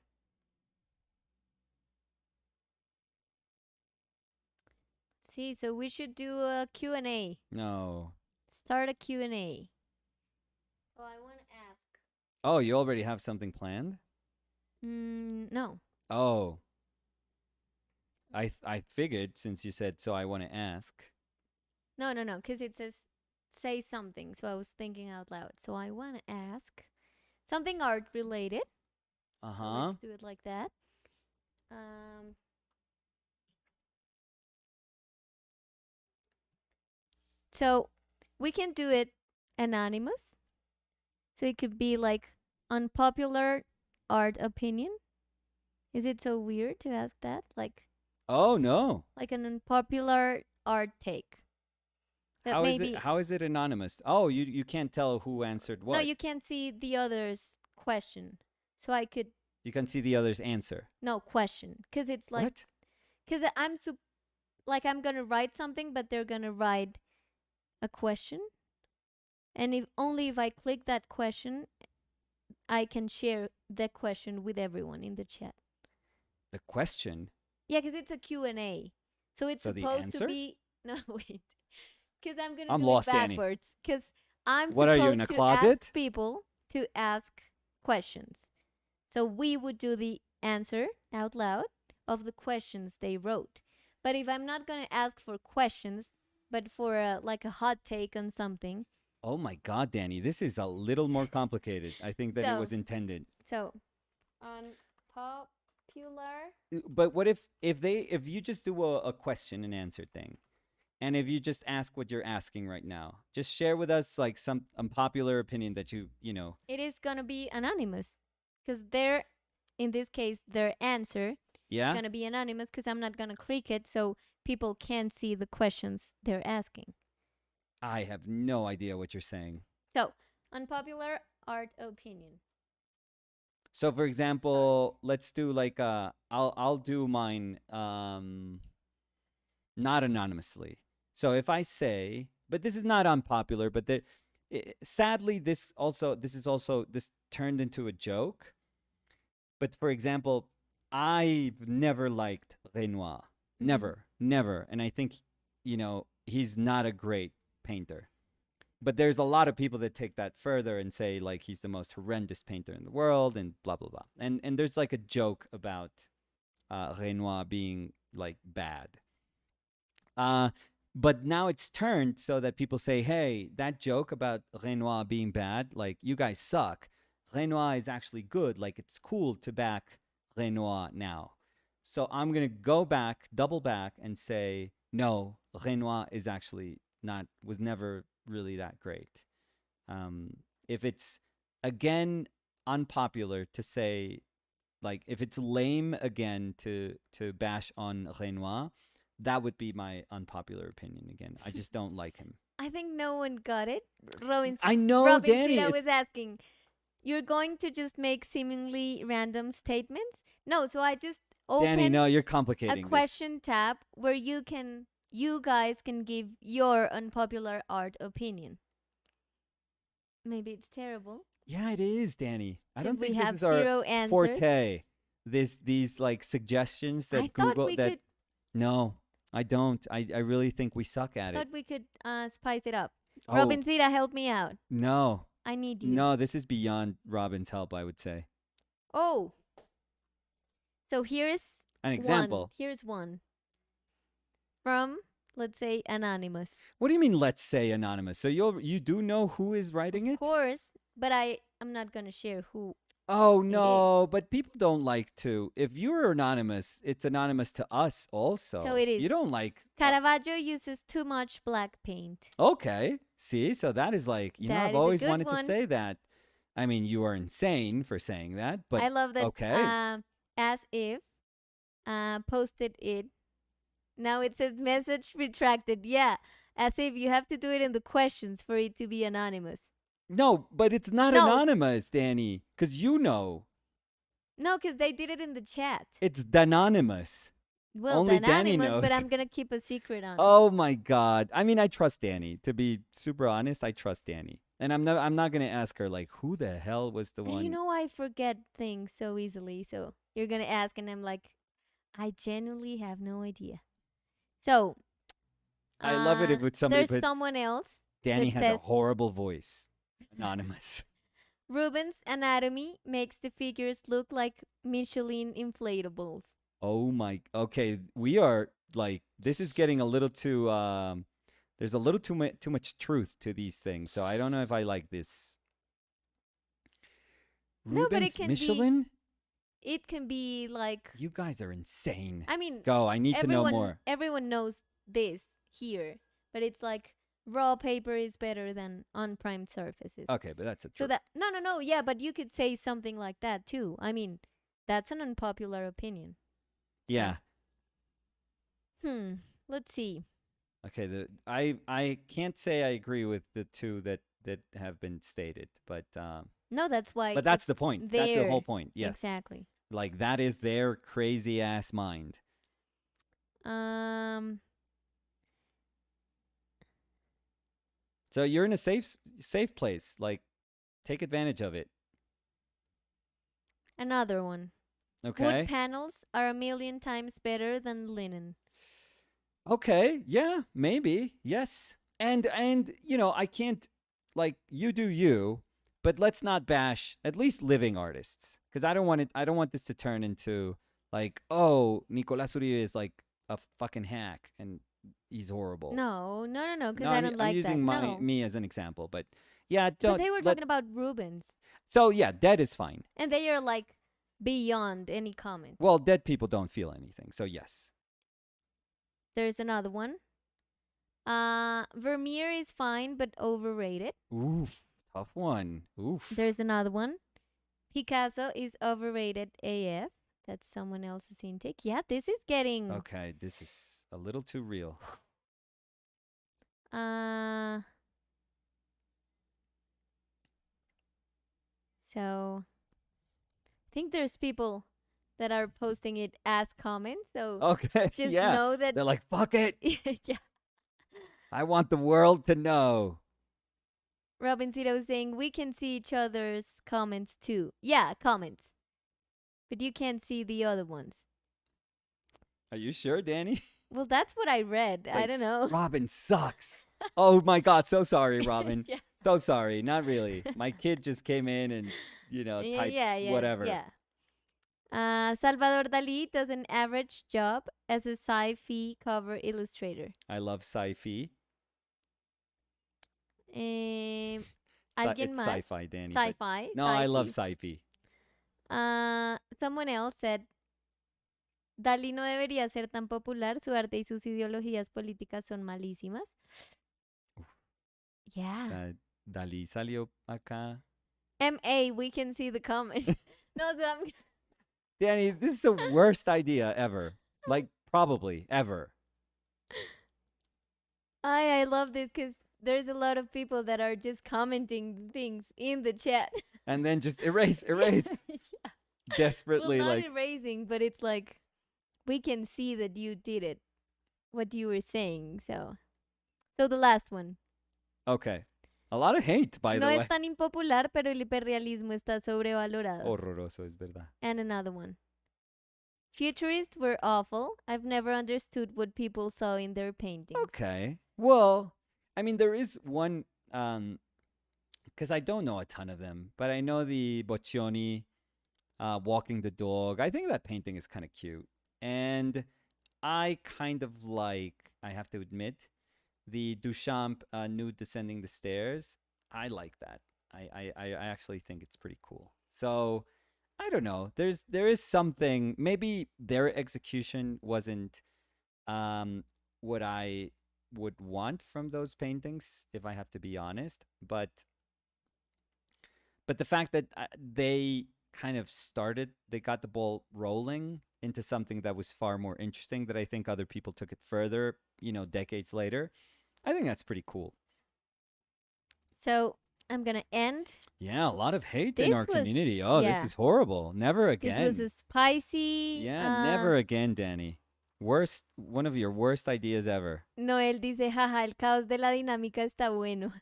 see, so we should do a Q&A. No. Start a Q&A. Oh, I want to ask. Oh, you already have something planned? No. Oh. I figured since you said so I want to ask. No, no, no, because it says say something. So I was thinking out loud. So I want to ask something art related. So Uh-huh. let's do it like that. Um, so we can do it anonymous. So it could be like unpopular art opinion. Is it so weird to ask that? Oh no. Like an unpopular art take. That maybe How is it anonymous? Oh, you can't tell who answered no, what. you can't see the other's question. So I could You can see the other's answer. no question because it's like What? because like I'm gonna write something, but they're gonna write a question, and if only if I click that question, I can share the question with everyone in the chat. The question. Yeah, because it's a Q&A. So it's So the supposed to answer? be no wait. Because I'm gonna I'm do it lost, Danny. backwards. Because I'm What are you in supposed a to ask closet? people to ask questions. So we would do the answer out loud of the questions they wrote. But if I'm not gonna ask for questions, but for like a hot take on something, Oh my God, Danny, this is a little more complicated, I think, than it so was intended. so unpopular. But what if you just do a question and answer thing, and if you just ask what you're asking right now, just share with us like some unpopular opinion that you know. It is gonna be anonymous, because their in this case their answer is Yeah, gonna be anonymous because I'm not gonna click it, so people can't see the questions they're asking. I have no idea what you're saying. So unpopular art opinion. So for Start. example, let's do like I'll do mine not anonymously. So if I say, but this is not unpopular, but sadly this turned into a joke. But for example, I've never liked Renoir. Mm-hmm. Never, never. And I think, he's not a great painter. But there's a lot of people that take that further and say like he's the most horrendous painter in the world and blah blah blah. And there's like a joke about Renoir being like bad. Uh, but now it's turned so that people say, hey, that joke about Renoir being bad, like, you guys suck. Renoir is actually good. Like, it's cool to back Renoir now. So I'm going to go back, double back, and say, no, Renoir is actually was never really that great. If it's, again, unpopular to say, like, if it's lame again to bash on Renoir, that would be my unpopular opinion again. I just don't like him. I think no one got it. Robin I know, Robin Danny. Sita It's was asking, "You're going to just make seemingly random statements?" No, so I just Danny. open No, you're a complicating this. question tab where you guys can give your unpopular art opinion. Maybe it's terrible Yeah, it is, Danny. I because don't we think this have is our zero answers. forte. These like suggestions I that thought Google we that could no, I don't. I really think we suck at it. thought we could spice it up. Oh Robin Zita, help me out. no, I need you. no, this is beyond Robin's help. I would say Oh, so here's an one. example. Here's one from, let's say, anonymous. What do you mean? Let's say anonymous. So you do know who is writing Of it? course, but I'm not gonna share who Oh it is. no, but people don't like to. If you're anonymous, it's anonymous to us So also. it is. You don't like. Caravaggio uses too much black paint. Okay, see, so that is like, That I've is a always good wanted to one. say that. I mean, you are insane for saying that, but I love that. okay. As if posted it. Now it says message retracted. Yeah, as if you have to do it in the questions for it to be anonymous. No, but it's not No, anonymous, Danny, because you know no, because they did it in the chat. it's anonymous. Well, the Only Danny anonymous, knows. but I'm gonna keep a secret on it. Oh my God. I mean, I trust Danny. To be super honest, I trust Danny. And I'm not gonna ask her like who the hell was the And you one. know, I forget things so easily. So you're gonna ask, and I'm like, I genuinely have no idea. So, I love it if it's somebody, there's but someone else Danny that has a says horrible voice. Anonymous. Ruben's anatomy makes the figures look like Michelin inflatables. Oh my. Okay, we are like, this is getting a little too There's a little too much truth to these things, so I don't know if I like this. No, but Rubens Michelin? it can be like, You guys are insane. I mean, Go, I need to know more. everyone knows this here, but it's like raw paper is better than unprimed surfaces. Okay, but that's a So truth. that no, yeah, but you could say something like that too. I mean, that's an unpopular opinion. So, Yeah. let's see. Okay, I can't say I agree with the two that have been stated, but No, that's why. but that's it's the point. There. That's the whole point. Yes. Exactly. Like that is their crazy ass mind. So you're in a safe place. Like take advantage of it. Another one. Okay. Wood panels are a million times better than linen. Okay, yeah, maybe. Yes. And you know, I can't like you do you, but let's not bash at least living artists cuz I don't want this to turn into like, oh, Nicolas Uribe is like a fucking hack and he's horrible. No, because No, I don't I'm like using that. No. me as an example, but yeah, But don't they were let, talking about Rubens. so yeah, dead is fine. And they are like beyond any comment. Well, dead people don't feel anything, so yes. There's another one. Vermeer is fine but overrated. Oof, tough one. Oof. There's another one. Picasso is overrated AF. That's someone else's intake. Yeah, this is getting. Okay, this is a little too real. So I think there's people that are posting it as comments. So Okay, just yeah. know that. They're like, fuck it. Yeah. I want the world to know. Robin Zito saying we can see each other's comments too. Yeah, comments. But you can't see the other ones. Are you sure, Danny? Well, that's what I read. I don't know. Robin sucks. Oh my God, so sorry, Robin. Yeah. So sorry. Not really. My kid just came in and, typed whatever. Yeah. Salvador Dali does an average job as a sci-fi cover illustrator. I love sci-fi. ¿Alguien más? Sci-fi, Danny. Sci-fi. No, I love sci-fi. Someone else said, Dalí no debería ser tan popular, su arte y sus ideologías políticas son malísimas. Yeah. O sea, Dalí salió acá. MA, we can see the comment. No, so I'm... Danny, this is the worst idea ever. Like, probably, ever. I love this because there's a lot of people that are just commenting things in the chat. And then just erase. Yeah. Desperately, well, not erasing, but it's like, we can see that you did it, what you were saying. So the last one. Okay. A lot of hate, by the way. No es tan impopular, pero el hiperrealismo está sobrevalorado. Horroroso, es verdad. And another one. Futurists were awful. I've never understood what people saw in their paintings. Okay. Well, I mean, there is one, because I don't know a ton of them, but I know the Boccioni walking the dog. I think that painting is kind of cute. And I kind of like, I have to admit, the Duchamp nude descending the stairs. I like that. I actually think it's pretty cool. So I don't know. There is something. Maybe their execution wasn't what I would want from those paintings, if I have to be honest. But the fact that they kind of started, they got the ball rolling into something that was far more interesting, that I think other people took it further, decades later. I think that's pretty cool. So I'm going to end. Yeah, a lot of hate in our community. Oh, this is horrible. Never again. This was a spicy. Yeah, never again, Danny. One of your worst ideas ever. Noel dice, jaja, el caos de la dinámica está bueno.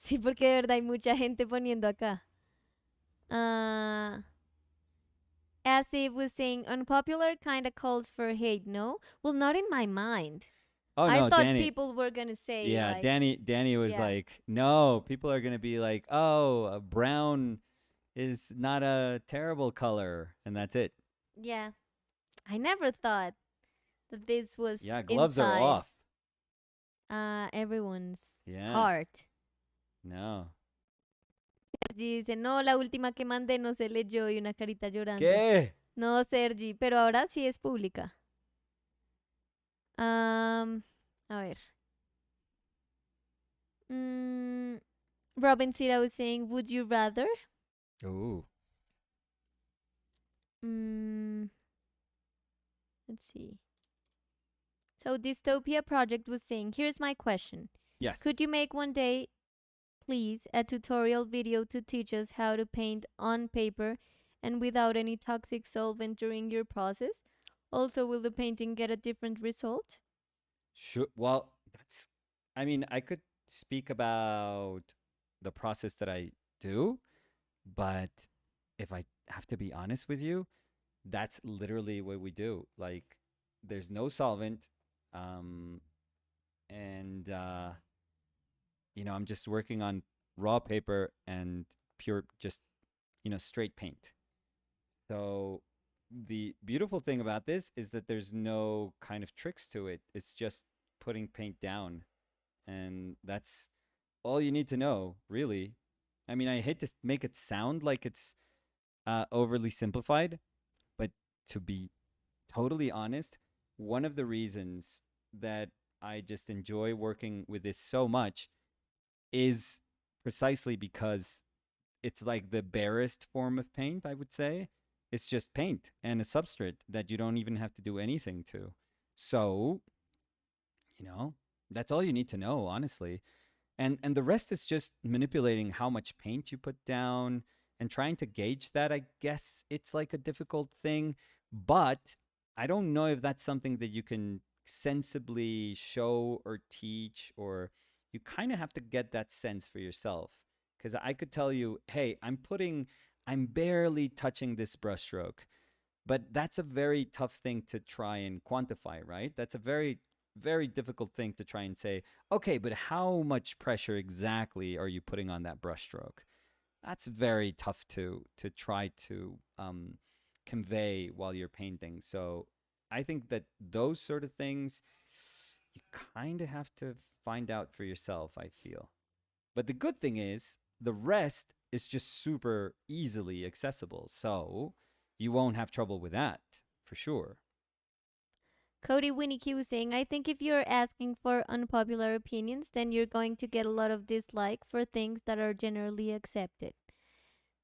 Sí, porque de verdad hay mucha gente poniendo acá. Asif was saying, unpopular kind of calls for hate, no? Well, not in my mind. Oh, no, I thought Danny, people were going to say. Yeah, like, Danny was like, no, people are going to be like, oh, brown is not a terrible color. And that's it. Yeah. I never thought that this was. Yeah, gloves inside. are off. Everyone's Yeah. heart. No. Sergi dice, no, la última que mandé no se leyó y una carita llorando. ¿Qué? No, Sergi, pero ahora sí es pública. A ver. Robin Sira was saying, would you rather? Ooh. Let's see. So Dystopia Project was saying, here's my question. Yes. Could you make one day, please, a tutorial video to teach us how to paint on paper and without any toxic solvent during your process? Also, will the painting get a different result? Sure. Well, I mean, I could speak about the process that I do, but if I have to be honest with you, that's literally what we do. Like, there's no solvent, um, and I'm just working on raw paper and pure, just straight paint. So the beautiful thing about this is that there's no kind of tricks to it. It's just putting paint down, and that's all you need to know, really. I mean, I hate to make it sound like it's overly simplified, but to be totally honest, one of the reasons that I just enjoy working with this so much is precisely because it's like the barest form of paint, I would say. It's just paint and a substrate that you don't even have to do anything to. So, that's all you need to know, honestly. And the rest is just manipulating how much paint you put down and trying to gauge that. I guess it's like a difficult thing, but I don't know if that's something that you can sensibly show or teach, or you kind of have to get that sense for yourself. Because I could tell you, hey, I'm barely touching this brushstroke, but that's a very tough thing to try and quantify, right? That's a very, very difficult thing to try and say, okay, but how much pressure exactly are you putting on that brushstroke? That's very tough to try to convey while you're painting. So I think that those sort of things you kind of have to find out for yourself, I feel. But the good thing is the rest is just super easily accessible. So you won't have trouble with that for sure. Cody Winnicky was saying, I think if you're asking for unpopular opinions, then you're going to get a lot of dislike for things that are generally accepted.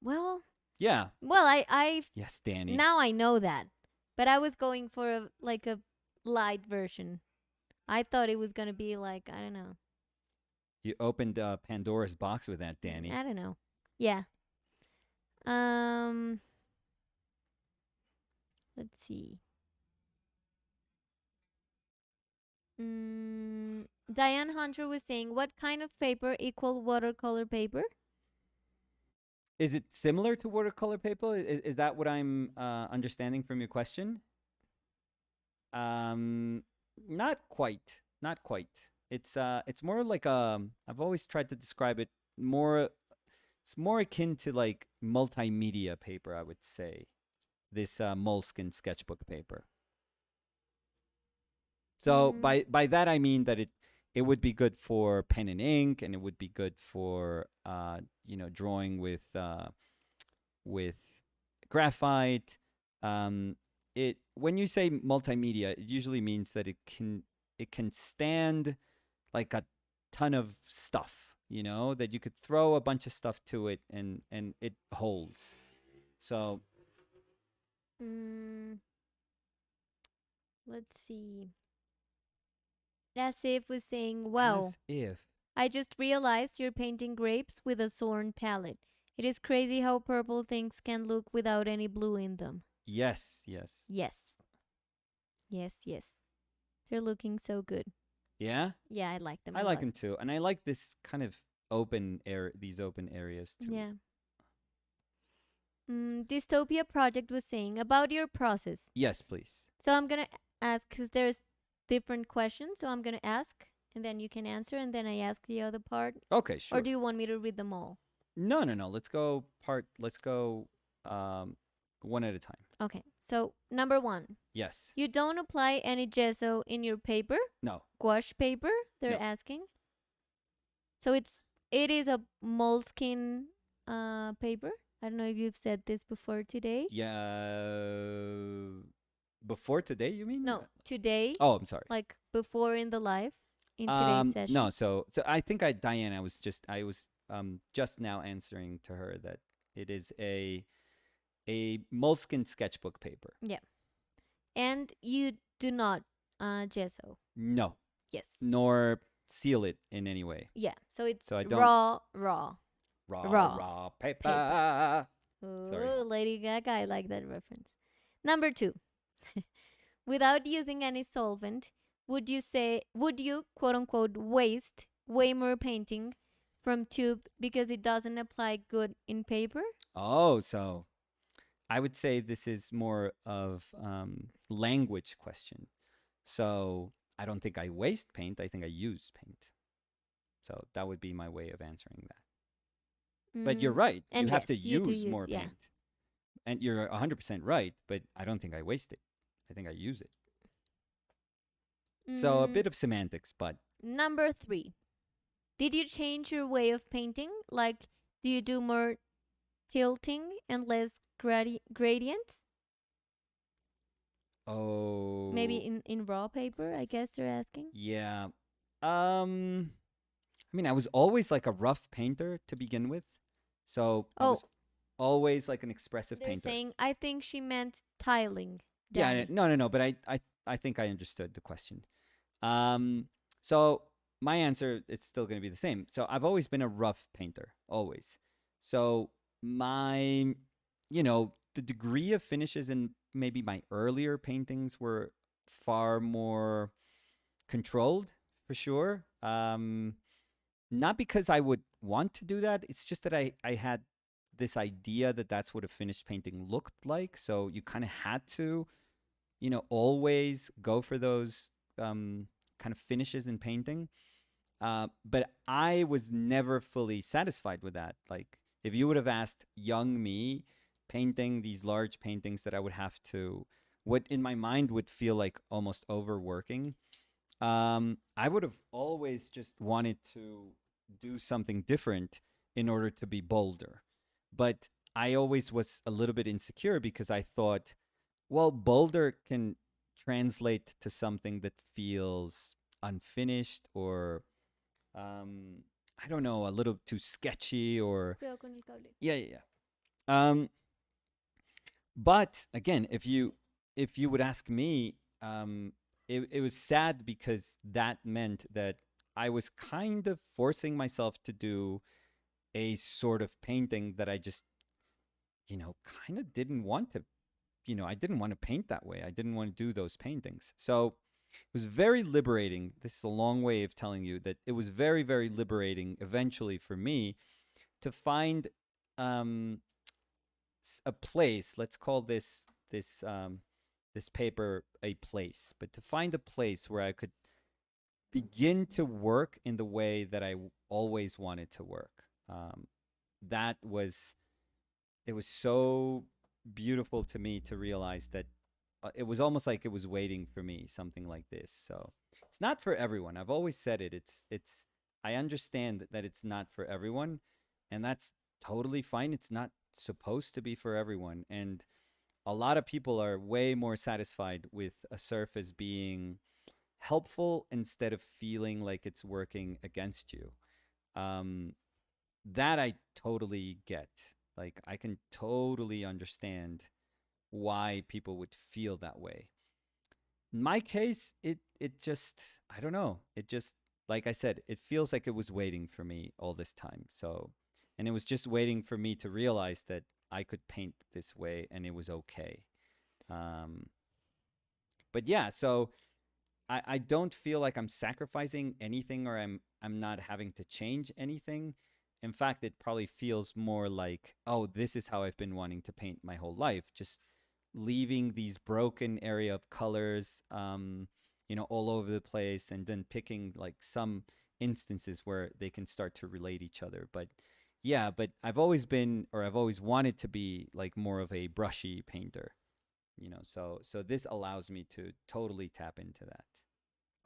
Well, Yeah. well, I Yes, Danny. now I know that, but I was going for a light version. I thought it was gonna be like, I don't know. You opened Pandora's box with that, Danny. I don't know. Yeah. Let's see. Diane Hunter was saying, what kind of paper equal watercolor paper? Is it similar to watercolor paper? Is that what I'm understanding from your question? Not quite. Not quite. It's more like I've always tried to describe it more. It's more akin to like multimedia paper, I would say. This moleskin sketchbook paper. So by that I mean that it would be good for pen and ink, and it would be good for drawing with graphite. It when you say multimedia, it usually means that it can stand like a ton of stuff, that you could throw a bunch of stuff to it and it holds. So let's see. As if was saying, wow. As if. I just realized you're painting grapes with a Zorn palette. It is crazy how purple things can look without any blue in them. Yes, yes. Yes. Yes, yes. They're looking so good. Yeah? Yeah, I like them. I like them too. And I like this kind of these open areas too. Yeah. Dystopia Project was saying about your process. Yes, please. So I'm going to ask, because there's different questions. So I'm going to ask, and then you can answer, and then I ask the other part. Okay, sure. Or do you want me to read them all? No. Let's go one at a time. Okay. So number 1. Yes. You don't apply any gesso in your paper, No. gouache paper, they're No. asking. So it is a moleskin paper. I don't know if you've said this before today. Yeah. Before today, you mean? No, today, Oh, I'm sorry. like before in the live in today's No. session. So I think Diane. I was just now answering to her that it is a moleskin sketchbook paper. Yeah. And you do not gesso. No, Yes. nor seal it in any way. Yeah. So it's So I don't raw raw paper. paper. Sorry. Oh, Lady Gaga, I like that reference. Number 2. Without using any solvent, would you quote unquote waste way more painting from tube because it doesn't apply good in paper? Oh, so I would say this is more of language question. So I don't think I waste paint. I think I use paint. So that would be my way of answering that. But you're right. You And have to yes, you do use use, more yeah. paint. And you're 100% right, but I don't think I waste it. I think I use it. So a Mm, bit of semantics, but Number 3. Did you change your way of painting? Like, do you do more tilting and less gradients? Maybe oh, in raw paper, I guess they're asking. yeah. Um I mean, I was always like a rough painter to begin with. So I Oh, was always like an expressive they're painter. saying, I think she meant tiling, Yeah, Danny. no, but I think I understood the question. Um, so my answer it's still going to be the same. So I've always been a rough painter, always. So my, the degree of finishes in maybe my earlier paintings were far more controlled, for sure. Not because I would want to do that. It's just that I had this idea that that's what a finished painting looked like. So you kind of had to, always go for those kind of finishes in painting. But I was never fully satisfied with that. Like, if you would have asked young me painting these large paintings that I would have to, what in my mind would feel like almost overworking, I would have always just wanted to do something different in order to be bolder. But I always was a little bit insecure because I thought, well, bolder can translate to something that feels unfinished or I don't know, a little too sketchy or Cuidado con el cable. yeah. But again, if you would ask me, it was sad because that meant that I was kind of forcing myself to do a sort of painting that I just, kind of didn't want to, I didn't want to paint that way. I didn't want to do those paintings. So it was very liberating. This is a long way of telling you that it was very, very liberating eventually for me to find um, a place. Let's call this paper a place, but to find a place where I could begin to work in the way that I always wanted to work. That was it was so beautiful to me to realize that it was almost like it was waiting for me, something like this. So it's not for everyone. I've always said it. It's I understand that it's not for everyone, and that's totally fine. It's not supposed to be for everyone, and a lot of people are way more satisfied with a surface being helpful instead of feeling like it's working against you. Um, that I totally get. Like, I can totally understand why people would feel that way. In my case, it just I don't know. It just like I said, it feels like it was waiting for me all this time. So, and it was just waiting for me to realize that I could paint this way and it was okay. Um, but yeah, so I don't feel like I'm sacrificing anything or I'm not having to change anything. In fact, it probably feels more like, oh, this is how I've been wanting to paint my whole life. Just leaving these broken area of colors, all over the place, and then picking like some instances where they can start to relate each other. But yeah, but I've always been, or I've always wanted to be like more of a brushy painter. So this allows me to totally tap into that.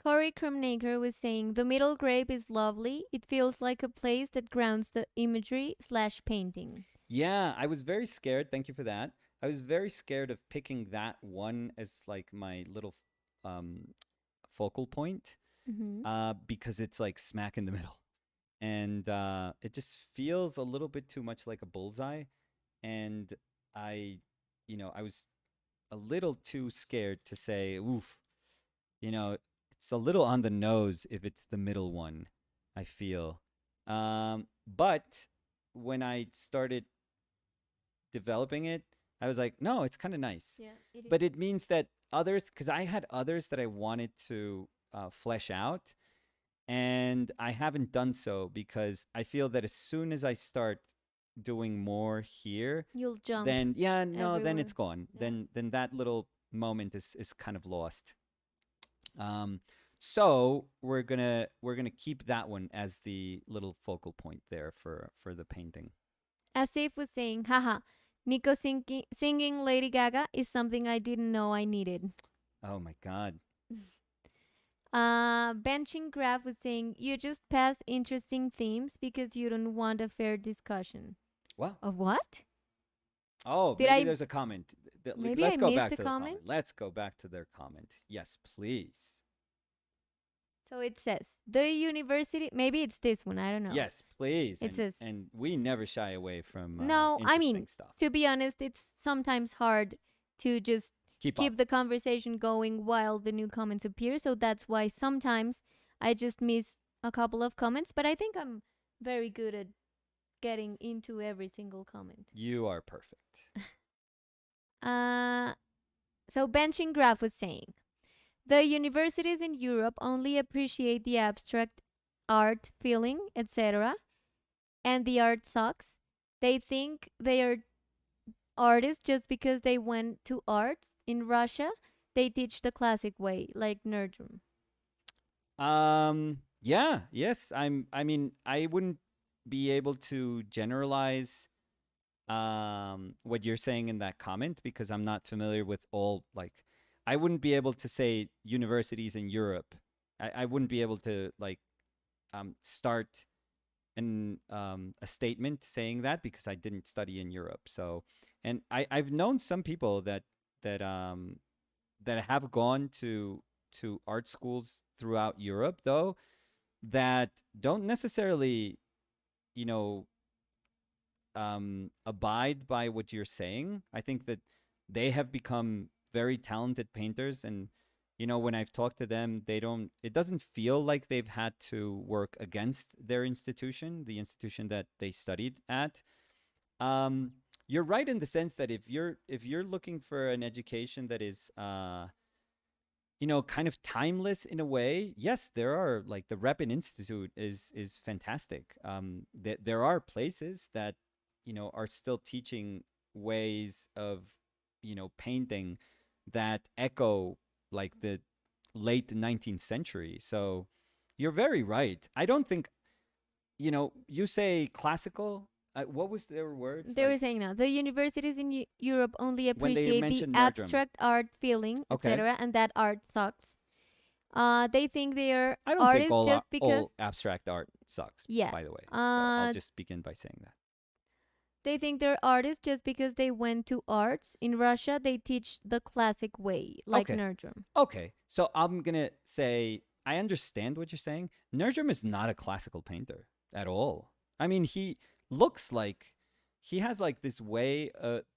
Corey Krumnaker was saying the middle grape is lovely. It feels like a place that grounds the imagery slash painting. Yeah, I was very scared. Thank you for that. I was very scared of picking that one as like my little um, focal point Mm-hmm. because it's like smack in the middle. And it just feels a little bit too much like a bullseye. And I, I was a little too scared to say, oof, it's a little on the nose if it's the middle one, I feel. But when I started developing it, I was like, no, it's kind of nice. Yeah, it is. But it means that others, because I had others that I wanted to flesh out, and I haven't done so because I feel that as soon as I start doing more here, You'll jump then yeah, no, then everywhere. it's gone. Yeah. Then that little moment is kind of lost. Um, so we're gonna keep that one as the little focal point there for the painting. Asif was saying, haha, Nico singing Lady Gaga is something I didn't know I needed. Oh my God. Benching Graph was saying, you just pass interesting themes because you don't want a fair discussion. Well, Of what? oh, Did maybe I, there's a comment. maybe I Let's go missed back the to the comment? comment. Let's go back to their comment. Yes, please. So it says, the university, maybe it's this one, I don't know. Yes, please. It says, And we never shy away from no, I interesting mean, stuff. to be honest, it's sometimes hard to just Keep up. keep the conversation going while the new comments appear. So that's why sometimes I just miss a couple of comments, but I think I'm very good at getting into every single comment. You are perfect. Uh, so Benching Graph was saying, the universities in Europe only appreciate the abstract art feeling, etc., and the art sucks. They think they are artists just because they went to arts in Russia. They teach the classic way, like Nerdrum. Yeah, yes. I mean, I wouldn't be able to generalize what you're saying in that comment because I'm not familiar with all like I wouldn't be able to say universities in Europe. I wouldn't be able to like start a statement saying that because I didn't study in Europe. So, and I've known some people that that have gone to art schools throughout Europe though that don't necessarily you know abide by what you're saying. I think that they have become very talented painters, and when I've talked to them, they don't. It doesn't feel like they've had to work against their institution, the institution that they studied at. Um, you're right in the sense that if you're looking for an education that is kind of timeless in a way. Yes, there are like the Repin Institute is fantastic. There are places that are still teaching ways of painting that echo like the late 19th century. So you're very right. I don't think you say classical. What was their words They like were saying now the universities in Europe only when they appreciate the mentioned Nerdrum? abstract art feeling, Okay. etc., and that art sucks. They think they are I don't think artists just because, all abstract art sucks, yeah. by the way. So I'll Uh, just begin by saying that. they think they're artists just because they went to arts. In Russia, they teach the classic way, like Okay. Nerdrum. Okay. So I'm gonna say I understand what you're saying. Nerdrum is not a classical painter at all. I mean, he looks like he has like this way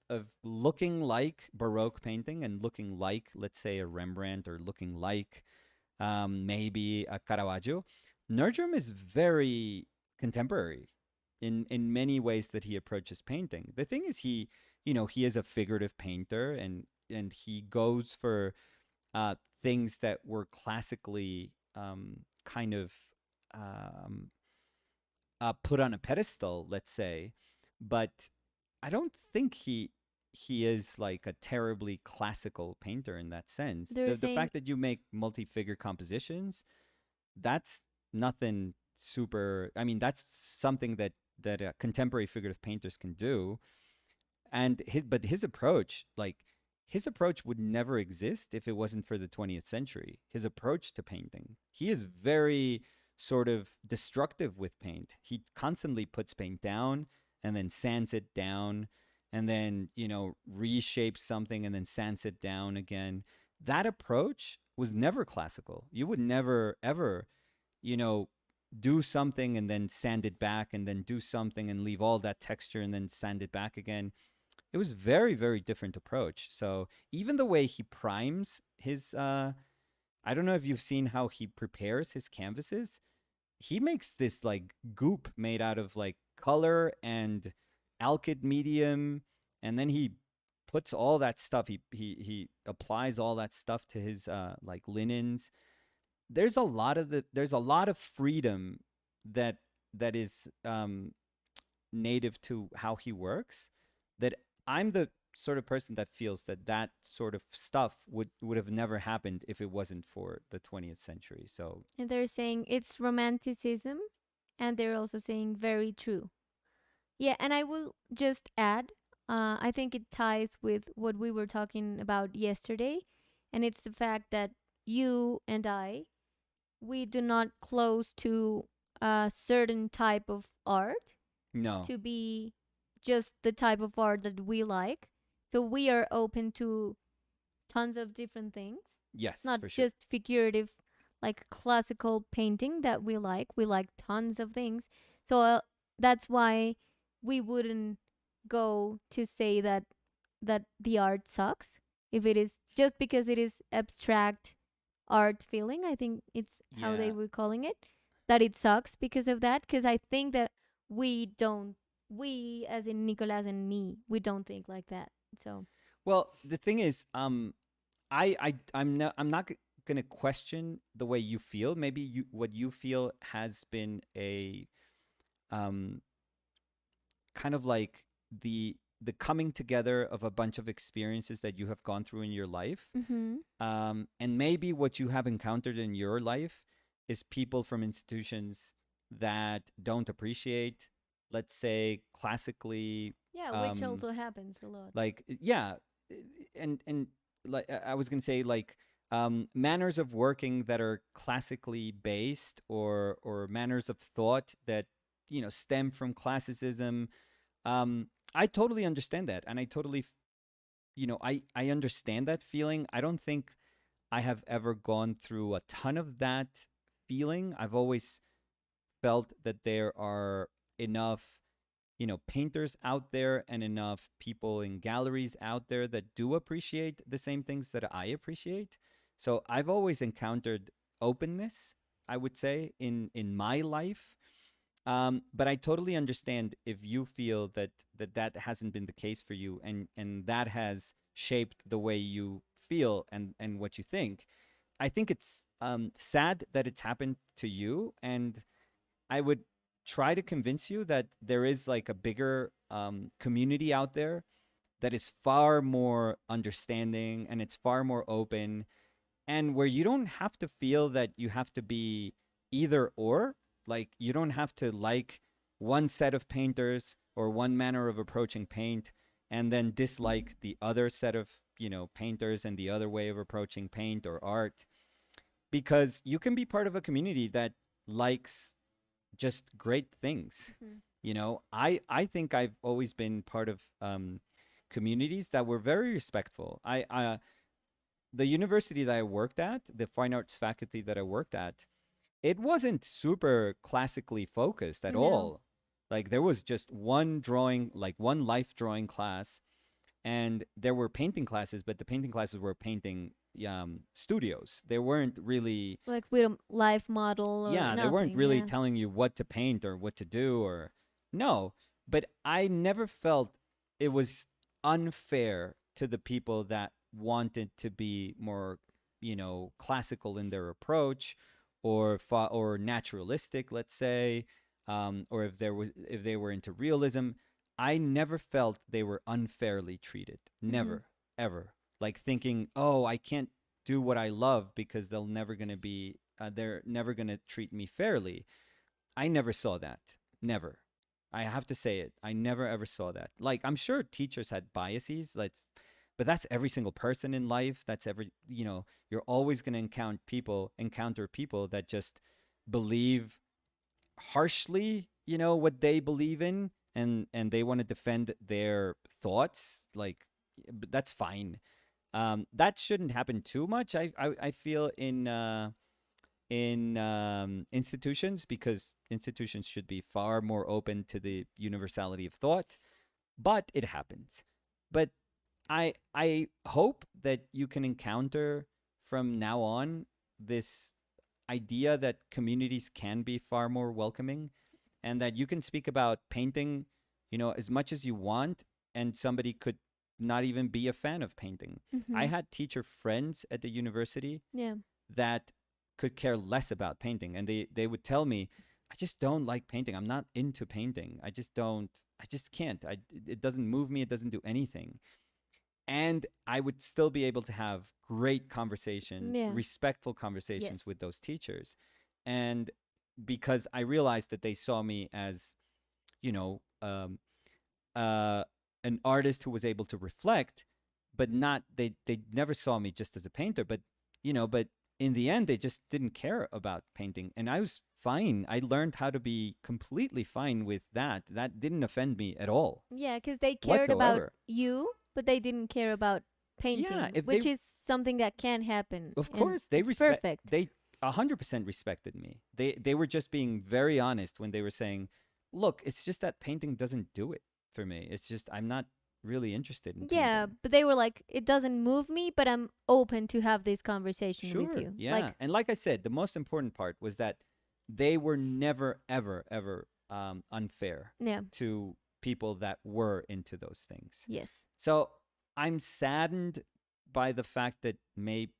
of looking like Baroque painting and looking like, let's say, a Rembrandt or looking like maybe a Caravaggio. Nerdrum is very contemporary in many ways that he approaches painting. The thing is, he is a figurative painter, and he goes for things that were classically kind of um, put on a pedestal, let's say. But I don't think he is like a terribly classical painter in that sense. They're The saying fact that you make multi-figure compositions, that's nothing super. I mean, that's something that contemporary figurative painters can do. And his approach, like his approach would never exist if it wasn't for the 20th century. His approach to painting. He is very sort of destructive with paint. He constantly puts paint down and then sands it down and then, reshapes something and then sands it down again. That approach was never classical. You would never, ever, you know, do something and then sand it back and then do something and leave all that texture and then sand it back again. It was very, very different approach. So even the way he primes his I don't know if you've seen how he prepares his canvases. He makes this like goop made out of like color and alkyd medium, and then he puts all that stuff. He applies all that stuff to his like linens. There's a lot of freedom that that is native to how he works, that I'm the sort of person that feels that that sort of stuff would have never happened if it wasn't for the 20th century. So And they're saying it's romanticism, and they're also saying very true. Yeah, and I will just add, I think it ties with what we were talking about yesterday, and it's the fact that you and I, we do not close to a certain type of art no, to be just the type of art that we like. So we are open to tons of different things, yes, not for sure. just figurative, like classical painting that we like. We like tons of things. So that's why we wouldn't go to say that the art sucks if it is just because it is abstract art feeling. I think it's how they Yeah. were calling it, that it sucks because of that. Because I think that we don't, we as in Nicolas and me, we don't think like that. So Well, the thing is, I'm not gonna question the way you feel. Maybe what you feel has been a um kind of like the coming together of a bunch of experiences that you have gone through in your life. mm-hmm. And maybe what you have encountered in your life is people from institutions that don't appreciate, let's say, classically, Yeah, which um, also happens a lot. like, yeah, and like I was gonna say, like, manners of working that are classically based, or manners of thought that stem from classicism. I totally understand that, and I totally, I understand that feeling. I don't think I have ever gone through a ton of that feeling. I've always felt that there are enough, painters out there and enough people in galleries out there that do appreciate the same things that I appreciate. So I've always encountered openness, I would say, in my life. But I totally understand if you feel that hasn't been the case for you, and that has shaped the way you feel and what you think. I think it's sad that it's happened to you, and I would try to convince you that there is like a bigger community out there that is far more understanding and it's far more open, and where you don't have to feel that you have to be either or. Like, you don't have to like one set of painters or one manner of approaching paint and then dislike the other set of painters and the other way of approaching paint or art, because you can be part of a community that likes just great things. Mm-hmm. I think I've always been part of communities that were very respectful. I The university that I worked at, the fine arts faculty that I worked at, it wasn't super classically focused at No. all. Like, there was just one drawing, like one life drawing class, and there were painting classes, but the painting classes were painting studios. They weren't really, Like with a life model or yeah, they weren't nothing. really Yeah. telling you what to paint or what to do, or no. But I never felt it was unfair to the people that wanted to be more, classical in their approach, or naturalistic, let's say, or if they were into realism. I never felt they were unfairly treated. Mm-hmm. Never, ever. Like, thinking, oh, I can't do what I love because they're never gonna treat me fairly. I never saw that. Never. I have to say it. I never ever saw that. Like, I'm sure teachers had biases. but that's every single person in life. That's every, you're always going to encounter people that just believe harshly, what they believe in, and they want to defend their thoughts. Like, but that's fine. That shouldn't happen too much. I feel in institutions, because institutions should be far more open to the universality of thought. But it happens. But I hope that you can encounter from now on this idea that communities can be far more welcoming, and that you can speak about painting, as much as you want, and somebody could not even be a fan of painting. I Mm-hmm. had teacher friends at the university Yeah. that could care less about painting, and they would tell me, I just don't like painting. I'm not into painting. I just can't. It doesn't move me. It doesn't do anything. And I would still be able to have great conversations, Yeah. respectful conversations Yes. with those teachers. And because I realized that they saw me as, you know, um, uh, an artist who was able to reflect, but not, they never saw me just as a painter, but in the end, they just didn't care about painting. And I was fine. I learned how to be completely fine with that. That didn't offend me at all Yeah, because they cared about whatsoever. you, but they didn't care about Yeah, painting, if they which is something that can happen, of and course it's perfect. they 100% respected me. They were just being very honest when they were saying, "Look, it's just that painting doesn't do it for me. It's just I'm not really interested in Yeah, painting." but they were like, it doesn't move me, but I'm open to have this conversation with Sure, you. yeah. Like, And like I said, the most important part was that they were never ever ever unfair yeah, to people that were into those things. yes. So, I'm saddened by the fact that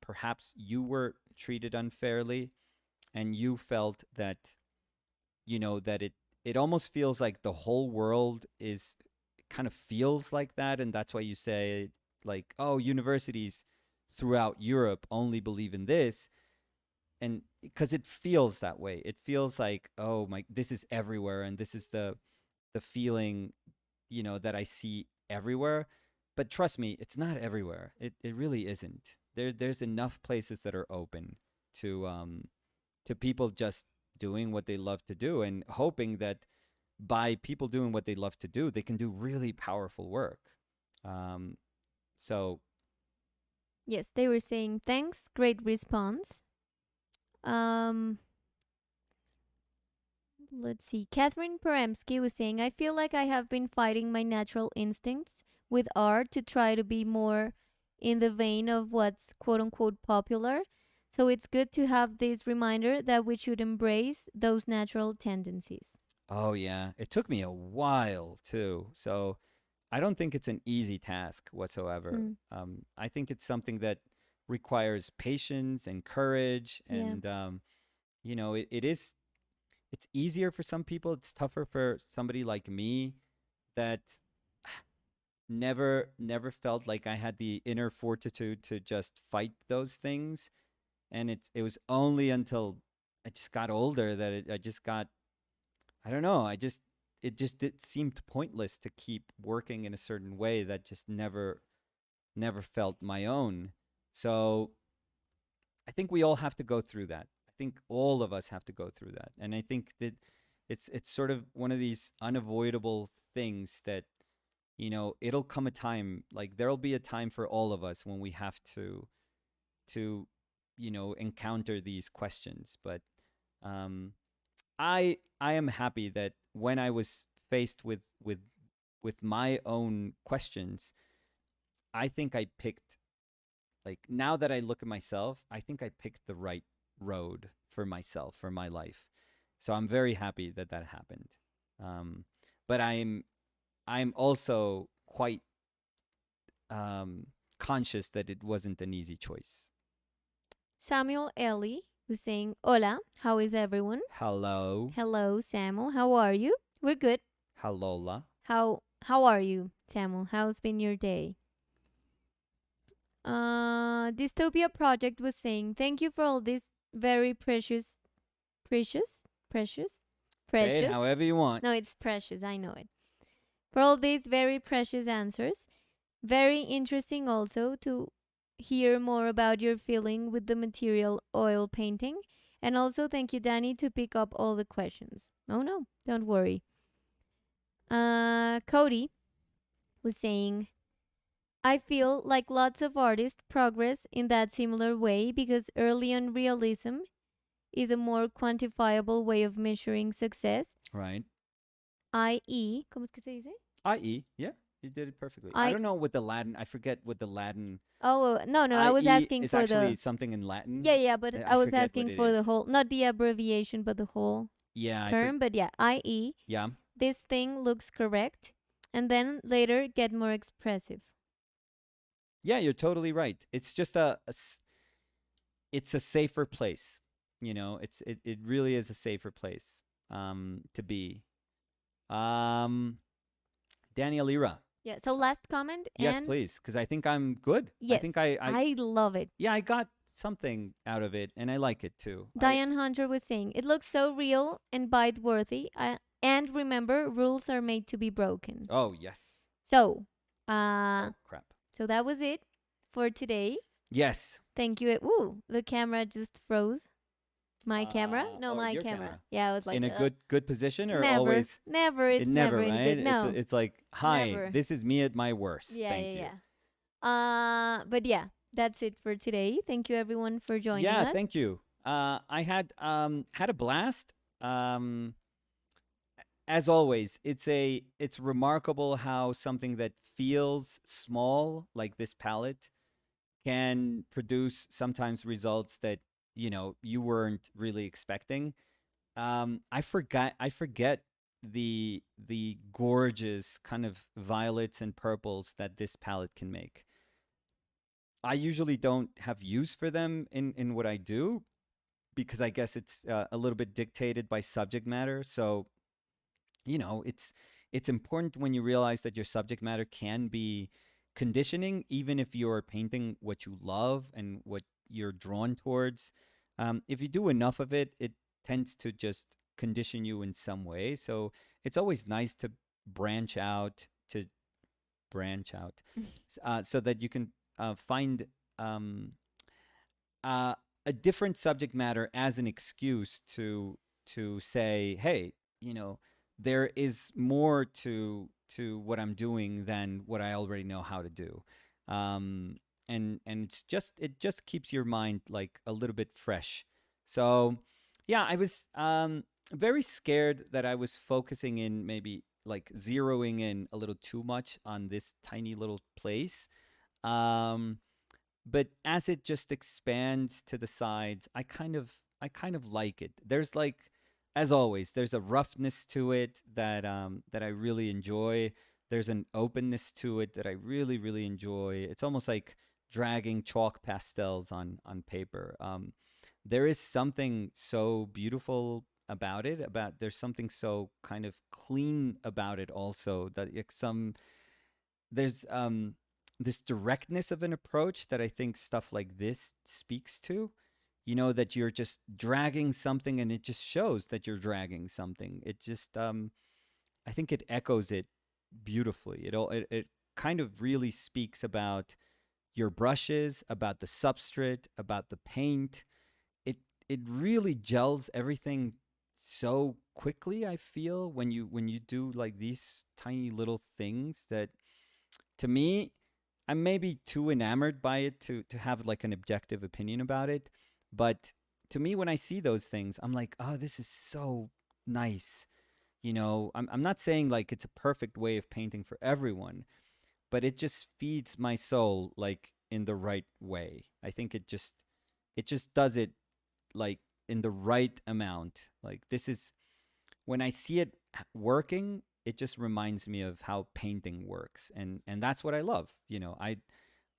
perhaps you were treated unfairly, and you felt that, that it almost feels like the whole world is kind of feels like that, and that's why you say, like, oh, universities throughout Europe only believe in this. And because it feels that way, it feels like, oh my, this is everywhere, and this is the feeling, that I see everywhere. But trust me, it's not everywhere. It really isn't. There's enough places that are open to people just doing what they love to do, and hoping that by people doing what they love to do, they can do really powerful work. Um, so Yes, they were saying thanks, great response. Um, let's see. Catherine Peremsky was saying, I feel like I have been fighting my natural instincts with art to try to be more in the vein of what's quote unquote popular. So it's good to have this reminder that we should embrace those natural tendencies. oh yeah, it took me a while too. So I don't think it's an easy task whatsoever. Mm, I think it's something that requires patience and courage, yeah. and it's easier for some people. It's tougher for somebody like me that never felt like I had the inner fortitude to just fight those things. And it was only until I just got older that I just got, I don't know, it seemed pointless to keep working in a certain way that just never felt my own. So I think we all have to go through that. I think all of us have to go through that. And I think that it's sort of one of these unavoidable things that, it'll come a time, like there'll be a time for all of us when we have to encounter these questions. But um I am happy that when I was faced with my own questions, I think I picked, like, now that I look at myself, I think I picked the right road for myself, for my life. So I'm very happy that that happened. Um, but I'm also quite um, conscious that it wasn't an easy choice. Samuel Ellie was saying, Hola, how is everyone? Hello, Hello, Samuel. How are you? We're good. hellola. How are you, Samuel? How's been your day? Dystopia Project was saying, thank you for all this very precious, precious, Say it precious. however you want. No, it's precious. I know it. For all these very precious answers. Very interesting also to hear more about your feeling with the material oil painting. And also, thank you, Danny, to pick up all the questions. Oh, no, don't worry. Cody was saying, I feel like lots of artists progress in that similar way because early on realism is a more quantifiable way of measuring success, Right. i.e., ¿cómo es que se dice? I.e., yeah, you did it perfectly. I I don't know what the Latin, I forget what the Latin, Oh no, no, I was I.e. asking is for actually the something in Latin. yeah, yeah, but I I was forget what asking it for the is. whole, not the abbreviation, but the whole Yeah, term. But yeah, i.e., yeah. this thing looks correct, and then later get more expressive. Yeah, you're totally right. It's just it's a safer place. It really is a safer place to be. Um Daniel Ira. Yeah. So last comment, Yes, and please, because I think I'm good. I yes, think I I love it. yeah, I got something out of it, and I like it too. I Diane Hunter was saying it looks so real and bite worthy. And remember, rules are made to be broken. Oh yes. So, Oh crap. so that was it for today. Yes. Thank you. Ooh, the camera just froze. My camera? No, Oh, my your camera. camera. Yeah, I was like, In a good position, or never, always never. it It's never, never any right? good. It's No, it's like, hi, never. this is me at my worst. Yeah, Thank yeah, you. yeah. But yeah, that's it for today. Thank you everyone for joining Yeah, us. thank you. I had a blast. Um, as always, it's remarkable how something that feels small, like this palette, can produce sometimes results that you weren't really expecting. I forget the gorgeous kind of violets and purples that this palette can make. I usually don't have use for them in what I do, because I guess it's a little bit dictated by subject matter. So it's important when you realize that your subject matter can be conditioning, even if you're painting what you love and what you're drawn towards. If you do enough of it, it tends to just condition you in some way. So it's always nice to branch out, so that you can find um, uh, a different subject matter as an excuse to say, hey, you know, there is more to what I'm doing than what I already know how to do. Um, and it just keeps your mind like a little bit fresh. So yeah, I was very scared that I was focusing in, maybe like zeroing in a little too much on this tiny little place. Um, but as it just expands to the sides, I kind of like it. There's like, as always, there's a roughness to it that I really enjoy. There's an openness to it that I really really enjoy. It's almost like dragging chalk pastels on paper. There is something so beautiful about it. About There's something so kind of clean about it also, that like there's this directness of an approach that I think stuff like this speaks to. That you're just dragging something, and it just shows that you're dragging something. It just I think it echoes it beautifully. It kind of really speaks about your brushes, about the substrate, about the paint. It it really gels everything so quickly, I feel, when you do like these tiny little things that, to me, I'm maybe too enamored by it to have like an objective opinion about it. But to me, when I see those things, I'm like, oh, this is so nice. I'm not saying like it's a perfect way of painting for everyone, but it just feeds my soul like in the right way. I think it just does it like in the right amount. Like, this is when I see it working, it just reminds me of how painting works, and that's what I love.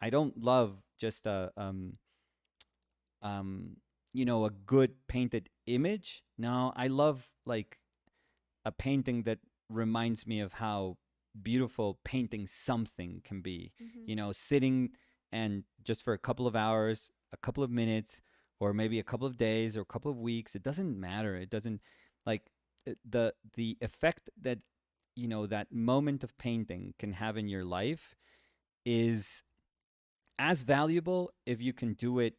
I don't love just um a good painted image. No, I love like a painting that reminds me of how beautiful painting something can be. Mm-hmm. Sitting and just for a couple of hours, a couple of minutes, or maybe a couple of days or a couple of weeks, it doesn't matter. It doesn't, like, the effect that that moment of painting can have in your life is as valuable if you can do it,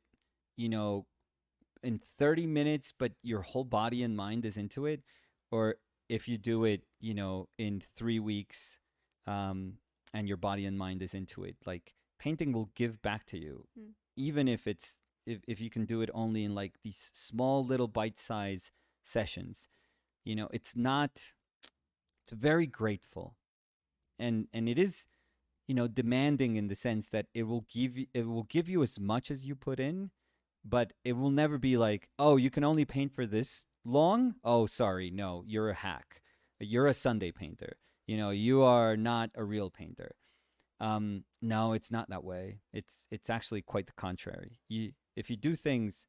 you know, in 30 minutes, but your whole body and mind is into it, or if you do it, you know, in 3 weeks, um, and your body and mind is into it. Like painting will give back to you, Mm. even if if you can do it only in like these small little bite-size sessions. You know, it's not. It's very grateful, and it is, you know, demanding in the sense that it will give you as much as you put in, but it will never be like, oh, you can only paint for this long. Oh, sorry, no, you're a hack. You're a Sunday painter. You know, you are not a real painter. No, it's not that way. It's actually quite the contrary. You If you do things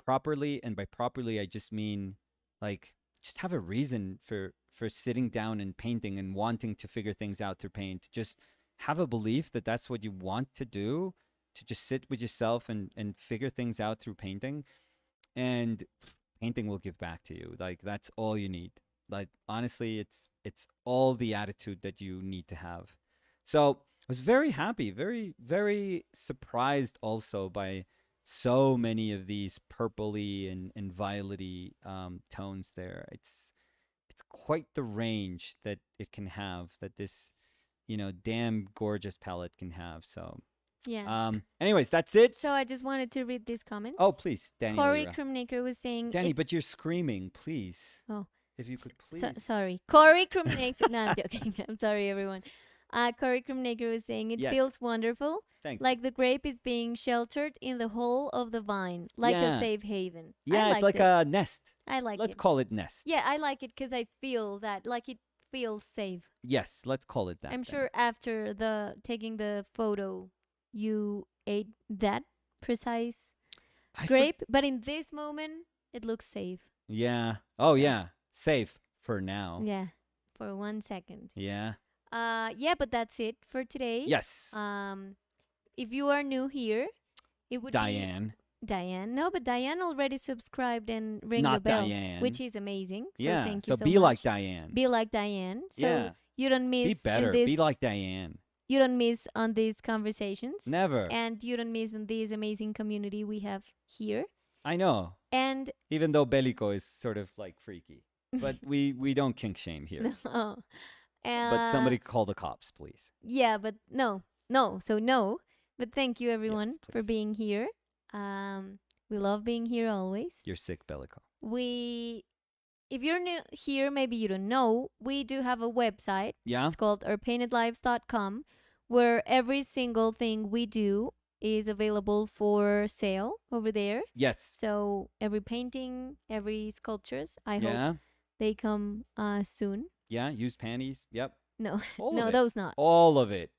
properly, and by properly I just mean like just have a reason for sitting down and painting and wanting to figure things out through paint. Just have a belief that that's what you want to do, to just sit with yourself and figure things out through painting, and painting will give back to you. Like that's all you need. Like honestly, it's all the attitude that you need to have. So I was very happy, very surprised also by so many of these purpley and violety tones there. It's quite the range that it can have, that this, you know, damn gorgeous palette can have. So Yeah. anyways, that's it. So I just wanted to read this comment. Oh, please, Danny Corey Lira. Krumnaker was saying, Danny, but you're screaming, please. Oh, If you could please. sorry. Corey Krumnaker. No, I'm joking. I'm sorry, everyone. Corey Krumnaker was saying, it Yes. feels wonderful, Thank like the grape is being sheltered in the hole of the vine, like Yeah. a safe haven. Yeah, I it's like it. a nest. I like Let's it. call it nest. Yeah, I like it because I feel that, like it feels safe. Yes, let's call it that. I'm then. sure after the taking the photo, you ate that precise grape, but in this moment, it looks safe. Yeah. Oh, So- yeah. Safe for now. Yeah, for 1 second. Yeah. Yeah, but that's it for today. Yes. If you are new here, it would Diane. be Diane. No, but Diane already subscribed and ring the Not bell, Diane. which is amazing. So Yeah. thank you so be much. like Diane. Be like Diane. So Yeah. you don't miss Be better. in this, Be like Diane. you don't miss on these conversations. Never. And you don't miss on this amazing community we have here. I know. And Even though Belico is sort of like freaky. But we don't kink shame here. no. But somebody call the cops, please. Yeah, but no. So no. But thank you everyone Yes, for please. being here. We love being here always. You're sick, Belico. If you're new here, maybe you don't know, we do have a website. Yeah? It's called ourpaintedlives.com, where every single thing we do is available for sale over there. Yes. So every painting, every sculptures, I hope Yeah. they come soon. Yeah. Used panties. Yep. No, All no, of it. those not. All of it.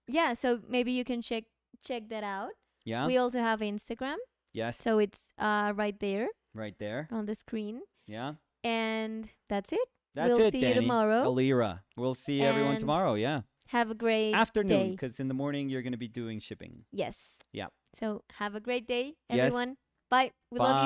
Yeah, so maybe you can check that out. Yeah. We also have Instagram, Yes. so it's right there right there. on the screen. Yeah. And that's it. That's We'll it, see Danny. you tomorrow. Alira. We'll see everyone And tomorrow. Yeah. Have a great Afternoon, day. because in the morning you're going to be doing shipping. Yes. Yeah. So have a great day, Yes. everyone. Bye. We love you.